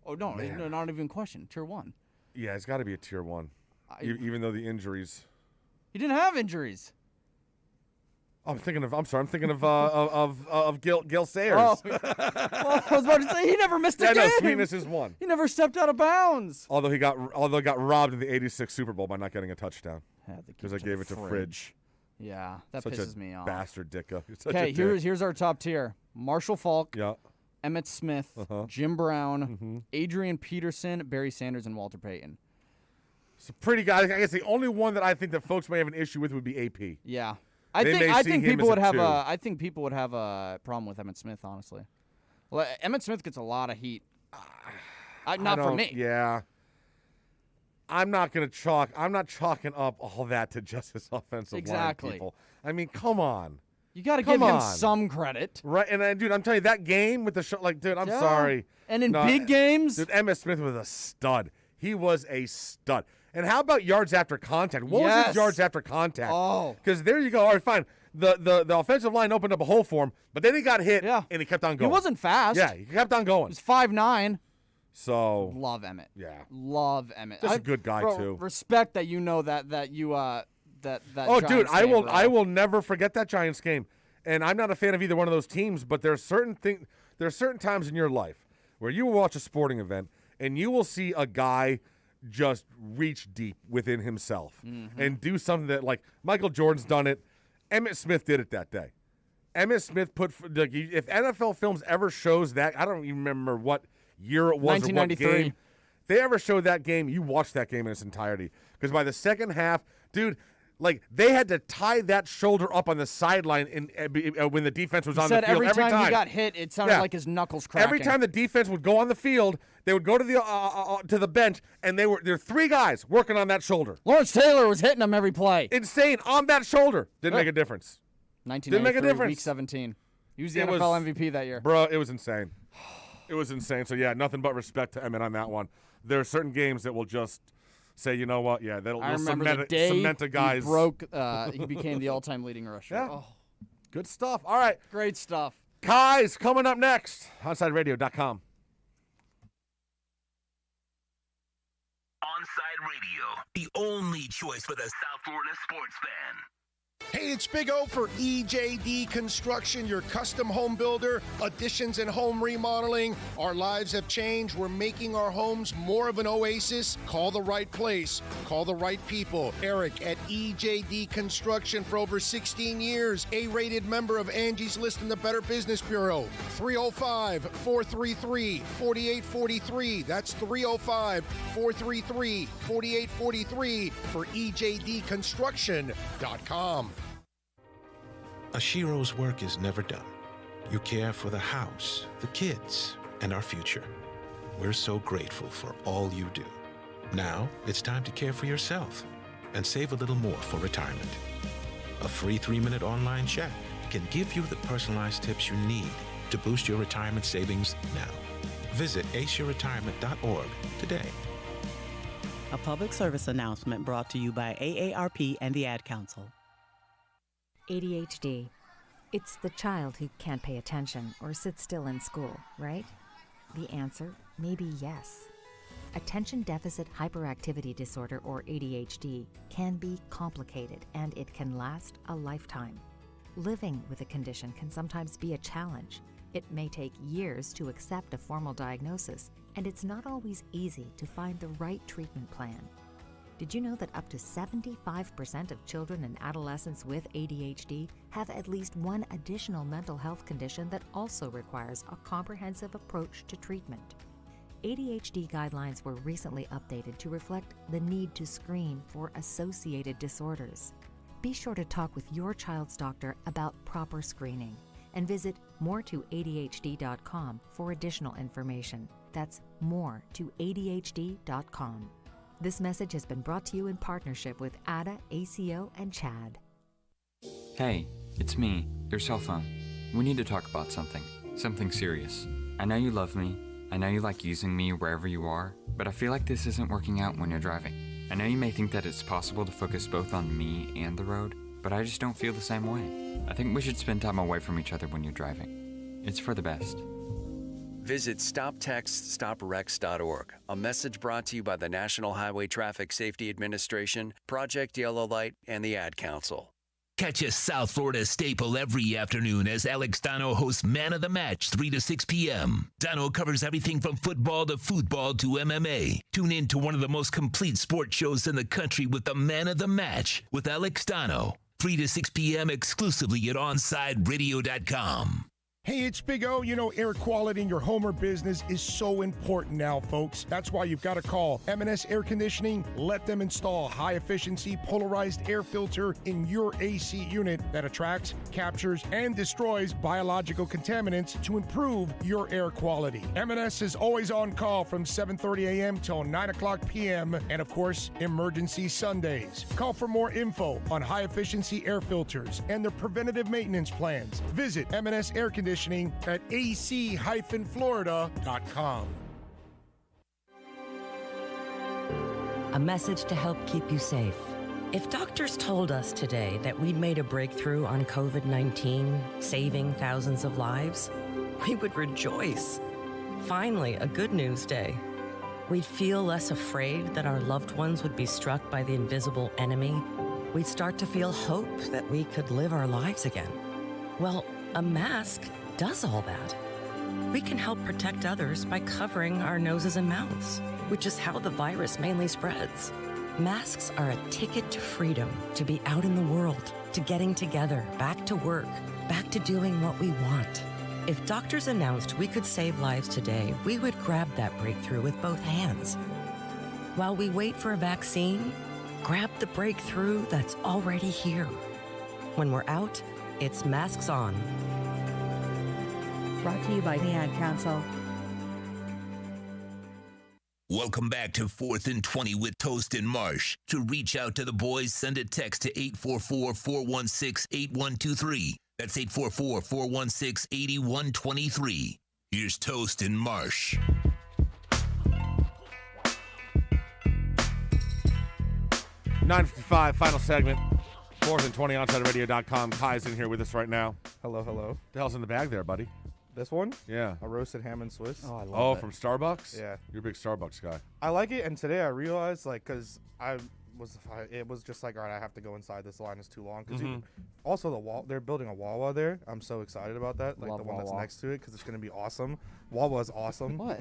Oh no, not even a question. Tier 1. Yeah, it's got to be a tier 1, even though the injuries. He didn't have injuries. I'm thinking of Gil Sayers. Oh, well, I was about to say he never missed a game. No, Sweetness is 1. He never stepped out of bounds. Although he got robbed in the '86 Super Bowl by not getting a touchdown because I gave it to Fridge. Yeah, that Such pisses a me off. Bastard dicka. Okay, here's our top tier: Marshall Faulk, yeah, Emmitt Smith, Jim Brown, Adrian Peterson, Barry Sanders, and Walter Payton. It's a pretty guy. I guess the only one that I think that folks may have an issue with would be AP. Yeah. I think people would have a problem with Emmitt Smith, honestly. Well, Emmitt Smith gets a lot of heat. Not for me. Yeah. I'm not chalking up all that to just his offensive line people. I mean, come on. You got to give him some credit. Right, and dude, I'm telling you, that game with the dude, I'm sorry. And in big games? Dude, Emmitt Smith was a stud. He was a stud. And how about yards after contact? What was his yards after contact? Oh. Because there you go. All right, fine. The offensive line opened up a hole for him, but then he got hit, and he kept on going. He wasn't fast. Yeah, he kept on going. He was 5'9". So. Love Emmitt. Yeah. Love Emmitt. Just a good guy, too. Respect that you know that Oh, Giants dude, game, I will never forget that Giants game. And I'm not a fan of either one of those teams, but there are certain times in your life where you will watch a sporting event and you will see a guy just reach deep within himself and do something that, like, Michael Jordan's done it. Emmitt Smith did it that day. Emmitt Smith if NFL Films ever shows that, I don't even remember what year it was or what game. If they ever showed that game, you watch that game in its entirety. Because by the second half, dude, like, they had to tie that shoulder up on the sideline when the defense was on the field. Every time he got hit, it sounded like his knuckles cracking. Every time the defense would go on the field, they would go to the bench, and there were 3 guys working on that shoulder. Lawrence Taylor was hitting him every play. Insane on that shoulder. Didn't make a difference. 1993, didn't make a difference. Week 17. He was the NFL MVP that year. Bro, it was insane. It was insane. So, yeah, nothing but respect to Emmitt on that one. There are certain games that will just say, you know what? Yeah, that'll I remember the day cement a guy's. He became the all-time leading rusher. Yeah. Oh, good stuff. All right. great stuff. Kai's coming up next. OnsideRadio.com. Onside Radio, the only choice for the South Florida sports fan. Hey, it's Big O for EJD Construction, your custom home builder, additions and home remodeling. Our lives have changed. We're making our homes more of an oasis. Call the right place. Call the right people. Eric at EJD Construction for over 16 years. A-rated member of Angie's List in the Better Business Bureau. 305-433-4843. That's 305-433-4843 for EJDConstruction.com. Ashiro's work is never done. You care for the house, the kids, and our future. We're so grateful for all you do. Now it's time to care for yourself and save a little more for retirement. A free 3-minute online chat can give you the personalized tips you need to boost your retirement savings now. Visit aceyourretirement.org today. A public service announcement brought to you by AARP and the Ad Council. ADHD. It's the child who can't pay attention or sit still in school, right? The answer may be yes. Attention Deficit Hyperactivity Disorder, or ADHD, can be complicated and it can last a lifetime. Living with a condition can sometimes be a challenge. It may take years to accept a formal diagnosis, and it's not always easy to find the right treatment plan. Did you know that up to 75% of children and adolescents with ADHD have at least one additional mental health condition that also requires a comprehensive approach to treatment? ADHD guidelines were recently updated to reflect the need to screen for associated disorders. Be sure to talk with your child's doctor about proper screening and visit more2adhd.com for additional information. That's more2adhd.com. This message has been brought to you in partnership with ADA, ACO, and CHAD. Hey, it's me, your cell phone. We need to talk about something serious. I know you love me. I know you like using me wherever you are, but I feel like this isn't working out when you're driving. I know you may think that it's possible to focus both on me and the road, but I just don't feel the same way. I think we should spend time away from each other when you're driving. It's for the best. Visit StopTextStopWrecks.org, a message brought to you by the National Highway Traffic Safety Administration, Project Yellow Light, and the Ad Council. Catch a South Florida staple every afternoon as Alex Dono hosts Man of the Match, 3 to 6 p.m. Dono covers everything from football to football to MMA. Tune in to one of the most complete sports shows in the country with the Man of the Match with Alex Dono, 3 to 6 p.m. exclusively at OnsideRadio.com. Hey, it's Big O. You know, air quality in your home or business is so important now, folks. That's why you've got to call M&S Air Conditioning. Let them install a high-efficiency polarized air filter in your AC unit that attracts, captures, and destroys biological contaminants to improve your air quality. M&S is always on call from 7:30 a.m. till 9 o'clock p.m. and, of course, emergency Sundays. Call for more info on high-efficiency air filters and their preventative maintenance plans. Visit M&S Air Conditioning at ac-florida.com. A message to help keep you safe. If doctors told us today that we'd made a breakthrough on COVID-19, saving thousands of lives, we would rejoice. Finally, a good news day. We'd feel less afraid that our loved ones would be struck by the invisible enemy. We'd start to feel hope that we could live our lives again. Well, a mask does all that. We can help protect others by covering our noses and mouths, which is how the virus mainly spreads. Masks are a ticket to freedom, to be out in the world, to getting together, back to work, back to doing what we want. If doctors announced we could save lives today, we would grab that breakthrough with both hands. While we wait for a vaccine, grab the breakthrough that's already here. When we're out, it's masks on. Brought to you by the Ad Council. Welcome back to 4th and 20 with Toast and Marsh. To reach out to the boys, send a text to 844-416-8123. That's 844-416-8123. Here's Toast and Marsh. 9:55, final segment. 4th and 20, OnsideRadio.com. Kai's in here with us right now. Hello, hello. What the hell's in the bag there, buddy? This one? Yeah. A roasted ham and Swiss. Oh, I love it. From Starbucks? Yeah. You're a big Starbucks guy. I like it, and today I realized, like, because it was just like, all right, I have to go inside. This line is too long. Because also they're building a Wawa there. I'm so excited about that. Like Love the one that's Wawa. next to it, because it's going to be awesome. Wawa's awesome. What?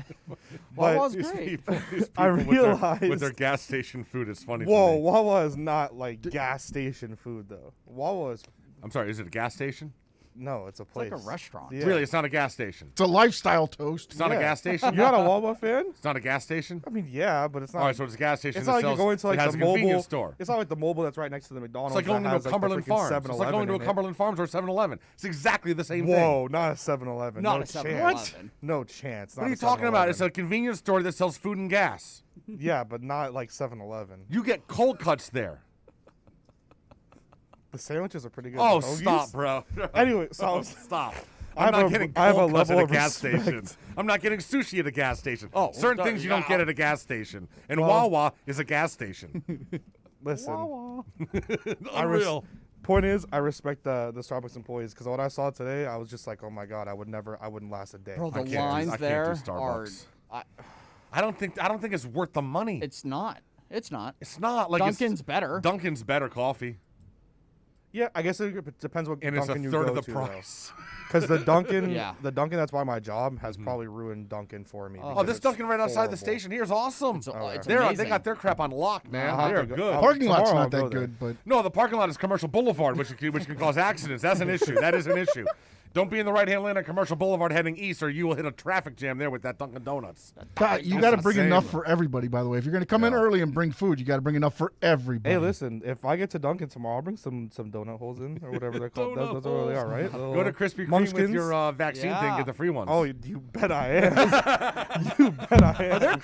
But Wawa's These great. people I realized with their gas station food is funny. Whoa, to me. Wawa is not like gas station food though. Wawa is. I'm sorry, is it a gas station? No, it's a place. like a restaurant. Yeah. Really, it's not a gas station. It's a lifestyle toast. It's not a gas station. You're not a Wawa fan? It's not a gas station. I mean, yeah, but it's not. All right, so it's a gas station. It's that not like sells, you're going to like it has the a convenience mobile store. It's not like the mobile that's right next to the McDonald's. It's like going that to has, a Cumberland like, the Farms. It's like going to a Cumberland Farms or a 7-Eleven. It's exactly the same thing. Whoa, not a 7-Eleven. Not no a 7-Eleven. chance. No chance. What are you talking about? It's a convenience store that sells food and gas. Yeah, but not like 7-Eleven. You get cold cuts there. The sandwiches are pretty good. Oh, The hoagies? stop, bro. Anyway, so stop. I I'm have not a- getting I have a cold cuts at level a of gas respect. station. I'm not getting sushi at a gas station. Oh, certain well, things you don't yeah. get at a gas station. And Well- Wawa is a gas station. Listen, Unreal. Point is, I respect the Starbucks employees because what I saw today, I was just like, oh my god, I wouldn't last a day. Bro, the I can't do- lines I can't do there are. Starbucks. I don't think it's worth the money. It's not. It's not. It's not like Dunkin's better. Dunkin's better coffee. Yeah, I guess it depends what And it's Dunkin' a you third go of the to, price. Because the Dunkin', Yeah. the Dunkin' that's why my job has probably ruined Dunkin' for me. Oh, because this it's Dunkin' right outside the horrible. station here is awesome. It's amazing. They got their crap on lock, man. I'll have They're to go- good. I'll- Parking lot's tomorrow not I'll go that there. good, but No, the parking lot is Commercial Boulevard, which can cause accidents. That's an issue. That is an issue. Don't be in the right-hand lane on Commercial Boulevard heading east, or you will hit a traffic jam there with that Dunkin' Donuts. God, you That's got to the bring same. enough for everybody. By the way, if you're going to come in early and bring food, you got to bring enough for everybody. Hey, listen, if I get to Dunkin' tomorrow, I'll bring some donut holes in or whatever they're called. Donut That's what they are, right? Go to Krispy Kreme with Munchkins. your vaccine thing, get the free ones. Oh, you bet I am. You bet I am.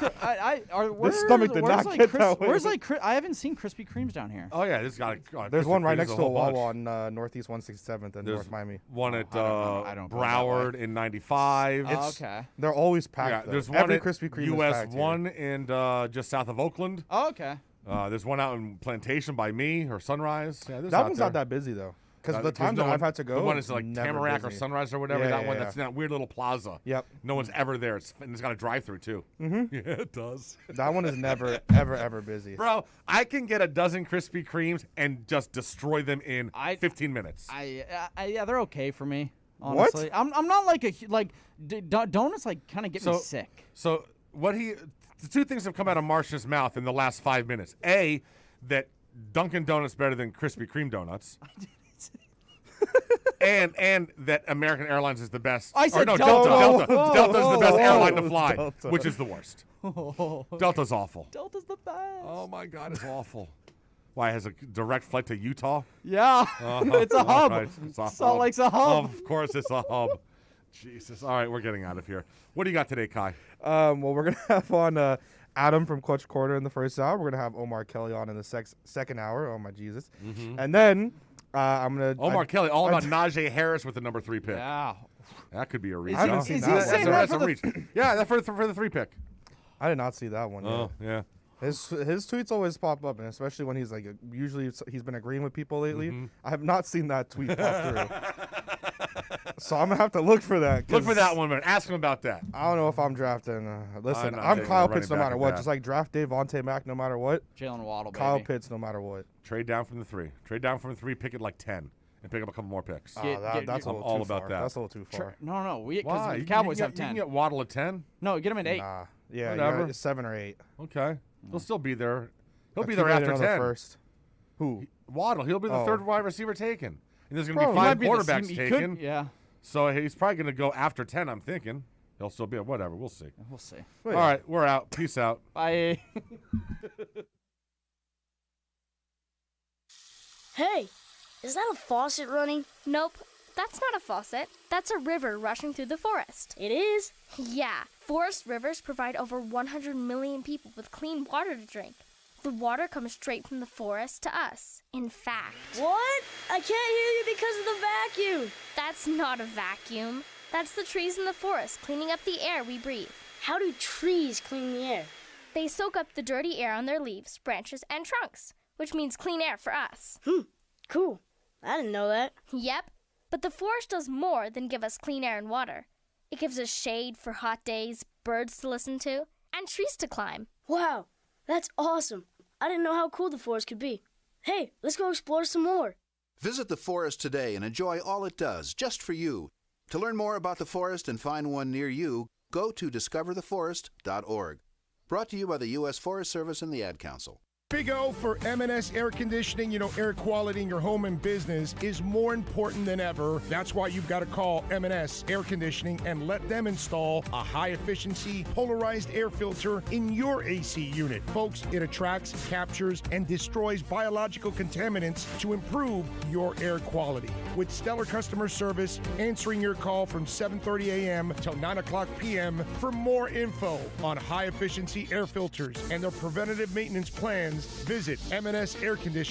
Are there? Where's stomach did not get that way. Where's I haven't seen Krispy Kremes down here. Oh, yeah, this got There's Krispy one right Kreme's next to a whole bunch. Wawa on Northeast 167th in There's North Miami. one at I don't go that Broward in 95. Oh, okay. They're always packed. Yeah, though. there's one Every at Krispy Kreme is US packed here. 1 and just south of Oakland. Oh, okay. There's one out in Plantation by me or Sunrise. Yeah, there's That out one's there. not that busy though. Because the There's times no that one- I've had to go, the one is like never Tamarack or busy. Sunrise or whatever. Yeah, that yeah, one yeah. that's in that weird little plaza. Yep. No one's ever there. And it's got a drive-through too. Mm-hmm. Yeah, it does. That one is never, ever busy. Bro, I can get a dozen Krispy Kremes and just destroy them in 15 minutes. Yeah, they're okay for me. What? Honestly, I'm not like donuts like kind of get me sick. So the two things have come out of Marsh's mouth in the last 5 minutes. A, that Dunkin' Donuts better than Krispy Kreme donuts. and that American Airlines is the best. I said Delta. Delta. Delta is the best airline to fly, Delta. which is the worst. Delta's awful. Delta's the best. Oh my God, it's awful. Why, it has a direct flight to Utah? Yeah, it's a hub. Right. It's a Salt hub. Lake's a hub. Of course, it's a hub. Jesus. All right, we're getting out of here. What do you got today, Kai? Well, we're gonna have on Adam from Clutch Quarter in the first hour. We're gonna have Omar Kelly on in the second hour. Oh my Jesus! And then I'm gonna Omar Kelly, all about Najee Harris with the number 3 pick. Yeah. That could be a reach. I haven't seen Is that he one. saying That's that a for reach. Yeah, that's for the 3 pick. I did not see that one. Oh, yet. yeah. His tweets always pop up, and especially when he's like usually he's been agreeing with people lately. I have not seen that tweet pop through, so I'm gonna have to look for that. Look for 'cause that one, man. Ask him about that. I don't know if I'm drafting. Listen, I'm not I'm taking Kyle a running Pitts no back matter at what. that. Just like draft Devontae Mack no matter what. Jalen Waddle, baby. Kyle Pitts no matter what. Trade down from the 3. Trade down from the 3, pick it like 10, and pick up a couple more picks. That's a I'm little all too about far. that. That's a little too far. No, Why? because You Cowboys can have get, 10. You can get Waddle at 10. No, get him at 8. Nah. Yeah, Whatever. you got 7 or 8. Okay. He'll still be there. He'll be Accumulate there after another 10. First. Who? Waddle. He'll be the Oh. third wide receiver taken. And there's going to Bro, be he 5 might be the quarterbacks he taken. could- yeah. So he's probably going to go after 10, I'm thinking. He'll still be whatever. We'll see. We'll see. All right. We're out. Peace out. Bye. Hey, is that a faucet running? Nope, that's not a faucet. That's a river rushing through the forest. It is? Yeah, forest rivers provide over 100 million people with clean water to drink. The water comes straight from the forest to us. In fact... What? I can't hear you because of the vacuum. That's not a vacuum. That's the trees in the forest cleaning up the air we breathe. How do trees clean the air? They soak up the dirty air on their leaves, branches, and trunks. which means clean air for us. Cool. I didn't know that. Yep. But the forest does more than give us clean air and water. It gives us shade for hot days, birds to listen to, and trees to climb. Wow, that's awesome. I didn't know how cool the forest could be. Hey, let's go explore some more. Visit the forest today and enjoy all it does, just for you. To learn more about the forest and find one near you, go to discovertheforest.org. Brought to you by the U.S. Forest Service and the Ad Council. Big O for M&S Air Conditioning. You know, air quality in your home and business is more important than ever. That's why you've got to call M&S Air Conditioning and let them install a high-efficiency polarized air filter in your AC unit. Folks, it attracts, captures, and destroys biological contaminants to improve your air quality. With stellar customer service, answering your call from 7:30 a.m. till 9 o'clock p.m. For more info on high-efficiency air filters and their preventative maintenance plans, visit mnsairconditioning.com.